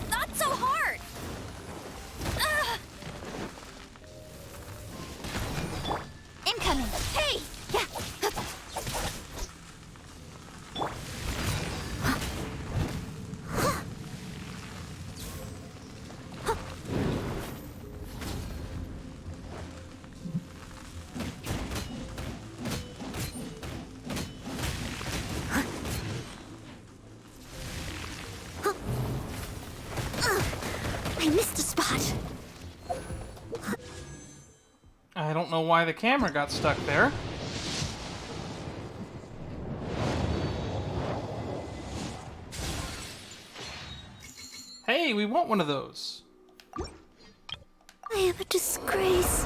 Not so hard! Incoming! Hey! Yeah! I missed a spot. I don't know why the camera got stuck there. Hey, we want one of those. I am a disgrace.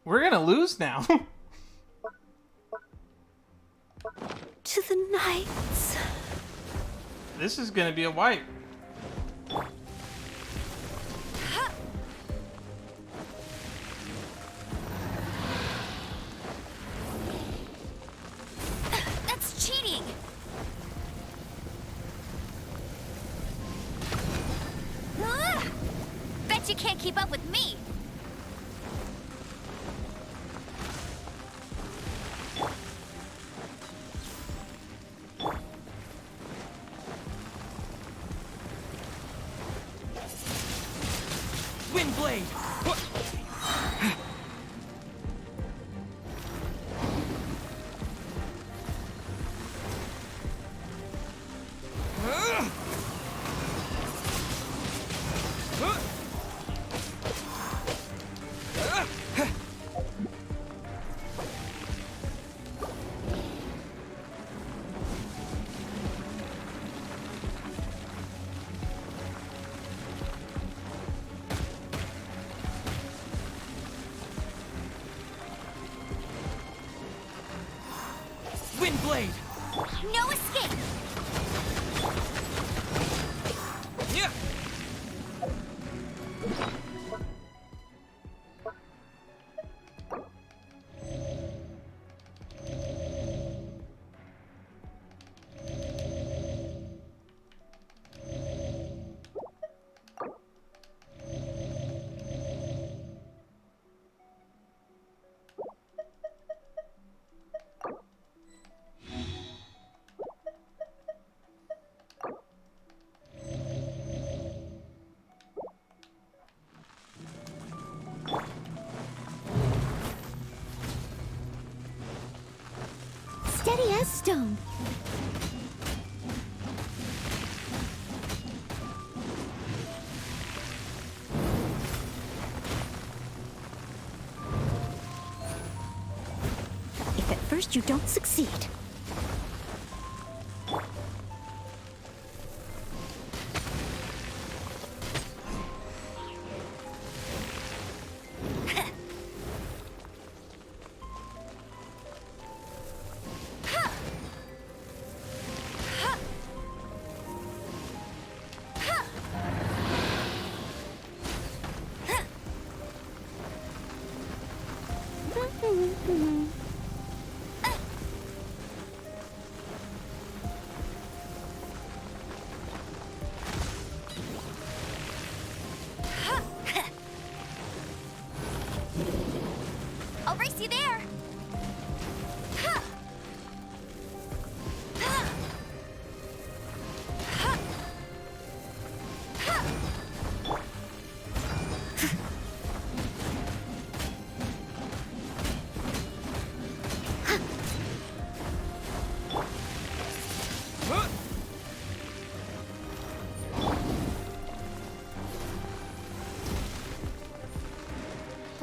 We're gonna lose now. To the knights. This is gonna be a wipe. That's cheating! Bet you can't keep up with me! Windblade! Windblade! No escape! Yeah. Steady as stone. If at first you don't succeed.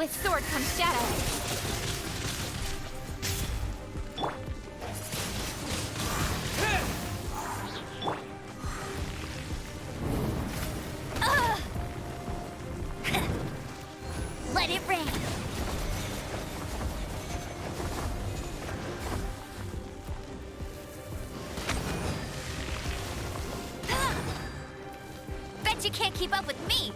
With sword comes shadow. Let it rain. Bet you can't keep up with me.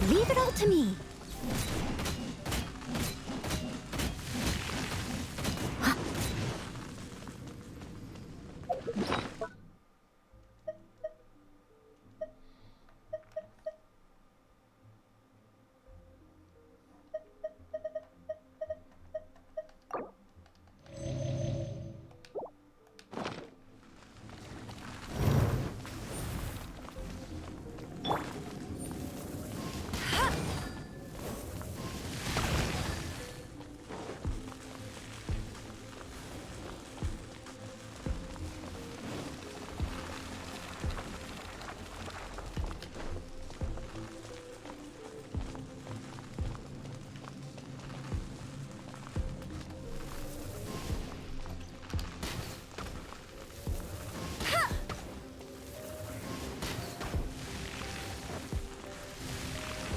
Leave it all to me.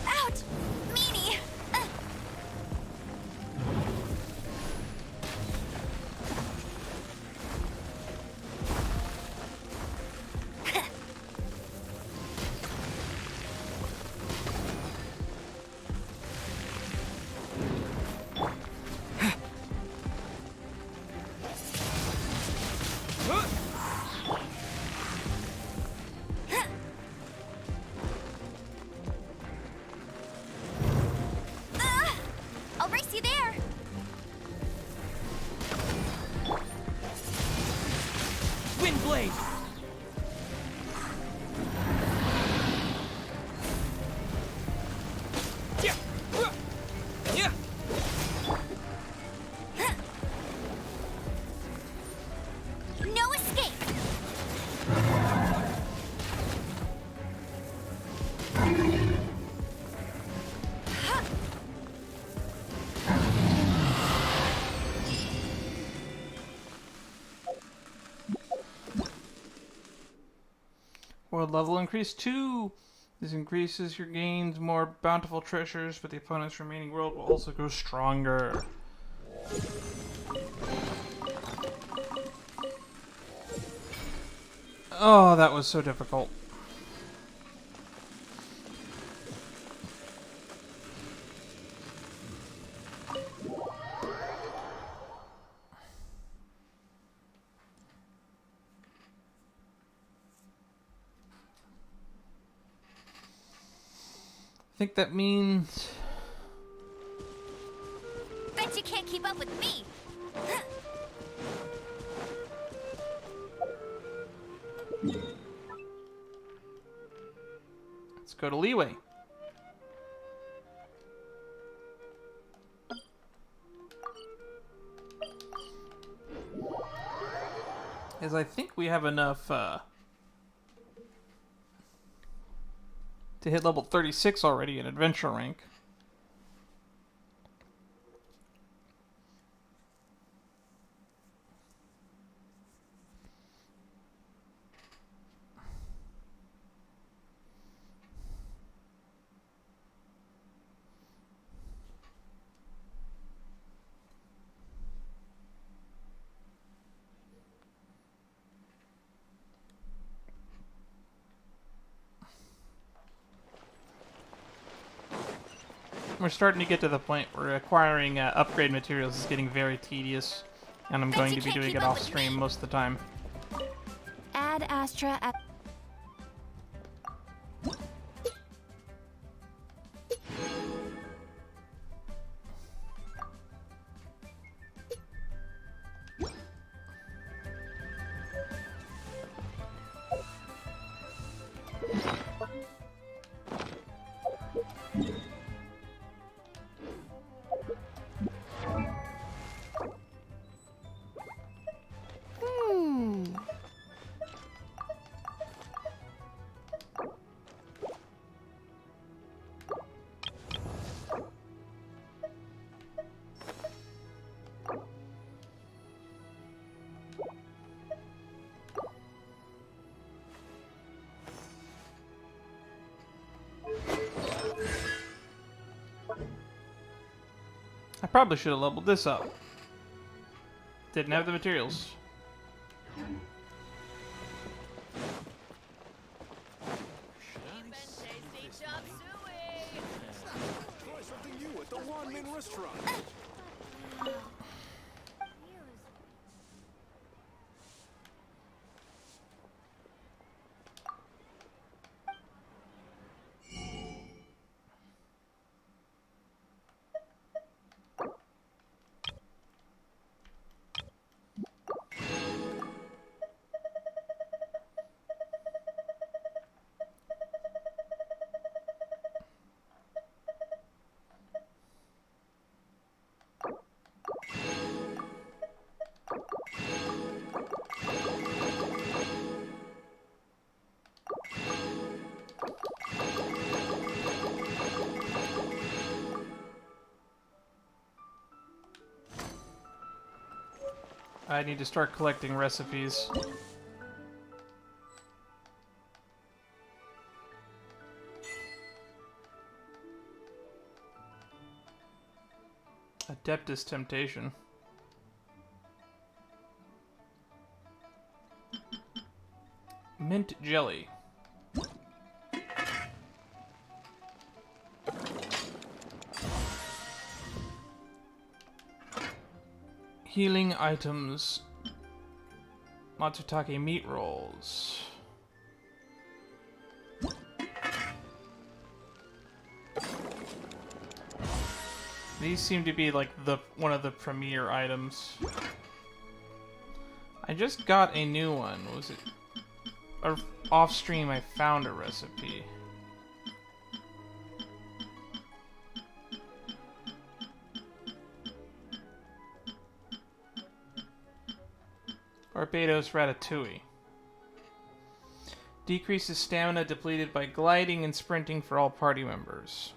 Ouch! Meanie! I'll race you there. Windblade! No escape. World level increase 2. This increases your gains more bountiful treasures, but the opponent's remaining world will also grow stronger. Oh, that was so difficult. I think that means... Bet you can't keep up with me. Let's go to Leeway. As I think we have enough to hit level 36 already in Adventure rank. We're starting to get to the point where acquiring upgrade materials is getting very tedious, and I'm going to be doing it off stream most of the time. Ad Astra. I probably should have leveled this up. Didn't have the materials. Try something new at the Wanmin restaurant. I need to start collecting recipes. Adeptus Temptation. Mint jelly. Healing items. Matsutake meat rolls. These seem to be like one of the premier items. I just got a new one. Was it? Or off stream I found a recipe. Barbados Ratatouille. Decreases stamina depleted by gliding and sprinting for all party members.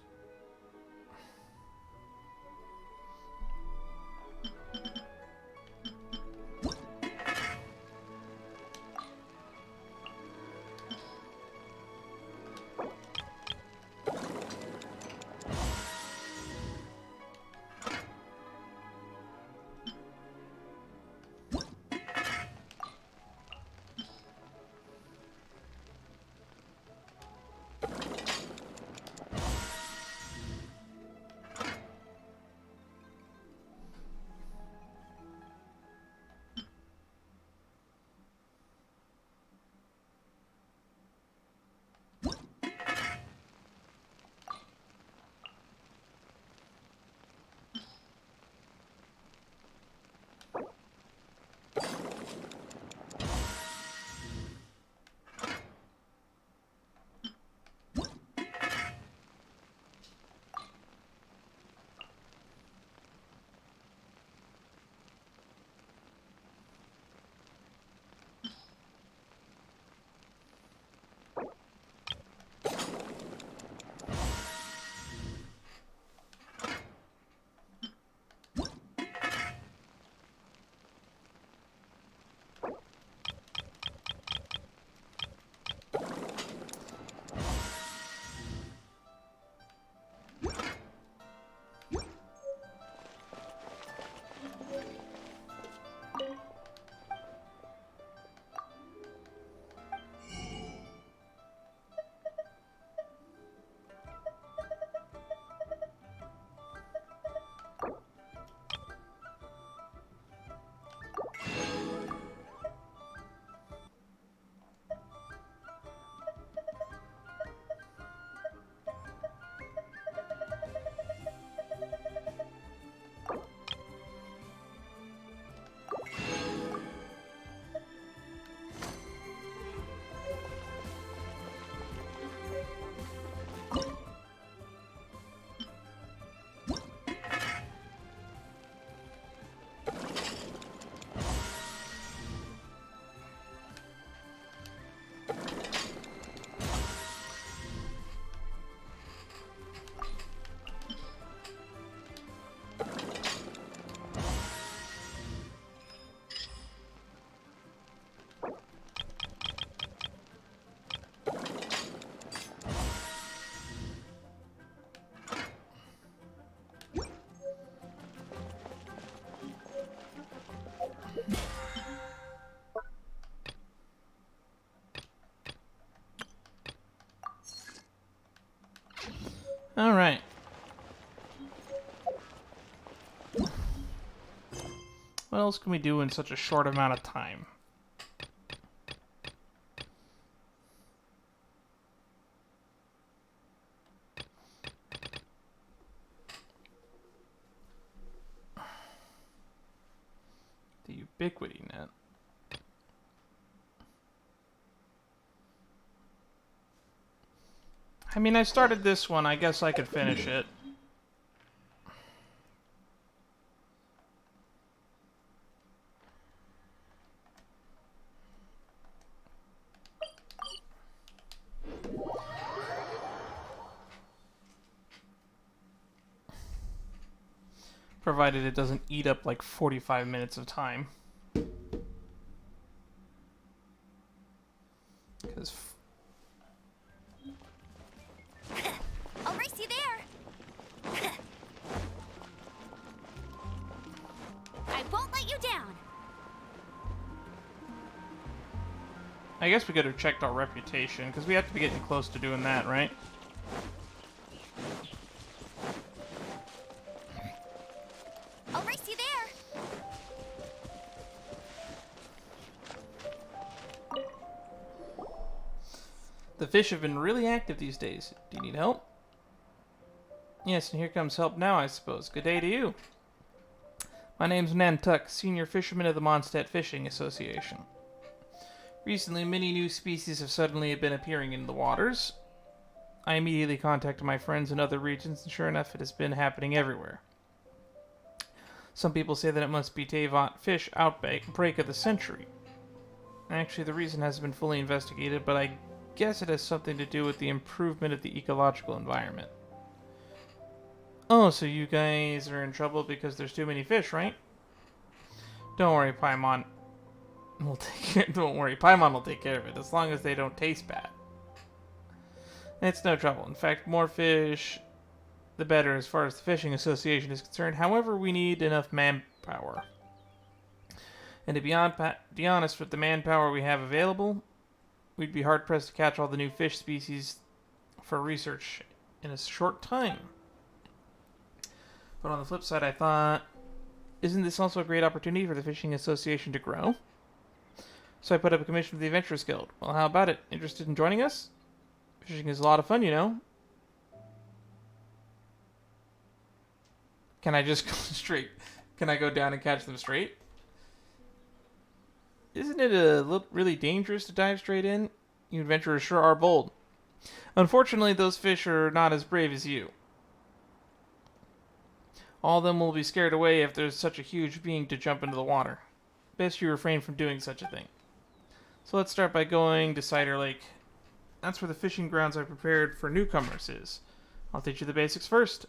Alright. What else can we do in such a short amount of time? The Ubiquity Net. I mean, I started this one. I guess I could finish it. Provided it doesn't eat up like 45 minutes of time. Because I'll race you there. I won't let you down. I guess we could have checked our reputation, because we have to be getting close to doing that, right? I'll race you there. The fish have been really active these days. Do you need help? Yes, and here comes help now, I suppose. Good day to you. My name's Nantuck, Senior Fisherman of the Mondstadt Fishing Association. Recently, many new species have suddenly been appearing in the waters. I immediately contacted my friends in other regions, and sure enough, it has been happening everywhere. Some people say that it must be Tavont fish outbreak of the century. Actually, the reason hasn't been fully investigated, but I guess it has something to do with the improvement of the ecological environment. Oh, so you guys are in trouble because there's too many fish, right? Don't worry, Paimon. Don't worry, Paimon will take care of it, as long as they don't taste bad. It's no trouble. In fact, more fish, the better as far as the Fishing Association is concerned. However, we need enough manpower. And to be honest, with the manpower we have available, we'd be hard-pressed to catch all the new fish species for research in a short time. But on the flip side, I thought, isn't this also a great opportunity for the Fishing Association to grow? So I put up a commission for the Adventurers Guild. Well, how about it? Interested in joining us? Fishing is a lot of fun, you know. Can I just go straight? Can I go down and catch them straight? Isn't it really dangerous to dive straight in? You adventurers sure are bold. Unfortunately, those fish are not as brave as you. All of them will be scared away if there's such a huge being to jump into the water. Best you refrain from doing such a thing. So let's start by going to Cider Lake. That's where the fishing grounds I prepared for newcomers is. I'll teach you the basics first.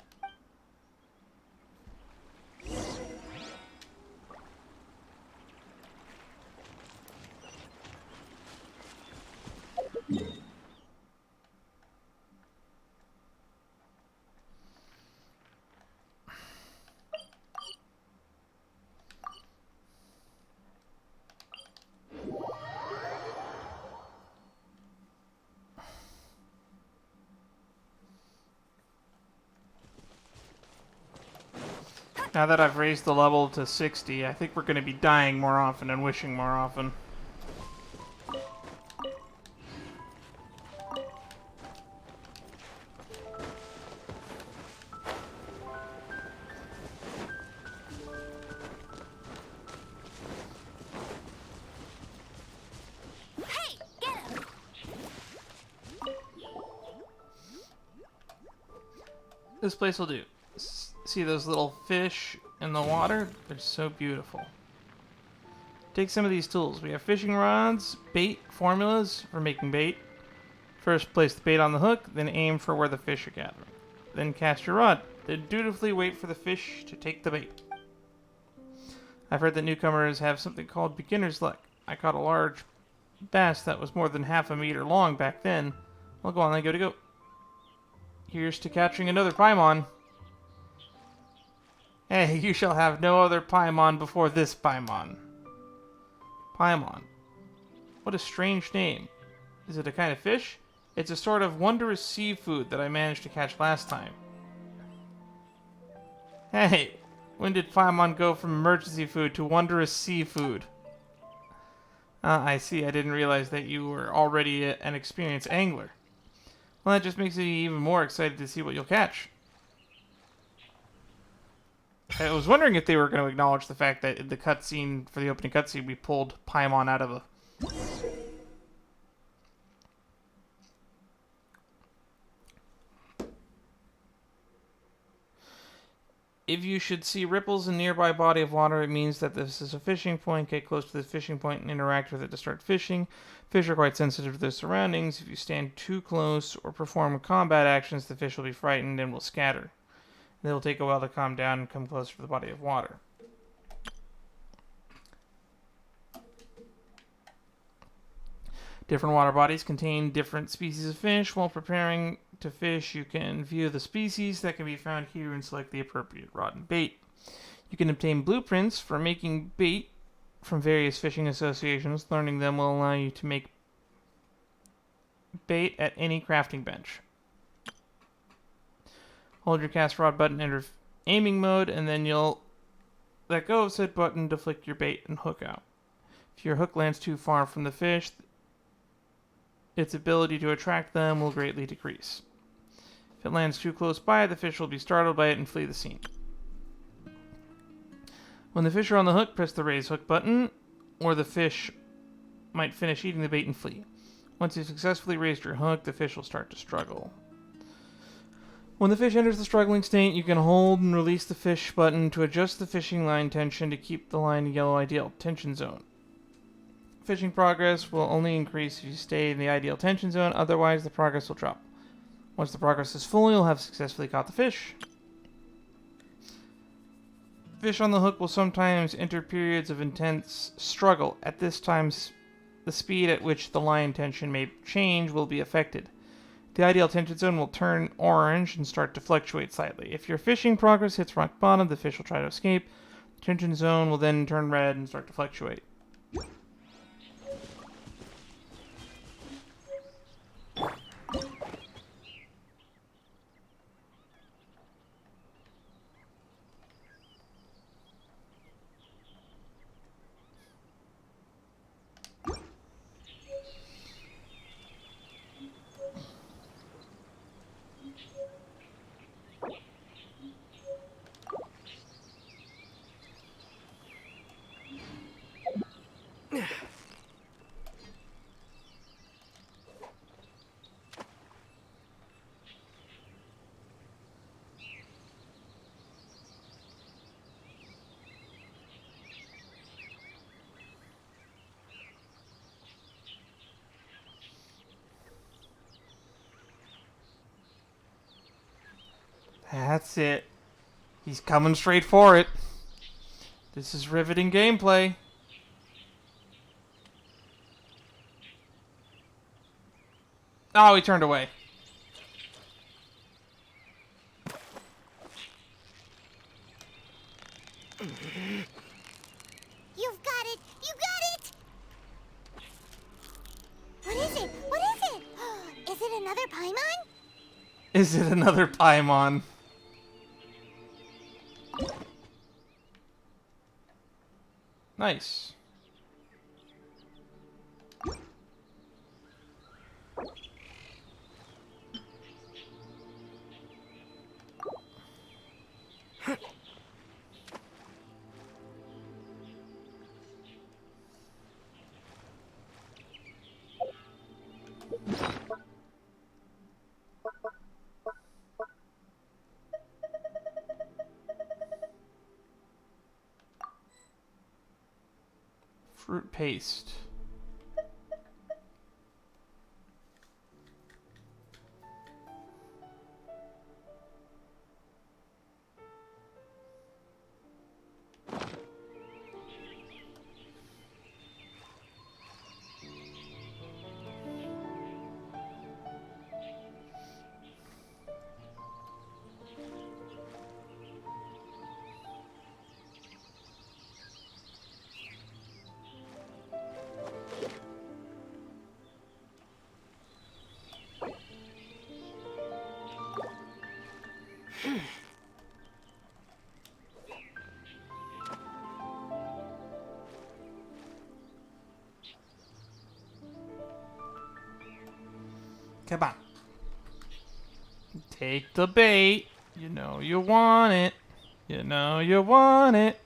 Now that I've raised the level to 60, I think we're going to be dying more often and wishing more often. Hey, get him! This place will do. See those little fish in the water? They're so beautiful. Take some of these tools. We have fishing rods, bait, formulas for making bait. First, place the bait on the hook, then aim for where the fish are gathering. Then cast your rod. Then dutifully wait for the fish to take the bait. I've heard that newcomers have something called beginner's luck. I caught a large bass that was more than half a meter long back then. Well, go on, then go. Here's to catching another Paimon. Hey, you shall have no other Paimon before this Paimon. Paimon. What a strange name. Is it a kind of fish? It's a sort of wondrous seafood that I managed to catch last time. Hey, when did Paimon go from emergency food to wondrous seafood? I see. I didn't realize that you were already an experienced angler. Well, that just makes me even more excited to see what you'll catch. I was wondering if they were going to acknowledge the fact that in the cutscene, for the opening cutscene, we pulled Paimon out of a... If you should see ripples in a nearby body of water, it means that this is a fishing point. Get close to the fishing point and interact with it to start fishing. Fish are quite sensitive to their surroundings. If you stand too close or perform combat actions, the fish will be frightened and will scatter. They will take a while to calm down and come closer to the body of water. Different water bodies contain different species of fish. While preparing to fish, you can view the species that can be found here and select the appropriate rod and bait. You can obtain blueprints for making bait from various fishing associations. Learning them will allow you to make bait at any crafting bench. Hold your cast rod button, enter aiming mode, and then you'll let go of said button to flick your bait and hook out. If your hook lands too far from the fish, its ability to attract them will greatly decrease. If it lands too close by, the fish will be startled by it and flee the scene. When the fish are on the hook, press the raise hook button, or the fish might finish eating the bait and flee. Once you've successfully raised your hook, the fish will start to struggle. When the fish enters the struggling state, you can hold and release the fish button to adjust the fishing line tension to keep the line in yellow ideal tension zone. Fishing progress will only increase if you stay in the ideal tension zone, otherwise the progress will drop. Once the progress is full, you'll have successfully caught the fish. Fish on the hook will sometimes enter periods of intense struggle. At this time, the speed at which the line tension may change will be affected. The ideal tension zone will turn orange and start to fluctuate slightly. If your fishing progress hits rock bottom, the fish will try to escape. The tension zone will then turn red and start to fluctuate. That's it. He's coming straight for it. This is riveting gameplay. Oh, he turned away. You've got it! You got it! What is it? What is it? Is it another Paimon? Is it another Paimon? Nice. Fruit paste. Come on. Take the bait. You know you want it. You know you want it.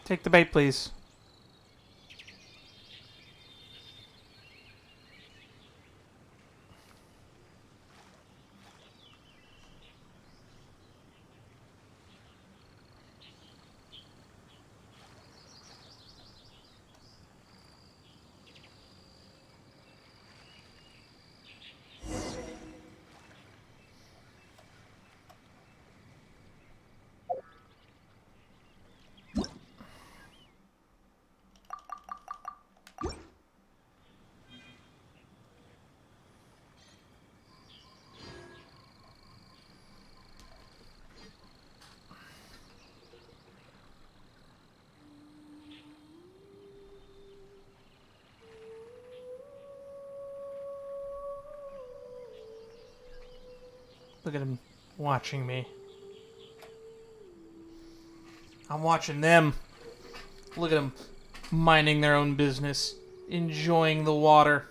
Take the bait, please. Look at him watching me. I'm watching them. Look at them minding their own business, enjoying the water.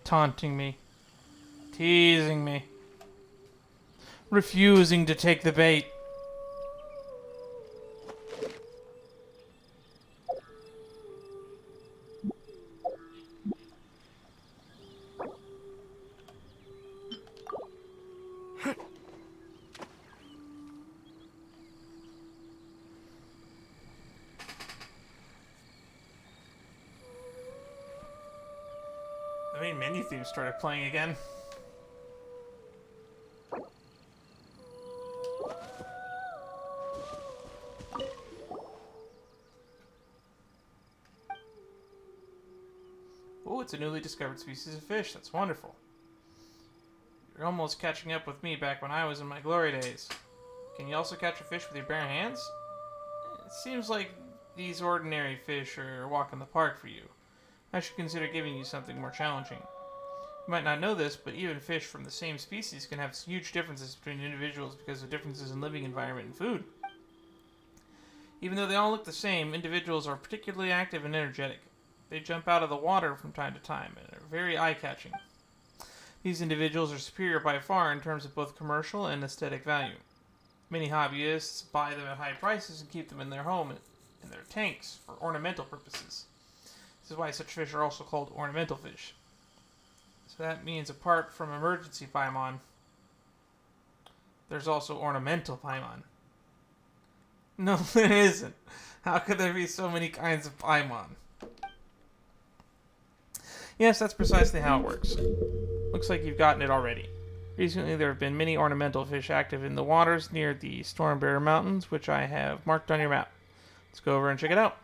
Taunting me, teasing me, refusing to take the bait. The main menu theme started playing again. Oh, it's a newly discovered species of fish. That's wonderful. You're almost catching up with me back when I was in my glory days. Can you also catch a fish with your bare hands? It seems like these ordinary fish are a walk in the park for you. I should consider giving you something more challenging. You might not know this, but even fish from the same species can have huge differences between individuals because of differences in living environment and food. Even though they all look the same, individuals are particularly active and energetic. They jump out of the water from time to time and are very eye-catching. These individuals are superior by far in terms of both commercial and aesthetic value. Many hobbyists buy them at high prices and keep them in their home in their tanks for ornamental purposes. This is why such fish are also called ornamental fish. So that means apart from emergency Paimon, there's also ornamental Paimon. No, there isn't. How could there be so many kinds of Paimon? Yes, that's precisely how it works. Looks like you've gotten it already. Recently, there have been many ornamental fish active in the waters near the Stormbearer Mountains, which I have marked on your map. Let's go over and check it out.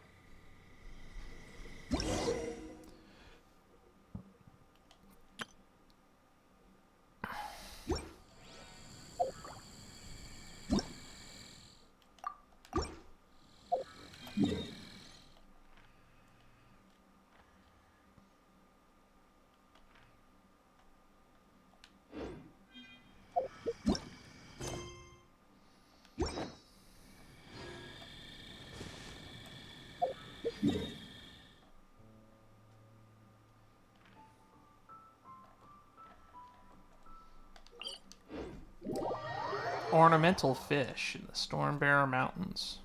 Ornamental fish in the Stormbearer Mountains.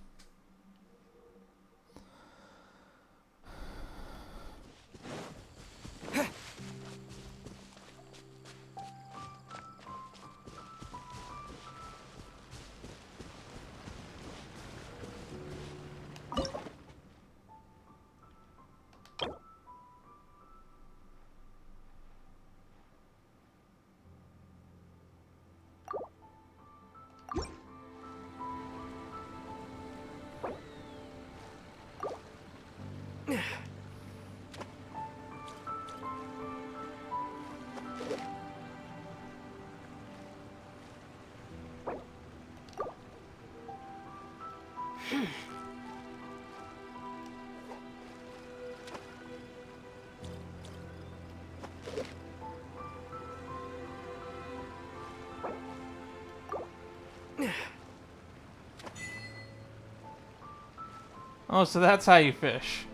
Oh, so that's how you fish.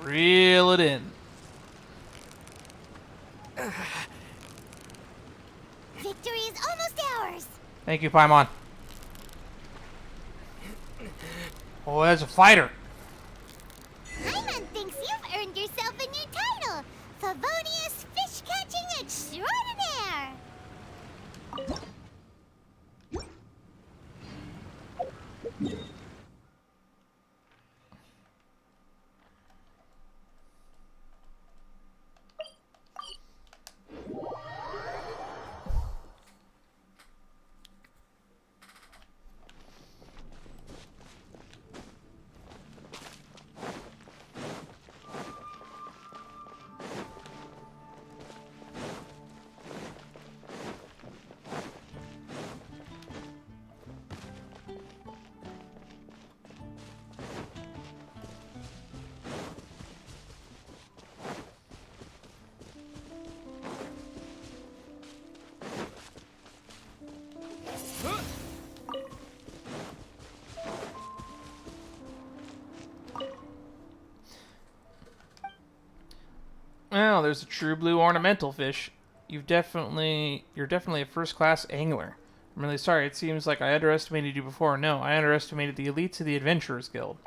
Reel it in. Victory is almost ours. Thank you, Paimon. Oh, that's a fighter. Paimon thinks you've earned yourself a new title, Favonius Fish Catching Extraordinaire. Well, there's a true blue ornamental fish. You're definitely a first-class angler. I'm really sorry. It seems like I underestimated you before. No, I underestimated the elites of the Adventurers Guild.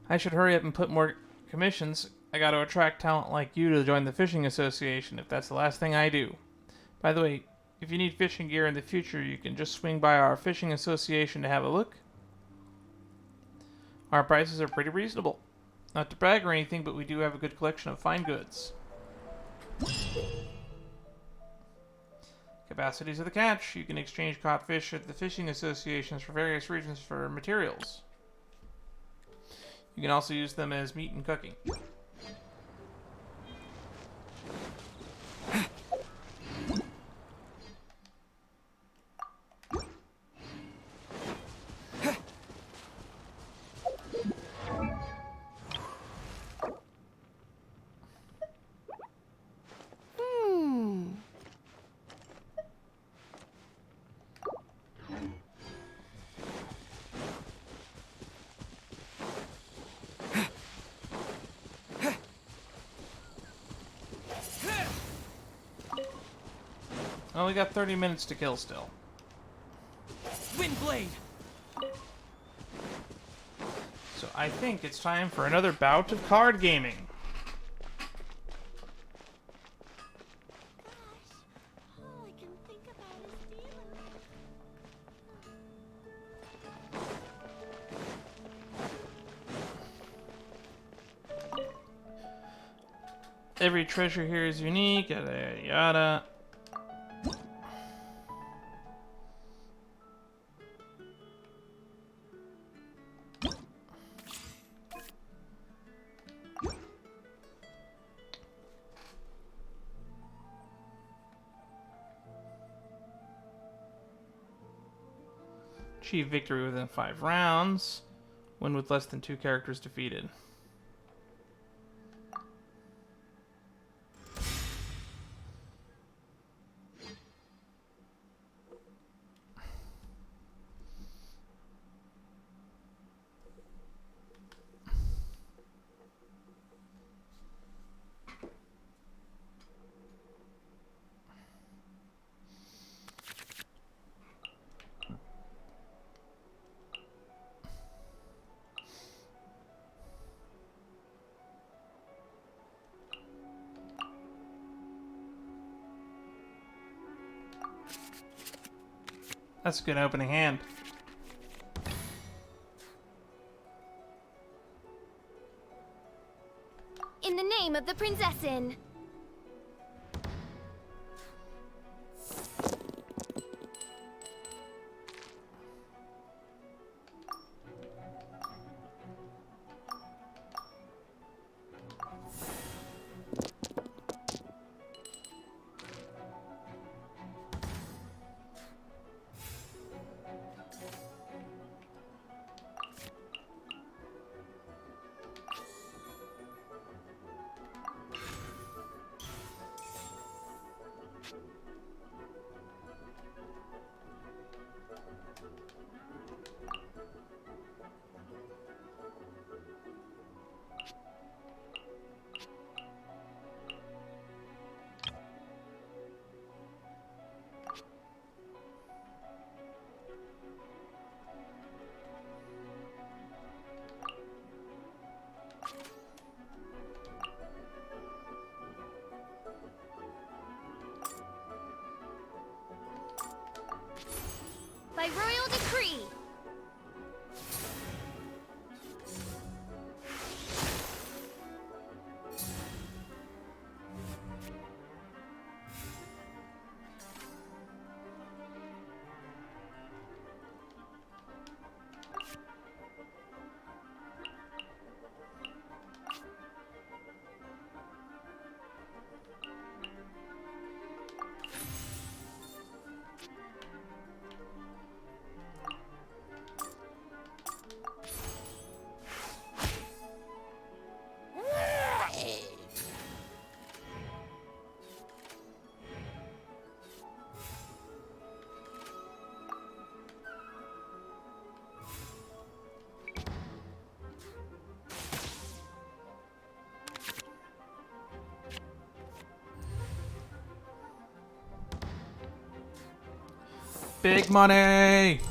I should hurry up and put more commissions. I got to attract talent like you to join the fishing association if that's the last thing I do. By the way, if you need fishing gear in the future, you can just swing by our fishing association to have a look. Our prices are pretty reasonable. Not to brag or anything, but we do have a good collection of fine goods. Capacities of the catch. You can exchange caught fish at the fishing associations for various regions for materials. You can also use them as meat and cooking. Well, we got 30 minutes to kill still. Windblade! So I think it's time for another bout of card gaming. All I can think about is dealing. Every treasure here is unique, yada yada. Achieve victory within 5 rounds. Win with less than 2 characters defeated. That's a good opening hand. In the name of the Prinzessin. Big money!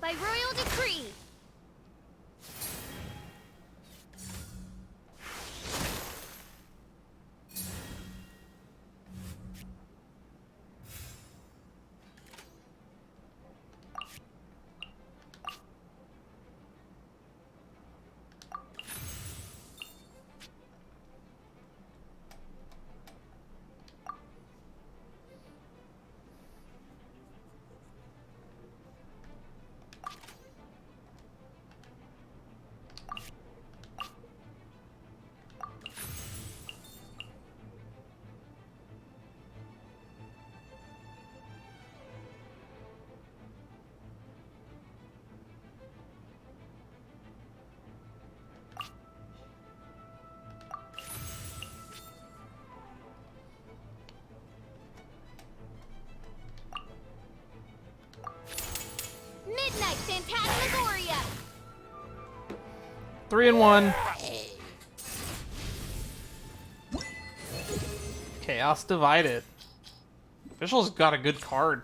By royal decree. Midnight Phantasmagoria. 3 and 1. Chaos Divided. Fischl's got a good card.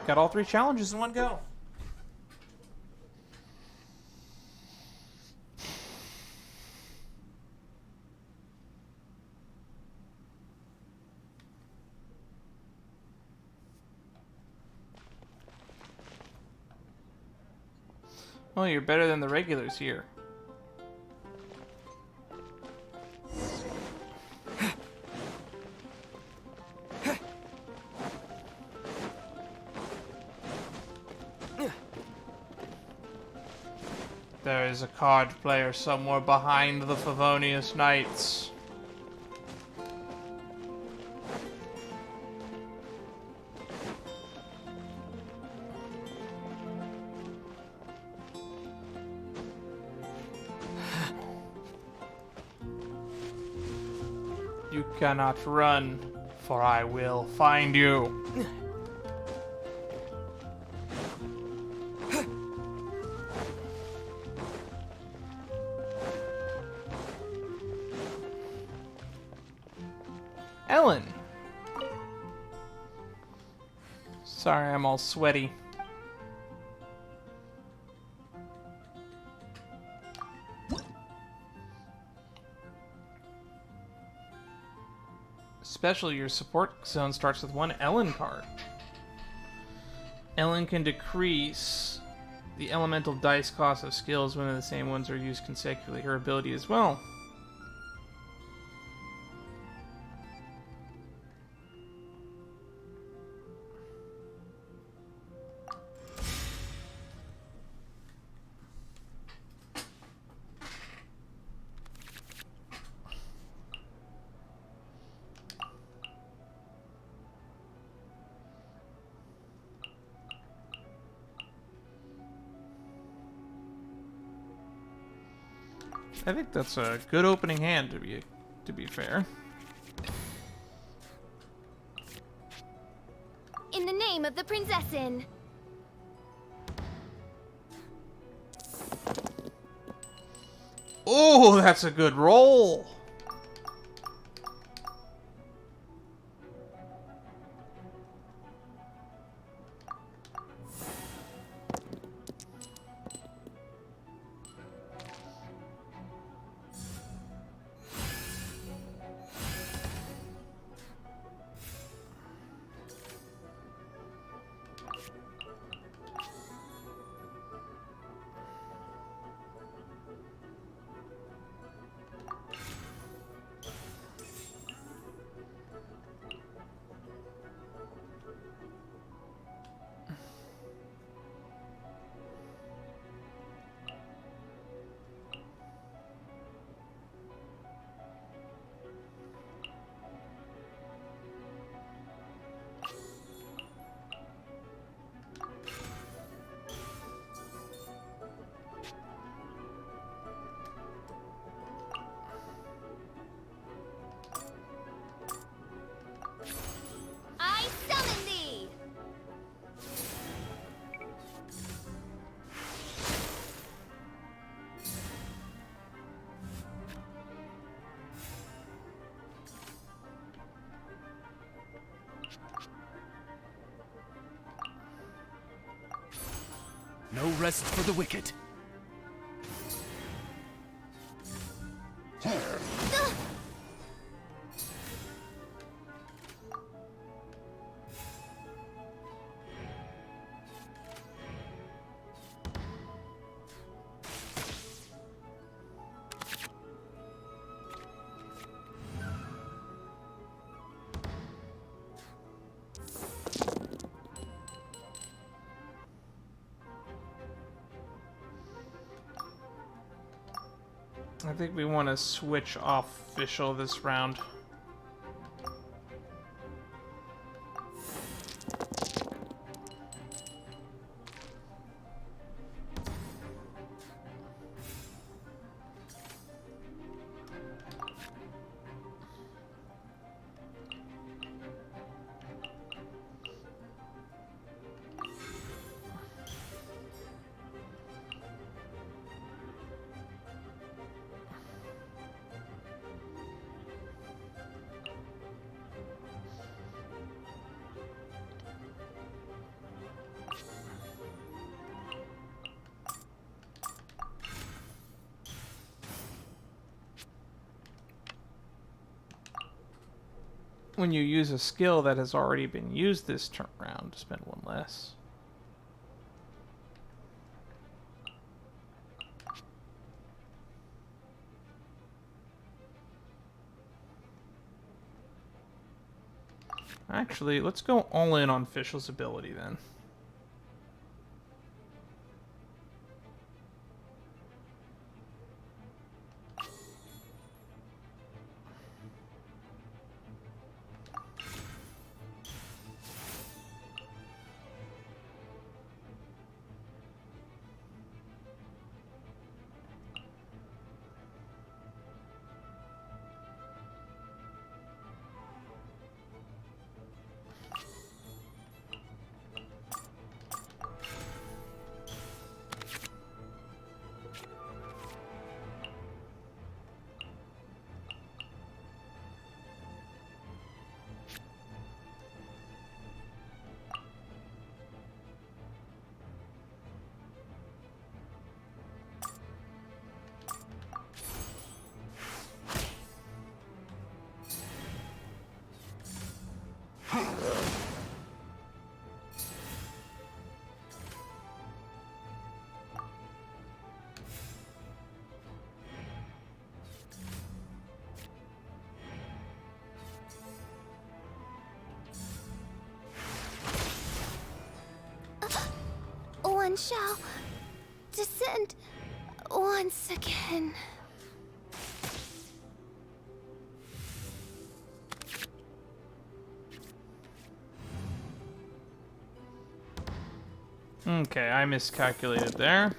Got all 3 challenges in one go. Well, you're better than the regulars here. There is a card player somewhere behind the Favonius Knights. You cannot run, for I will find you. Ellin. Sorry, I'm all sweaty. Especially your support zone starts with 1 Ellin card. Ellin can decrease the elemental dice cost of skills when the same ones are used consecutively. Her ability as well. I think that's a good opening hand to be fair. In the name of the Prinzessin. Oh, that's a good roll. No rest for the wicked. I think we want to switch off Fischl this round. When you use a skill that has already been used this turn round, spend one less. Actually, let's go all in on Fischl's ability then. One shall descend once again. Okay, I miscalculated there.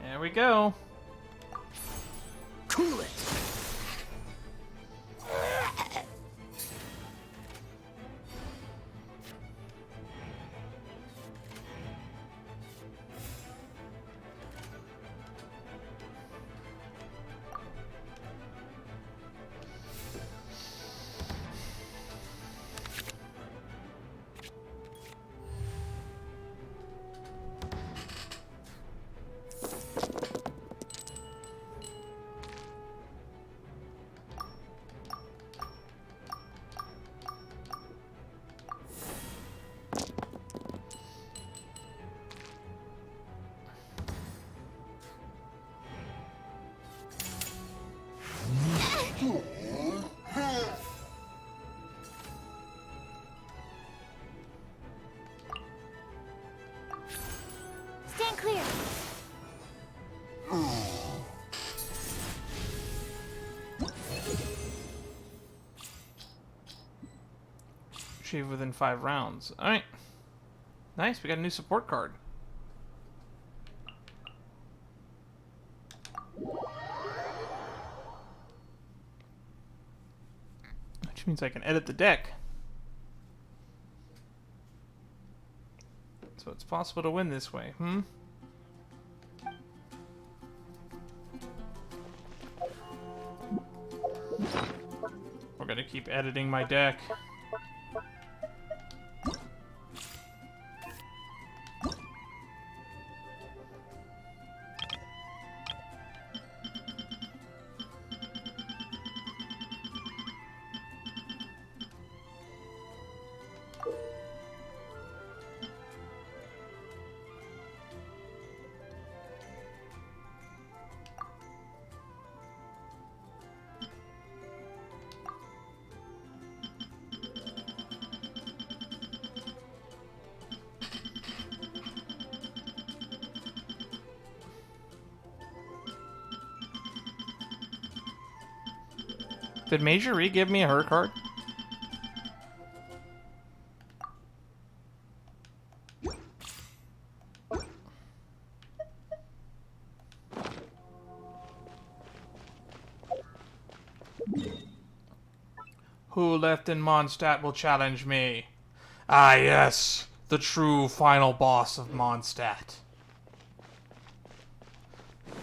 There we go. Cool it. Achieve within 5 rounds. Alright. Nice, we got a new support card. Which means I can edit the deck. So it's possible to win this way, We're gonna keep editing my deck. Did Margorie give me her card? Who left in Mondstadt will challenge me? Ah yes, the true final boss of Mondstadt.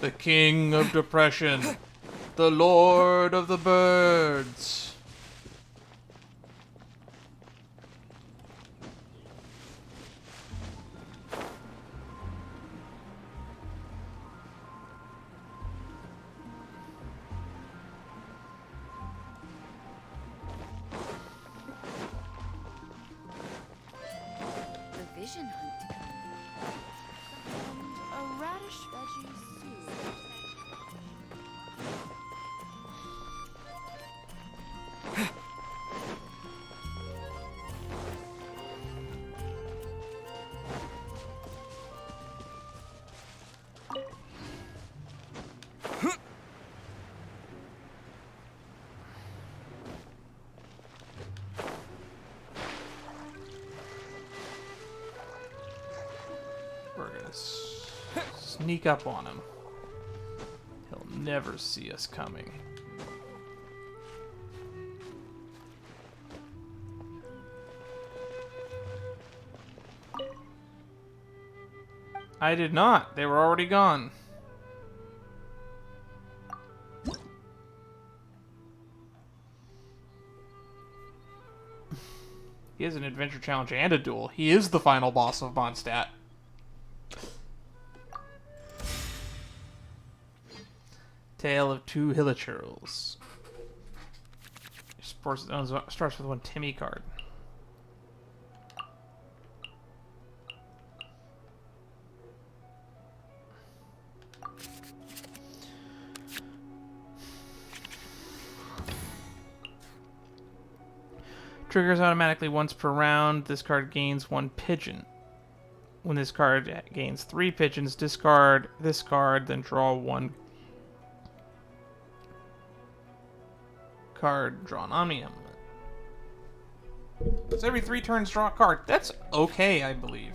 The King of Depression. The Lord of the Birds. The vision hunt. A radish veggie soup. We're gonna sneak up on him. He'll never see us coming. I did not. They were already gone. He has an adventure challenge and a duel. He is the final boss of Mondstadt. Tale of Two Hilichurls. Starts with one Timmie card. Triggers automatically once per round. This card gains 1 pigeon. When this card gains 3 pigeons, discard this card, then draw 1 card, draw an Omni Element. So every 3 turns, draw a card. That's okay, I believe.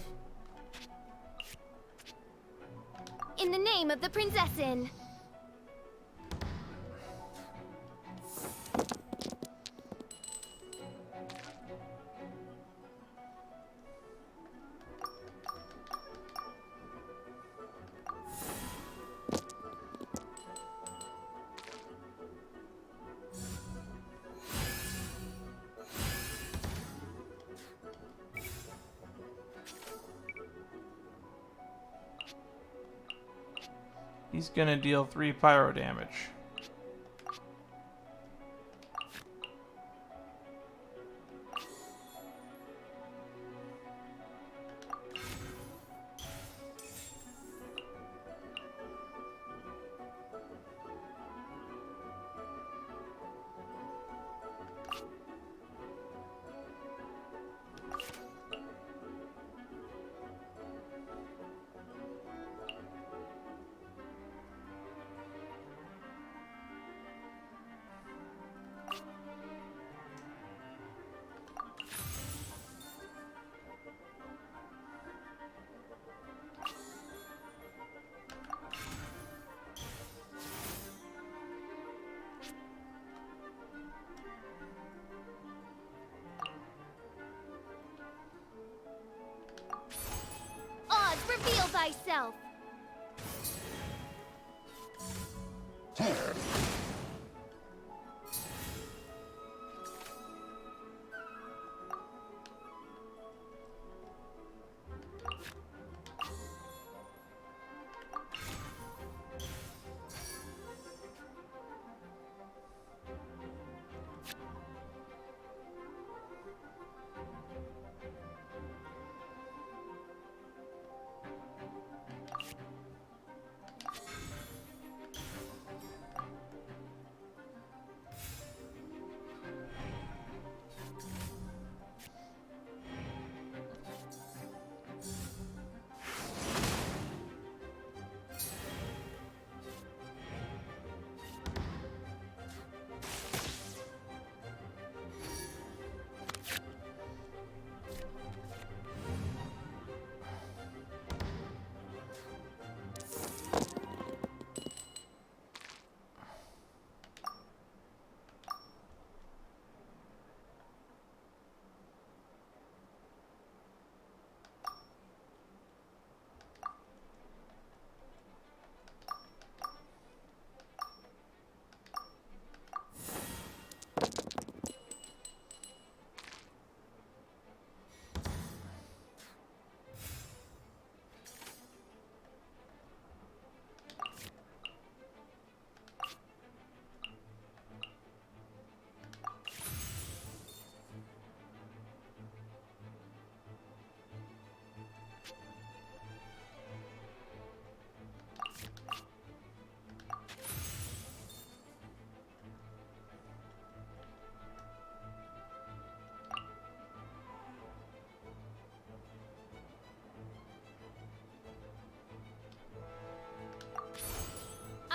In the name of the Prinzessin. He's gonna deal 3 pyro damage. thyself.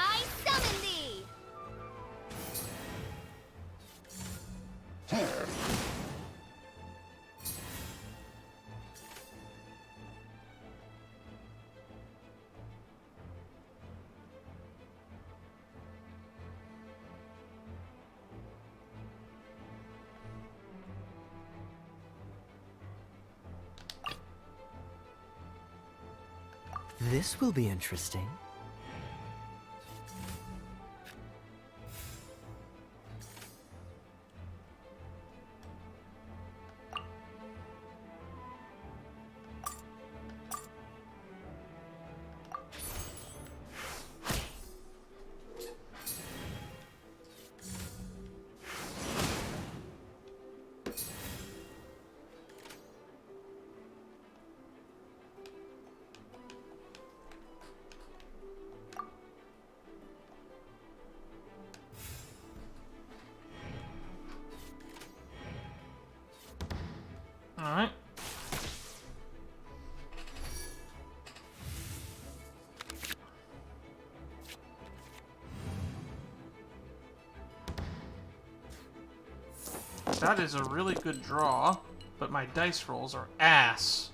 I summon thee! This will be interesting. Alright. That is a really good draw, but my dice rolls are ass.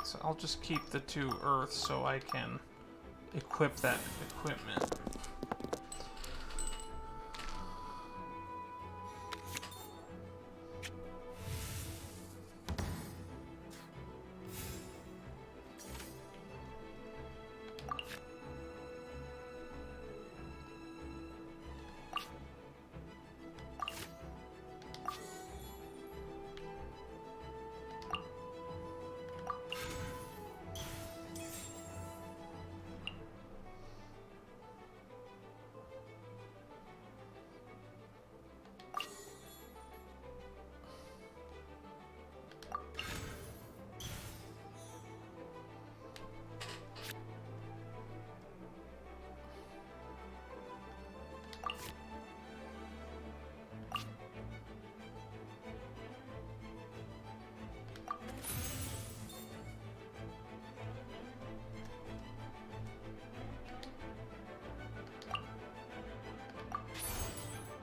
So I'll just keep the 2 earths so I can equip that equipment.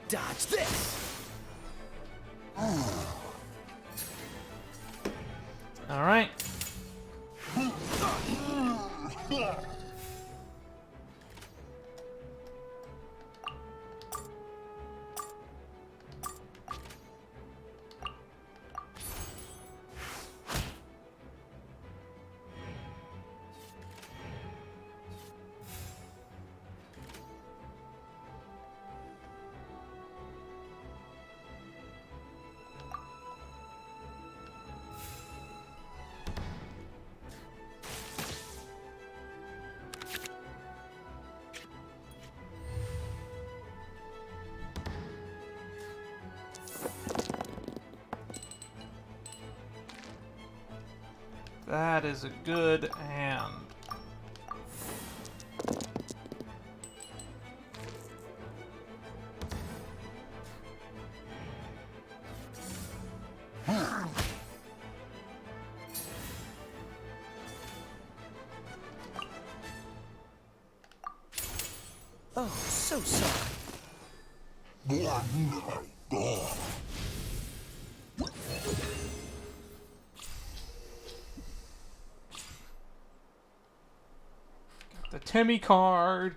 Dodge this! Alright. That is a good hand. Oh, so sorry. The Timmie card.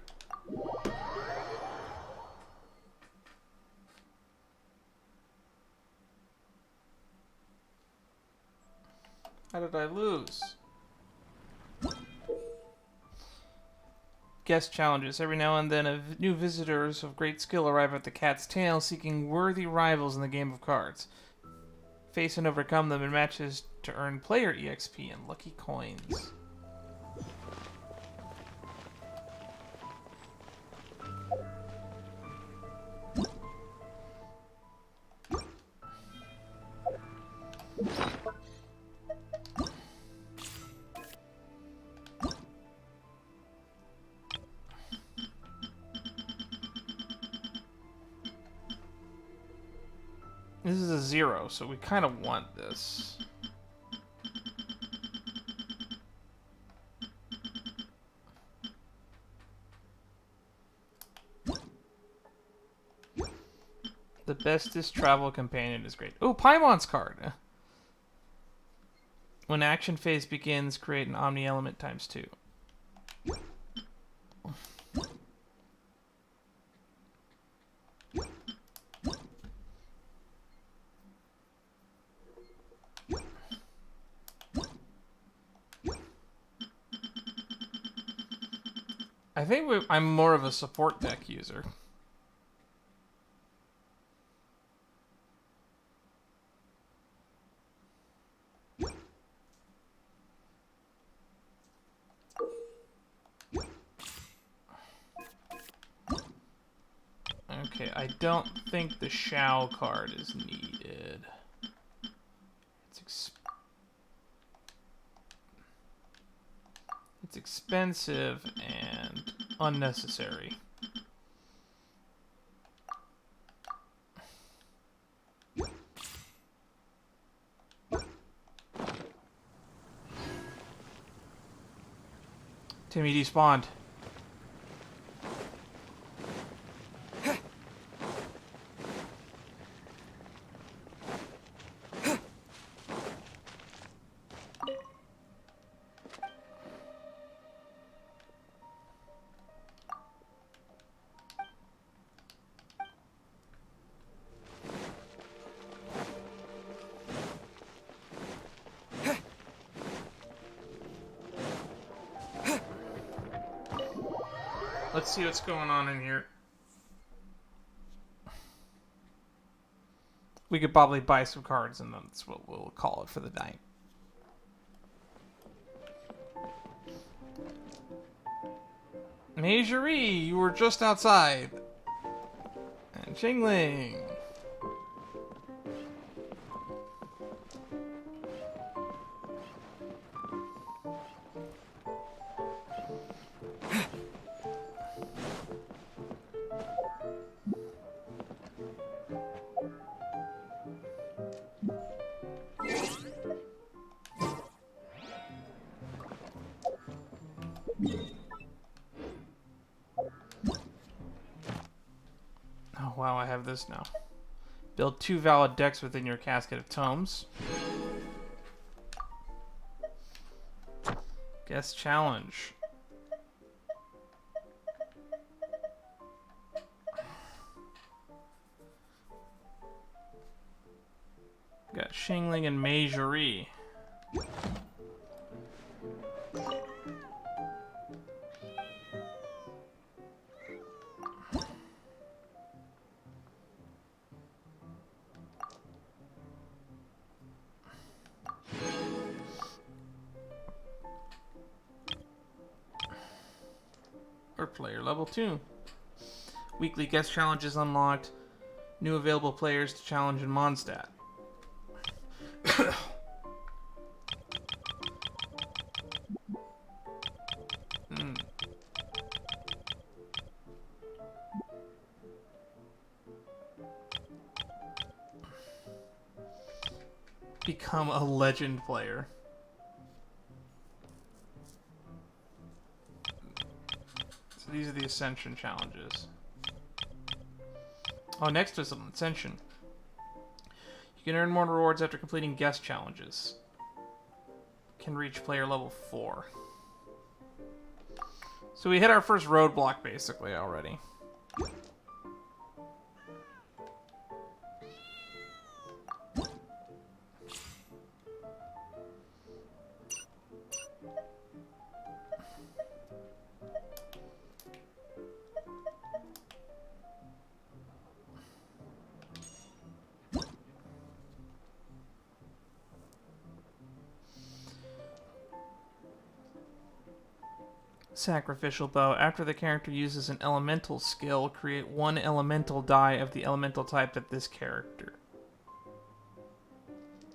How did I lose? Guest challenges. Every now and then, new visitors of great skill arrive at the Cat's Tail, seeking worthy rivals in the game of cards. Face and overcome them in matches to earn player EXP and lucky coins. This is a 0, so we kind of want this. The bestest travel companion is great. Oh, Paimon's card. When action phase begins, create an Omni Element ×2. I think I'm more of a support deck user. Okay, I don't think the Shao card is needed. It's expensive and unnecessary. Timmie despawned. Let's see what's going on in here. We could probably buy some cards and that's what we'll call it for the night. Margorie, you were just outside. And Jingling. Oh wow, I have this now. Build 2 valid decks within your Casket of Tomes. Guest challenge. Got Shingling and Margorie. Or player level 2. Weekly guest challenges unlocked. New available players to challenge in Mondstadt. Become a legend player. So these are the Ascension challenges. Oh, next is Ascension. You can earn more rewards after completing guest challenges. Can reach player level 4. So we hit our first roadblock basically already. Sacrificial Bow. After the character uses an elemental skill, create one elemental die of the elemental type of this character.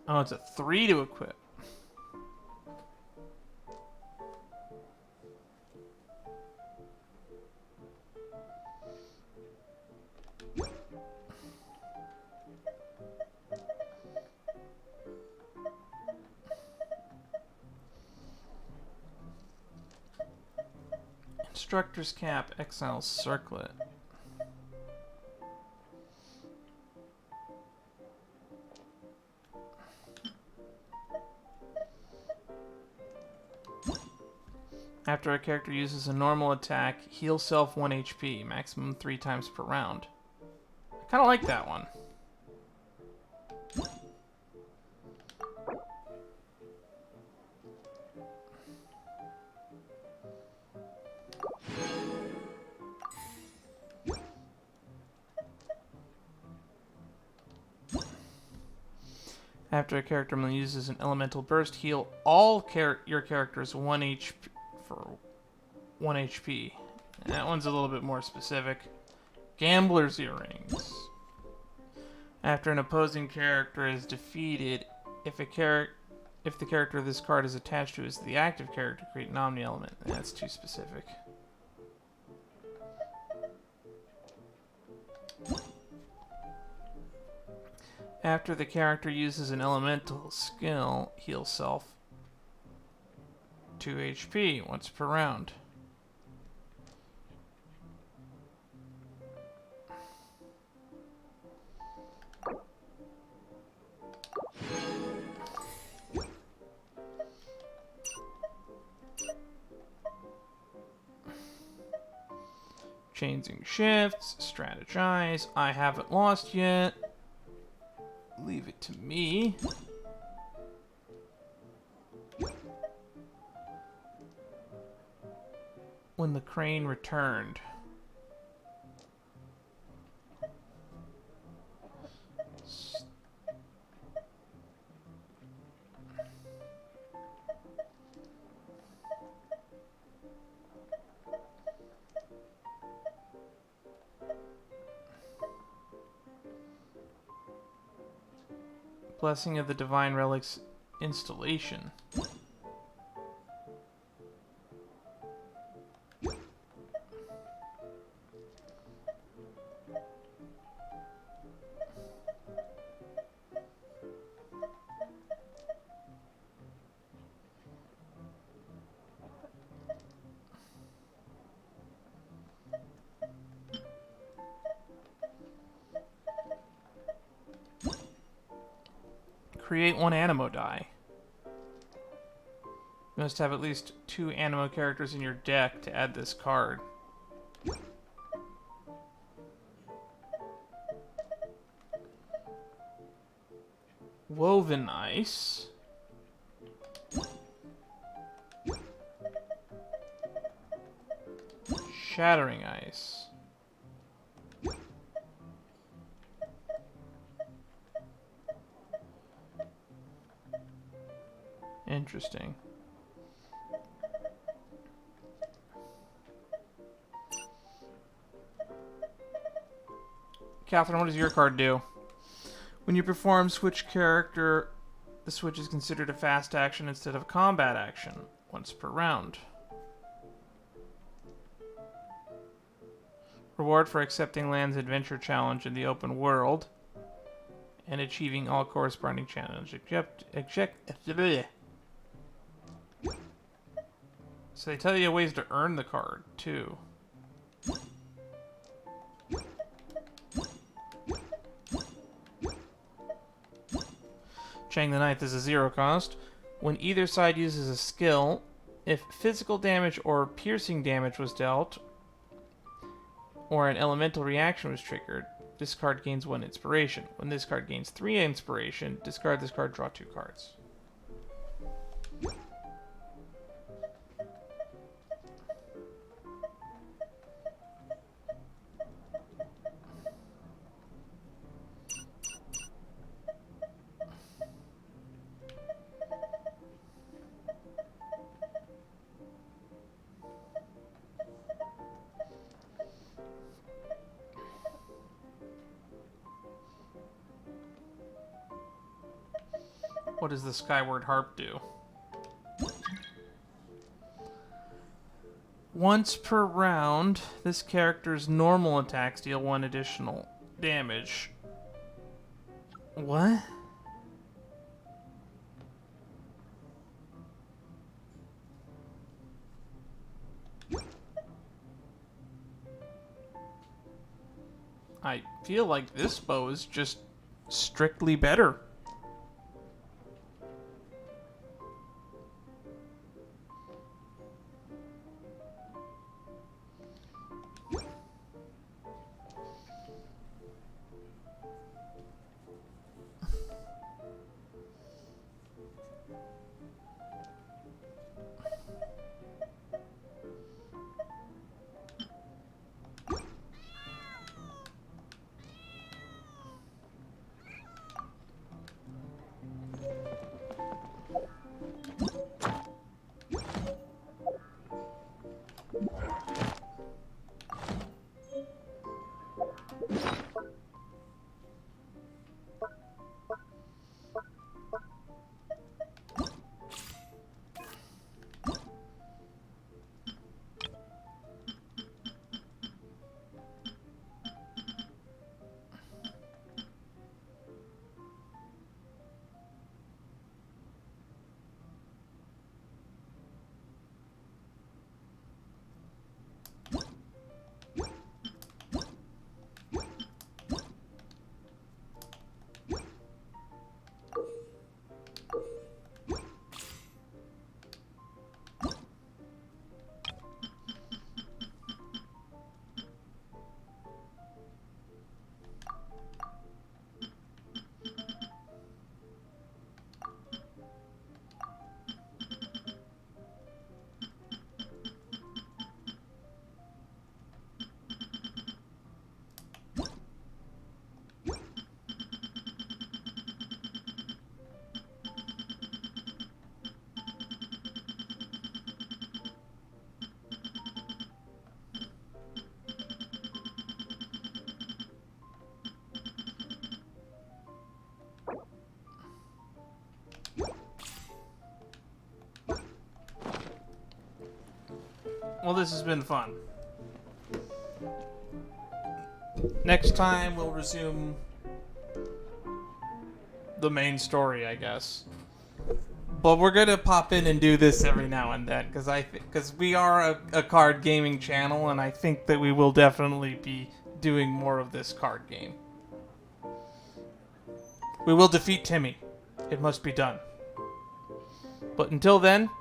Oh, it's a 3 to equip. Instructor's Cap, Exile's Circlet. After a character uses a normal attack, heal self 1 HP, maximum 3 times per round. I kind of like that one. After a character uses an elemental burst, heal all your characters 1 HP for 1 HP. That one's a little bit more specific. Gambler's Earrings. After an opposing character is defeated, if the character this card is attached to is the active character, create an Omni element. That's too specific. After the character uses an elemental skill, heal self 2 HP once per round. Changing shifts, strategize. I haven't lost yet. Leave it to me. When the crane returned. Blessing of the Divine Relics installation. Create 1 Animo die. You must have at least 2 Animo characters in your deck to add this card. Woven Ice. Shattering Ice. Interesting. Catherine, what does your card do? When you perform switch character, the switch is considered a fast action instead of a combat action, once per round. Reward for accepting Land's Adventure Challenge in the open world. and achieving all corresponding challenge So they tell you ways to earn the card, too. Chang the Ninth is a 0 cost. When either side uses a skill, if physical damage or piercing damage was dealt, or an elemental reaction was triggered, this card gains 1 inspiration. When this card gains 3 inspiration, discard this card, draw 2 cards. What does the Skyward Harp do? Once per round, this character's normal attacks deal 1 additional damage. What? I feel like this bow is just strictly better. Well, this has been fun. Next time we'll resume the main story, I guess. But we're gonna pop in and do this every now and then, because we are a card gaming channel, and I think that we will definitely be doing more of this card game. We will defeat Timmie. It must be done. But until then,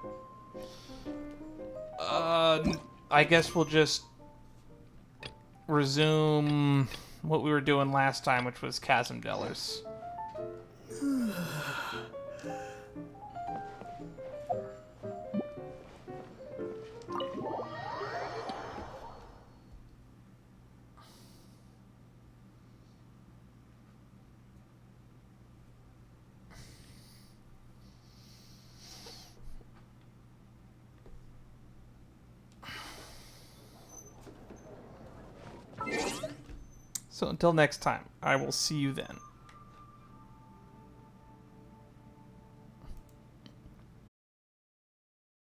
I guess we'll just resume what we were doing last time, which was Chasm Dwellers. So until next time, I will see you then.